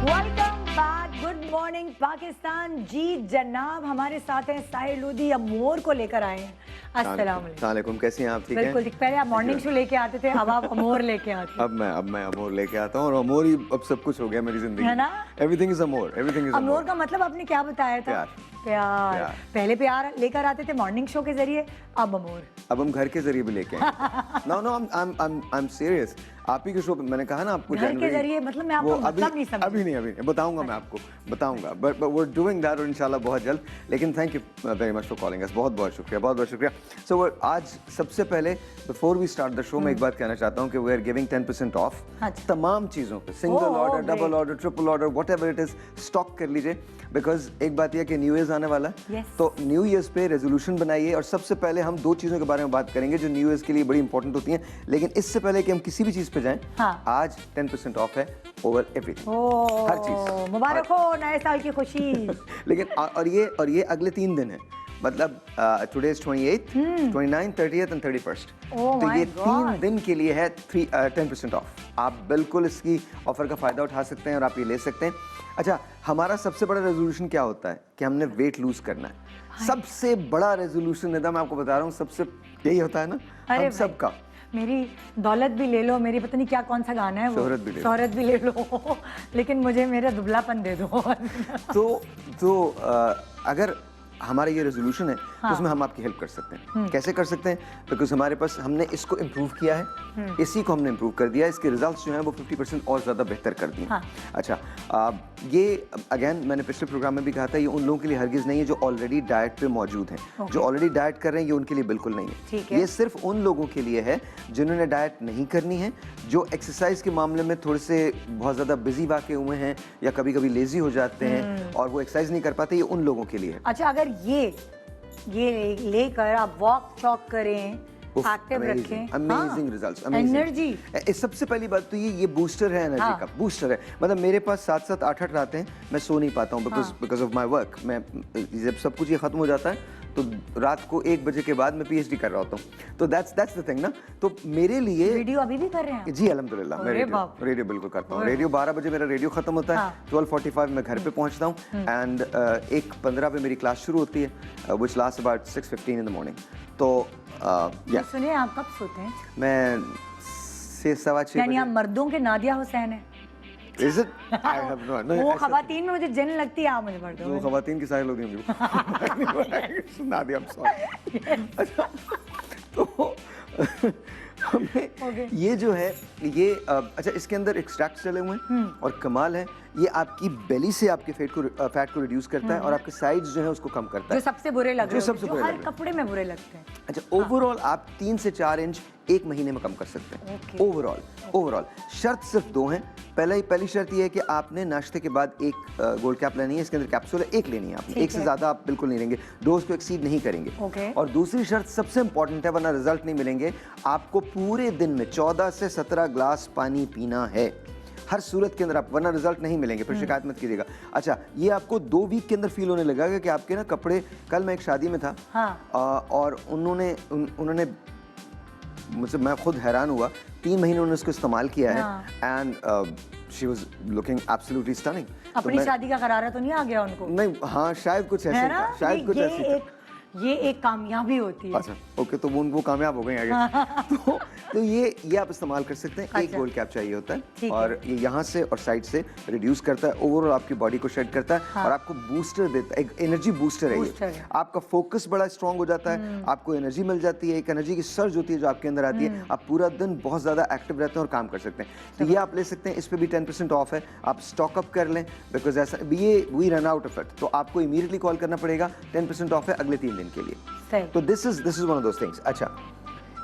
welcome back, good morning Pakistan. जी जनाब, हमारे साथ हैं साहिर लोधी, अमोर को लेकर आए हैं। अस्सलाम वालेकुम, कैसी हैं आप? ठीक हैं? बिल्कुल ठीक। पहले आप मॉर्निंग शो लेके आते थे, अब आप अमोर लेके आते हैं। अब मैं अमोर लेके आता हूँ, और अमोर ही अब सब कुछ हो गया मेरी जिंदगी, है ना? एवरीथिंग इज अमोर, एवरीथिंग इज अमोर का मतलब आपने क्या बताया था? प्यार। पहले प्यार लेकर आते थे मॉर्निंग शो के जरिए, अब अमोर। अब हम घर के जरिए भी लेके आए। No I am serious. आप ही के शो पे मैंने कहा ना आपको, घर के जरिए मतलब मैं आपको मतलब नहीं समझ। अभी नहीं बताऊंगा, मैं आपको बताऊंगा, but we are doing that, और इंशाल्लाह बहुत जल्द। लेकिन thank you very much for calling us, बहुत बहुत शुक्रिया, बहुत बहुत शुक्रिया। सो आज सबसे पहले before we start the show मैं एक बात कहना चाहता हूँ कि वी आर गिविंग 10% ऑफ तमाम चीज़ों पे, single order, double order, triple order, whatever it is, stock कर लीजिए। बिकॉज एक बात यह कि न्यू ईयर्स आने वाला है, तो न्यू ईयर्स पे रेजोल्यूशन बनाइए। और सबसे पहले हम 2 चीज़ों के बारे में बात करेंगे जो न्यू ईयर्स के लिए बड़ी इंपॉर्टेंट होती हैं। लेकिन इससे पहले कि हम किसी भी चीज़ पे जाएं, आज 10% ऑफ है ओवर एवरीथिंग, हर चीज़। मुबारक हो नए साल की खुशी। लेकिन और ये अगले 3 दिन है, मतलब today is 28th, 29th, 30th and 31st। तो ये 3 दिन के लिए है 10% ऑफ। आप बिल्कुल इसकी ऑफर का फायदा उठा सकते हैं और आप ये ले सकते हैं। अच्छा, हमारा सबसे बड़ा रेजोल्यूशन क्या होता है कि हमने वेट लूज करना है। सबसे बड़ा रेजोल्यूशन निदा, मैं आपको बता रहा हूँ, सबसे यही होता है ना हम सबका। मेरी दौलत भी ले लो, मेरी पता नहीं क्या कौन सा गाना है वो, शोहरत भी ले लो, लेकिन मुझे मेरा दुबलापन दे दो। तो अगर हमारा ये रेजोल्यूशन है तो उसमें हम आपकी हेल्प कर सकते हैं। कैसे कर सकते हैं? बिकॉज हमारे पास हमने इसको इम्प्रूव किया है, इसी को हमने इम्प्रूव कर दिया, इसके रिजल्ट्स जो हैं वो 50% और ज़्यादा बेहतर कर दिए। अच्छा, ये अगेन मैंने पिछले प्रोग्राम में भी कहा था, ये उन लोगों के लिए हरगिज़ नहीं है जो ऑलरेडी डाइट पे मौजूद हैं। जो ऑलरेडी डाइट कर रहे हैं ये उनके लिए बिल्कुल नहीं है। ये सिर्फ उन लोगों के लिए है जिन्होंने डाइट नहीं करनी है, जो एक्सरसाइज के मामले में थोड़े से बहुत ज़्यादा बिजी वाक़े हुए हैं या कभी कभी लेजी हो जाते हैं और वो एक्सरसाइज नहीं कर पाते, ये उन लोगों के लिए है। अच्छा, अगर ये लेकर आप वॉक चॉक करें, एक्टिव रखें, अमेजिंग रिजल्ट्स, एनर्जी। सबसे पहली बात तो ये बूस्टर है, एनर्जी का बूस्टर है। मतलब मेरे पास 7-7, 8-8 रातें हैं मैं सो नहीं पाता हूँ बिकॉज ऑफ माय वर्क। मैं जब सब कुछ ये खत्म हो जाता है तो रात को 1 बजे के बाद मैं PhD कर रहा होता हूँ। तो दैट्स द थिंग ना। तो मेरे लिए रेडियो अभी भी कर रहे हैं? जी अल्हम्दुलिल्लाह, मैं रेडियो बिल्कुल करता हूँ। रेडियो 12 बजे मेरा रेडियो खत्म होता है, 12:45 मैं घर पे पहुँचता हूँ, एंड 1:15 पे मेरी क्लास शुरू होती है, which lasts about 6:15 in the morning। तो सुनिए, आप कब सोते हैं? मैं 6-6:15 यानी आप मर्दों के नादिया हुसैन हैं? Is it? I have no. वो खवातीन में मुझे जिन लगती है, आप मुझे मर्दों में। वो खवातीन की साहिल होती हैं। Nadia, I'm sorry। अच्छा, तो हमें ये जो है ये अच्छा, इसके अंदर एक्सट्रैक्ट चले हुए हैं और कमाल है ये आपकी बेली से आपके फैट को रिड्यूस करता है और आपके साइड्स जो है उसको कम करता है, जो सबसे बुरे लग रहे हैं, सबसे बुरे हर लग रहे हैं। कपड़े में बुरे लगते हैं। अच्छा, ओवरऑल आप 3 से 4 इंच 1 महीने में कम कर सकते हैं। ओवरऑल शर्त सिर्फ 2 हैं। पहली शर्त ये है कि आपने नाश्ते के बाद एक गोल्ड कैप लेनी है, इसके अंदर कैप्सूल है, एक लेनी है आपने, एक से ज्यादा आप बिल्कुल नहीं लेंगे, डोज को एक्सीड नहीं करेंगे। और दूसरी शर्त सबसे इंपॉर्टेंट है, वरना रिजल्ट नहीं मिलेंगे, आपको पूरे दिन में 14 से 17 ग्लास पानी पीना है हर सूरत के अंदर, आप वरना रिजल्ट नहीं मिलेंगे, फिर शिकायत मत कीजिएगा। अच्छा, ये आपको 2 वीक के अंदर फील होने लगेगा कि आपके ना कपड़े, कल मैं एक शादी में था, हाँ। और उन्होंने मुझसे, मैं खुद हैरान हुआ, 3 महीने उन्होंने इसको इस्तेमाल किया है and she was looking absolutely stunning. अपनी शादी का करारा तो नहीं आ गया उनको? नहीं, हाँ शायद कुछ ऐसे था, शायद कुछ ऐसे। ये एक कामयाबी होती है। अच्छा, ओके, तो वो कामयाब हो गए आगे। तो ये आप इस्तेमाल कर सकते हैं। अच्छा। एक गोल्ड कैप चाहिए होता है और ये यहाँ से और साइड से रिड्यूस करता है, ओवरऑल आपकी बॉडी को शेड करता है। हाँ। और आपको बूस्टर देता है, एक एनर्जी बूस्टर है ये। आपका फोकस बड़ा स्ट्रांग हो जाता है, आपको एनर्जी मिल जाती है, एक एनर्जी की सर्ज होती है जो आपके अंदर आती है, आप पूरा दिन बहुत ज्यादा एक्टिव रहते हैं और काम कर सकते हैं। तो ये आप ले सकते हैं, इस पे भी 10% ऑफ है, आप स्टॉक अप कर लें, बिकॉज ऐसा ये we run out of it, तो आपको इमीडिएटली कॉल करना पड़ेगा। 10% ऑफ है अगले 3 दिन के लिए। तो this is one of those things. अच्छा,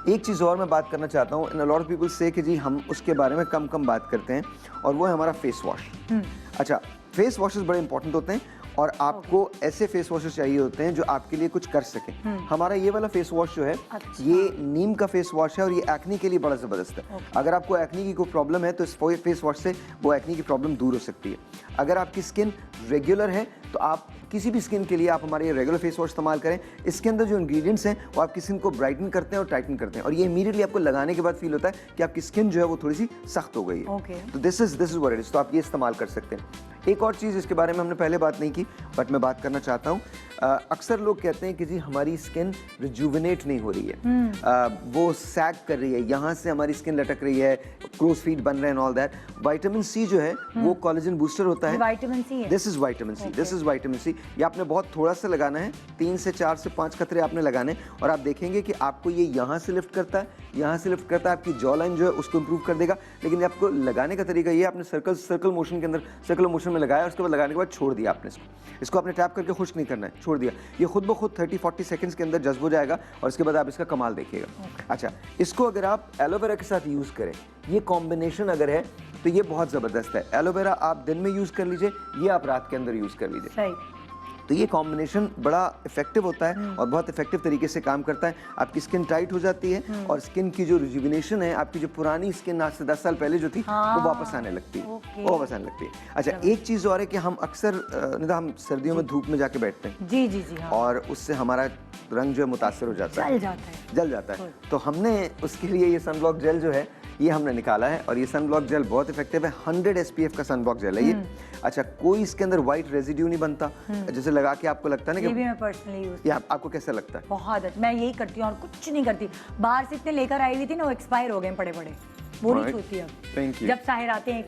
एक चीज़ और मैं बात करना चाहता हूँ, इन अ लॉट ऑफ पीपल से कि जी हम उसके बारे में कम बात करते हैं, और वो है हमारा फेस वॉश। अच्छा, फेस वॉशेस बड़े इंपॉर्टेंट होते हैं और आपको ऐसे फेस वॉशेस चाहिए होते हैं जो आपके लिए कुछ कर सके। हमारा ये वाला फेस वॉश जो है, ये नीम का फेस वॉश है और ये एक्नी के लिए बड़ा ज़बरदस्त है। अगर आपको एक्नी की कोई प्रॉब्लम है तो इस फेस वॉश से वो एक्नी की प्रॉब्लम दूर हो सकती है। अगर आपकी स्किन रेगुलर है तो आप किसी भी स्किन के लिए आप हमारे ये रेगुलर फेस वॉश इस्तेमाल करें। इसके अंदर जो इंग्रेडिएंट्स हैं वो आपकी स्किन को ब्राइटन करते हैं और टाइटन करते हैं, और ये इमीडिएटली आपको लगाने के बाद फील होता है कि आपकी स्किन जो है वो थोड़ी सी सख्त हो गई है। तो this is what it is. तो आप ये इस्तेमाल कर सकते हैं। एक और चीज़ इसके बारे में हमने पहले बात नहीं की, बट मैं बात करना चाहता हूँ। अक्सर लोग कहते हैं कि जी हमारी स्किन रिजुविनेट नहीं हो रही है, वो सैग कर रही है, यहाँ से हमारी स्किन लटक रही है, क्रोज फीट बन रहे हैं, ऑल दैट। विटामिन सी जो है वो कोलेजन बूस्टर होता है। विटामिन सी है, this is vitamin C, this is vitamin C. ये आपने बहुत थोड़ा सा लगाना है, 3 से 4 से 5 कतरे आपने लगाने, और आप देखेंगे कि आपको ये यहाँ से लिफ्ट करता है, यहाँ से लिफ्ट करता है, आपकी जॉ लाइन जो है उसको इंप्रूव कर देगा। लेकिन आपको लगाने का तरीका ये, आपने सर्कल मोशन के अंदर, सर्कुलर मोशन में लगाया, उसके बाद लगाने के बाद छोड़ दिया आपने इसको आपने टैप करके खुश्क नहीं करना है, छोड़ दिया। ये खुद ब खुद 30-40 सेकंड्स के अंदर जज्ब हो जाएगा और इसके बाद आप इसका कमाल देखिएगा। अच्छा, इसको अगर आप एलोवेरा के साथ यूज़ करें, ये कॉम्बिनेशन अगर है तो ये बहुत ज़बरदस्त है। एलोवेरा आप दिन में यूज़ कर लीजिए, ये आप रात के अंदर यूज़ कर लीजिए। तो ये कॉम्बिनेशन बड़ा इफेक्टिव होता है और बहुत इफेक्टिव तरीके से काम करता है। आपकी स्किन टाइट हो जाती है और स्किन की जो रिजुविनेशन है, आपकी जो पुरानी स्किन आज से 10 साल पहले जो थी वो वापस आने लगती है, वो वापस आने लगती है। अच्छा, एक चीज़ और है कि हम अक्सर हम सर्दियों में धूप में जाके बैठते हैं, जी जी जी, और उससे हमारा रंग जो है मुतासर हो जाता है, जल जाता है। तो हमने उसके लिए ये सनब्लॉक जेल जो है ये हमने निकाला है, और ये सनब्लॉक जेल बहुत इफेक्टिव है। 100 SPF का सनब्लॉक जेल है ये। अच्छा, कोई इसके अंदर व्हाइट रेजिड्यू नहीं बनता, जैसे लगा के आपको लगता है ना कि, ये भी मैं पर्सनली यूज, आपको कैसा लगता है? बहुत अच्छा, मैं यही करती हूँ और कुछ नहीं करती। बाहर से इतने लेकर आई हुई थी ना, वो एक्सपायर हो गए पड़े, वो नहीं छूती अब। Thank you. जब साहिर आते हैं,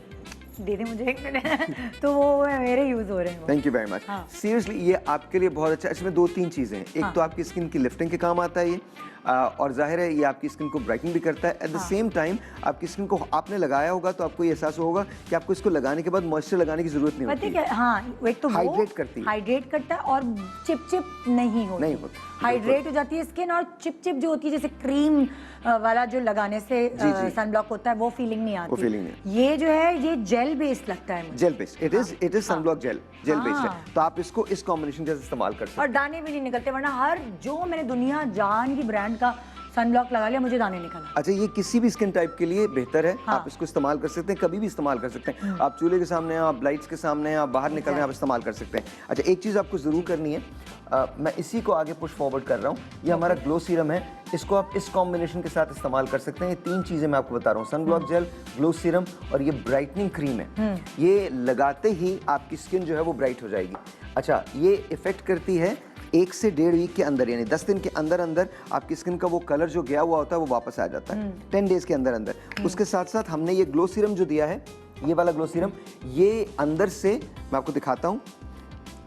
दे दे मुझे 1 मिनट, तो वो मेरे यूज हो रहे हैं। Thank you very much. Seriously ये आपके लिए बहुत अच्छा। इसमें 2-3 चीज़ें हैं। एक तो आपकी स्किन की लिफ्टिंग के काम आता है ये, और जाहिर है ये आपकी स्किन को ब्राइटन भी करता है। एट द सेम टाइम आपकी स्किन को आपने लगाया होगा तो आपको ये एहसास होगा कि आपको इसको लगाने के बाद मॉइस्चर लगाने की जरूरत नहीं होती है। हाँ, एक तो हाइड्रेट करती है, हाइड्रेट करता है और चिप नहीं होती, हाइड्रेट हो जाती है स्किन, और चिप जो होती है जैसे क्रीम वाला जो लगाने से सनब्लॉक होता है, वो फीलिंग नहीं आती। वो फीलिंग नहीं। ये जो है ये जेल बेस्ड लगता है मुझे। Gel based, it is sunblock gel based है। तो आप इसको इस कॉम्बिनेशन के साथ इस्तेमाल कर सकते हैं और दाने भी नहीं निकलते, वरना हर जो मैंने दुनिया जान की ब्रांड का सनब्लॉक लगा लिया, मुझे दाने निकला। अच्छा, ये किसी भी स्किन टाइप के लिए बेहतर है। आप इसको इस्तेमाल कर सकते हैं, कभी भी इस्तेमाल कर सकते हैं। आप चूल्हे के सामने हैं, आप लाइट्स के सामने हैं, आप बाहर निकल रहे हैं, आप इस्तेमाल कर सकते हैं। अच्छा, एक चीज़ आपको ज़रूर करनी है, मैं इसी को आगे पुश फॉरवर्ड कर रहा हूँ। ये हमारा ग्लो सीरम है, इसको आप इस कॉम्बिनेशन के साथ इस्तेमाल कर सकते हैं। ये 3 चीज़ें मैं आपको बता रहा हूँ, सनब्लॉक जेल, ग्लो सीरम और ये ब्राइटनिंग क्रीम है। ये लगाते ही आपकी स्किन जो है वो ब्राइट हो जाएगी। अच्छा, ये इफेक्ट करती है 1 से 1.5 वीक के अंदर, यानी 10 दिन के अंदर अंदर आपकी स्किन का वो कलर जो गया हुआ होता है वो वापस आ जाता है 10 डेज के अंदर अंदर। उसके साथ साथ हमने ये ग्लो सीरम जो दिया है, ये वाला ग्लो सीरम, ये अंदर से मैं आपको दिखाता हूँ,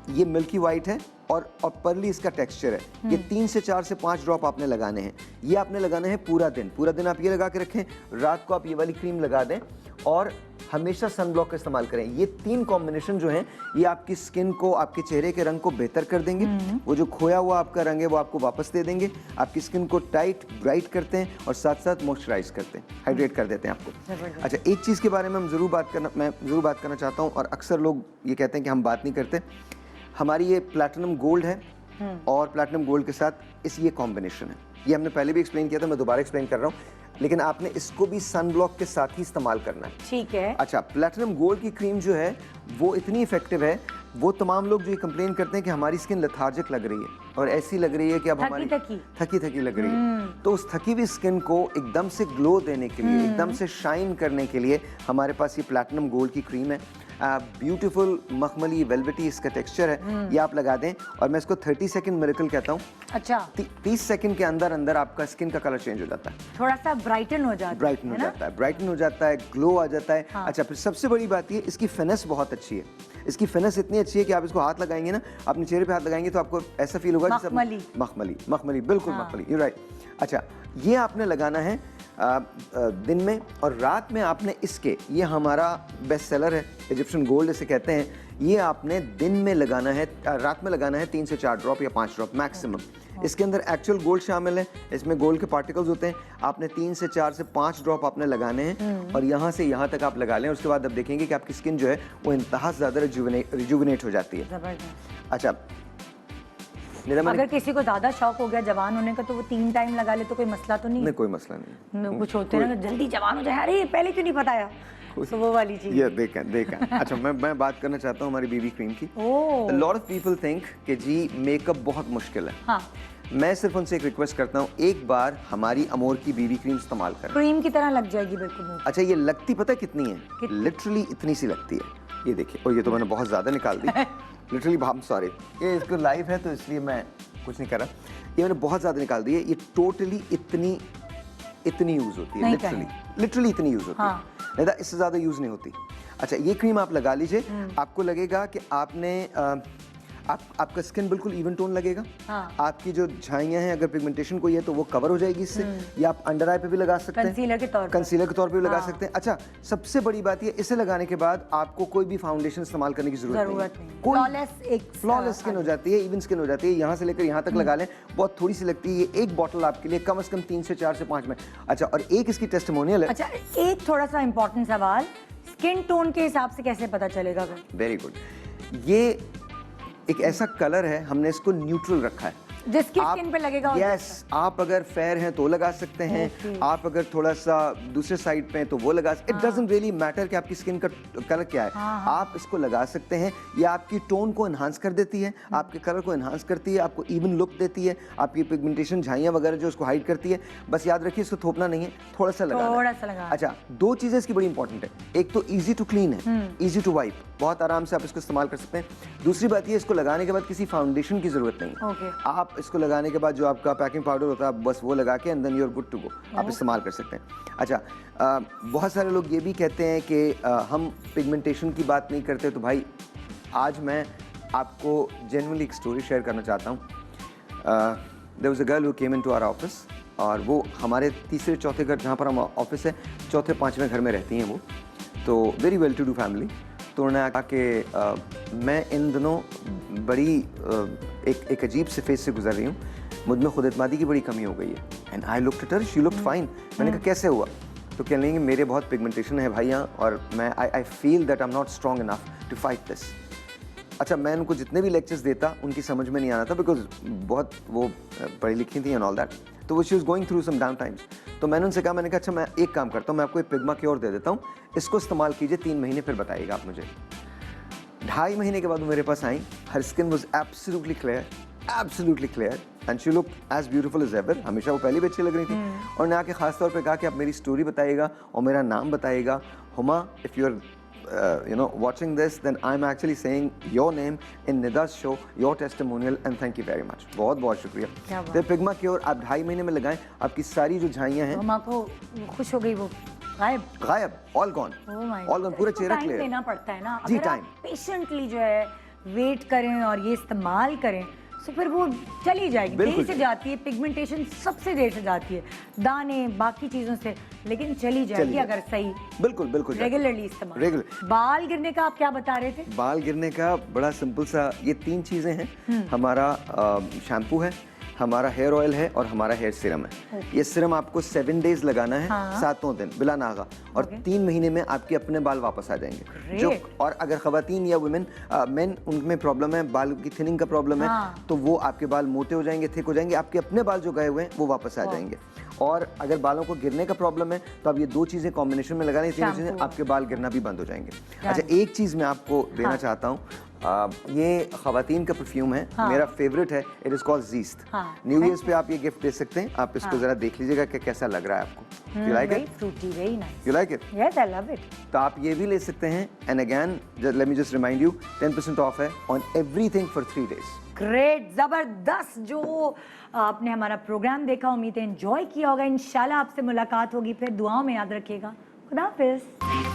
ये मिल्की वाइट है और पर्ली इसका टेक्सचर है। ये 3 से 4 से 5 ड्रॉप आपने लगाने हैं। ये आपने लगाने हैं पूरा दिन आप ये लगा के रखें, रात को आप ये वाली क्रीम लगा दें और हमेशा सन ब्लॉक का इस्तेमाल करें। ये 3 कॉम्बिनेशन जो हैं ये आपकी स्किन को, आपके चेहरे के रंग को बेहतर कर देंगे। वो जो खोया हुआ आपका रंग है वो आपको वापस दे देंगे, आपकी स्किन को टाइट ब्राइट करते हैं और साथ साथ मॉइस्चराइज करते हैं, हाइड्रेट कर देते हैं आपको। अच्छा, एक चीज़ के बारे में मैं ज़रूर बात करना चाहता हूँ, और अक्सर लोग ये कहते हैं कि हम बात नहीं करते। हमारी ये प्लैटिनम गोल्ड है और प्लैटिनम गोल्ड के साथ ये कॉम्बिनेशन है। ये हमने पहले भी एक्सप्लेन किया था, मैं दोबारा एक्सप्लेन कर रहा हूँ, लेकिन आपने इसको भी सन ब्लॉक के साथ ही इस्तेमाल करना है। ठीक है। अच्छा, प्लैटिनम गोल्ड की क्रीम जो है वो इतनी इफेक्टिव है, वो तमाम लोग जो ये कंप्लेन करते हैं कि हमारी स्किन लेथार्जिक लग रही है और ऐसी लग रही है कि अब हमारी थकी लग रही है, तो उस थकी हुई स्किन को एकदम से ग्लो देने के लिए, एकदम से शाइन करने के लिए हमारे पास ये प्लैटिनम गोल्ड की क्रीम है। ब्यूटीफुल मखमली वेलवेटी इसका टेक्सचर है, ये आप लगा दें और मैं इसको 30 सेकंड मिरेकल कहता हूँ। अच्छा, 30 सेकंड के अंदर अंदर आपका स्किन का कलर चेंज हो जाता है, थोड़ा सा ब्राइटन हो जाता है, ब्राइटन हो जाता है, ग्लो आ जाता है। हाँ। अच्छा, फिर सबसे बड़ी बात ये, इसकी फिनिश बहुत अच्छी है। इसकी फिनिश इतनी अच्छी है कि आप इसको हाथ लगाएंगे ना, अपने चेहरे पे हाथ लगाएंगे तो आपको ऐसा फील होगा जैसे मखमली, बिल्कुल मखमली, यू राइट। अच्छा, ये आपने लगाना है दिन में, और रात में आपने इसके, ये हमारा बेस्ट सेलर है, इजिप्शियन गोल्ड इसे कहते हैं, ये आपने दिन में लगाना है, रात में लगाना है 3 से 4 ड्रॉप या 5 ड्रॉप मैक्सिमम। इसके अंदर एक्चुअल गोल्ड शामिल है, इसमें गोल्ड के पार्टिकल्स होते हैं। आपने 3 से 4 से 5 ड्रॉप आपने लगाने हैं और यहाँ से यहाँ तक आप लगा लें। उसके बाद आप देखेंगे कि आपकी स्किन जो है वो इंतहा ज़्यादा रिजुविनेट हो जाती है। अच्छा, अगर किसी को ज्यादा शौक हो गया जवान होने का तो वो 3 टाइम लगा ले तो कोई मसला तो नहीं? नहीं, कोई मसला नहीं। कुछ होते हैं ना जल्दी जवान हो जाए, अरे पहले क्यों नहीं बताया, तो वो वाली चीज। ये देखा। अच्छा, मैं बात करना चाहता हूँ हमारी बीबी क्रीम की। लॉट ऑफ पीपल थिंक कि जी मेकअप बहुत मुश्किल है। हाँ। मैं सिर्फ उनसे एक रिक्वेस्ट करता हूँ, एक बार हमारी अमोर की बीबी क्रीम इस्तेमाल करें। क्रीम की तरह लग जाएगी बिल्कुल। अच्छा, ये लगती पता कितनी है? लिटरली इतनी सी लगती है। ये देखिए, और ये तो मैंने बहुत ज्यादा निकाल दी। लिटरली, I'm sorry, ये इसको लाइव है तो इसलिए मैं कुछ नहीं कर रहा। ये मैंने बहुत ज्यादा निकाल दी है। ये टोटली इतनी यूज होती है, लिटरली इतनी यूज होती है, नहीं तो इससे ज्यादा यूज नहीं होती। अच्छा, ये क्रीम आप लगा लीजिए, आपको लगेगा कि आपने आपका स्किन बिल्कुल इवन टोन लगेगा। हाँ। आपकी जो झाइयाँ हैं, अगर पिगमेंटेशन कोई है तो वो कवर हो जाएगी इससे। या आप अंडर आई पे भी लगा सकते हैं, कंसीलर के तौर पे भी लगा सकते हैं। अच्छा, सबसे बड़ी बात ये, इसे लगाने के बाद आपको कोई भी फाउंडेशन इस्तेमाल करने की जरूरत नहीं। फ्लॉलेस स्किन हो जाती है, इवन स्किन हो जाती है। यहाँ से लेकर यहाँ तक लगा लें, बहुत थोड़ी सी लगती है। ये एक बॉटल आपके लिए कम से कम 3 से 4 से 5 में। अच्छा, और एक इसकी टेस्टिमोनियल है। अच्छा, एक थोड़ा सा इंपॉर्टेंट सवाल, स्किन टोन के हिसाब से कैसे पता चलेगा? वेरी गुड, ये एक ऐसा कलर है, हमने इसको न्यूट्रल रखा है, जिसकी स्किन पे लगेगा। यस, आप अगर फेयर हैं तो लगा सकते हैं, आप अगर थोड़ा सा दूसरे साइड पे हैं तो वो लगा सकते हैं। इट डजंट रियली मैटर कि आपकी स्किन का कलर क्या है। आप इसको लगा सकते हैं। ये आपकी टोन को एनहांस कर देती है, आपके कलर को एनहांस करती है, आपको इवन लुक देती है, आपकी पिगमेंटेशन झाइयाँ वगैरह जो उसको हाइड करती है। बस याद रखिए, इसको थोपना नहीं है, थोड़ा सा लगाना। अच्छा, 2 चीज़ें इसकी बड़ी इंपॉर्टेंट है। एक तो ईजी टू क्लीन है, ईजी टू वाइप, बहुत आराम से आप इसको इस्तेमाल कर सकते हैं। दूसरी बात ये, इसको लगाने के बाद किसी फाउंडेशन की जरूरत नहीं। आप इसको लगाने के बाद जो आपका पैकिंग पाउडर होता है, बस वो लगा के and then you are good to go, आप इस्तेमाल कर सकते हैं। अच्छा, बहुत सारे लोग ये भी कहते हैं कि हम पिगमेंटेशन की बात नहीं करते, तो भाई आज मैं आपको जेन्युइनली एक स्टोरी शेयर करना चाहता हूँ। There was a girl who came into our office, और वो हमारे तीसरे चौथे घर, जहाँ पर हम ऑफिस है, चौथे पाँचवें घर में रहती हैं वो, तो very well to do family. तो उन्होंने कहा कि मैं इन दिनों बड़ी एक अजीब से फेज से गुजर रही हूँ, मुझ में खुद एतमादी की बड़ी कमी हो गई है। And I looked at her, she looked fine. मैंने कहा कैसे हुआ? तो कहने लगे मेरे बहुत पिगमेंटेशन है भाई यहाँ, और मैं I feel that I am not strong enough to fight this. अच्छा, मैं उनको जितने भी लेक्चर्स देता उनकी समझ में नहीं आना था, बिकॉज बहुत वो पढ़ी लिखी थी एंड ऑल दैट, तो वो she was going through some down times. तो मैंने उनसे कहा, मैंने कहा अच्छा मैं एक काम करता हूँ, मैं आपको एक पिग्मा क्योर दे देता हूँ, इसको इस्तेमाल कीजिए 3 महीने, फिर बताइएगा आप मुझे। 2.5 महीने के बाद वो मेरे पास आई, her skin was absolutely clear and she look as beautiful as ever. हमेशा वो पहले भी अच्छी लग रही थी, और ने आके खास तौर पे कहा कि आप मेरी स्टोरी बताइएगा और मेरा नाम बताइएगा। Huma, if you are watching this, then I'm actually saying your name in Nida's show, your testimonial, and thank you very much. बहुत बहुत शुक्रिया। तो पिग्मा क्योर आप 2.5 महीने में लगाएं, आपकी सारी जो झाइयाँ हैं, माँ को खुश हो गई, वो गायब, ऑल गॉन, पूरा चेहरा क्लियर। देना पड़ता है ना, जी, अगर आप पेशेंटली जो है वेट करें और ये इस्तेमाल करें, तो फिर वो चली जाएगी, देर बिल्कुल से जाती है, पिगमेंटेशन सबसे देर से जाती है, दाने बाकी चीजों से, लेकिन चली जाएगी अगर सही बिल्कुल बिल्कुल रेगुलरली इस्तेमाल। रेगुलर। बाल गिरने का आप क्या बता रहे थे? बाल गिरने का बड़ा सिंपल सा, ये 3 चीजें हैं। हमारा शैम्पू है, हमारा हेयर ऑयल है और हमारा हेयर सीरम है। ये सीरम आपको 7 डेज लगाना है, 7 दिन बिला नागा, और 3 महीने में आपके अपने बाल वापस आ जाएंगे। जो और अगर खवातीन या वुमेन मेन उनमें प्रॉब्लम है, बाल की थिनिंग का प्रॉब्लम है, तो वो आपके बाल मोटे हो जाएंगे, थिक हो जाएंगे, आपके अपने बाल जो गए हुए हैं वो वापस आ जाएंगे। और अगर बालों को गिरने का प्रॉब्लम है तो आप ये 2 चीजें कॉम्बिनेशन में लगाने, 3 चीजें आपके बाल गिरना भी बंद हो जाएंगे। अच्छा, एक चीज मैं आपको देना चाहता हूँ, ये खवातीन का परफ्यूम है, मेरा फेवरेट है, it is called Zeest. New years पे आप ये गिफ्ट दे सकते हैं, आप इसको जरा देख लीजिएगा कि कैसा लग रहा है आपको। You like it? Frooti, very nice. You like it? Yes, I love it. तो आप ये भी ले सकते हैं। And again let me just remind you, 10% off है on everything for 3 days। Great, जबरदस्त। जो आपने हमारा प्रोग्राम देखा, उम्मीद है एंजॉय किया होगा। इंशाल्लाह आपसे मुलाकात होगी फिर, दुआओं में याद रखिएगा। खुदा हाफिज़।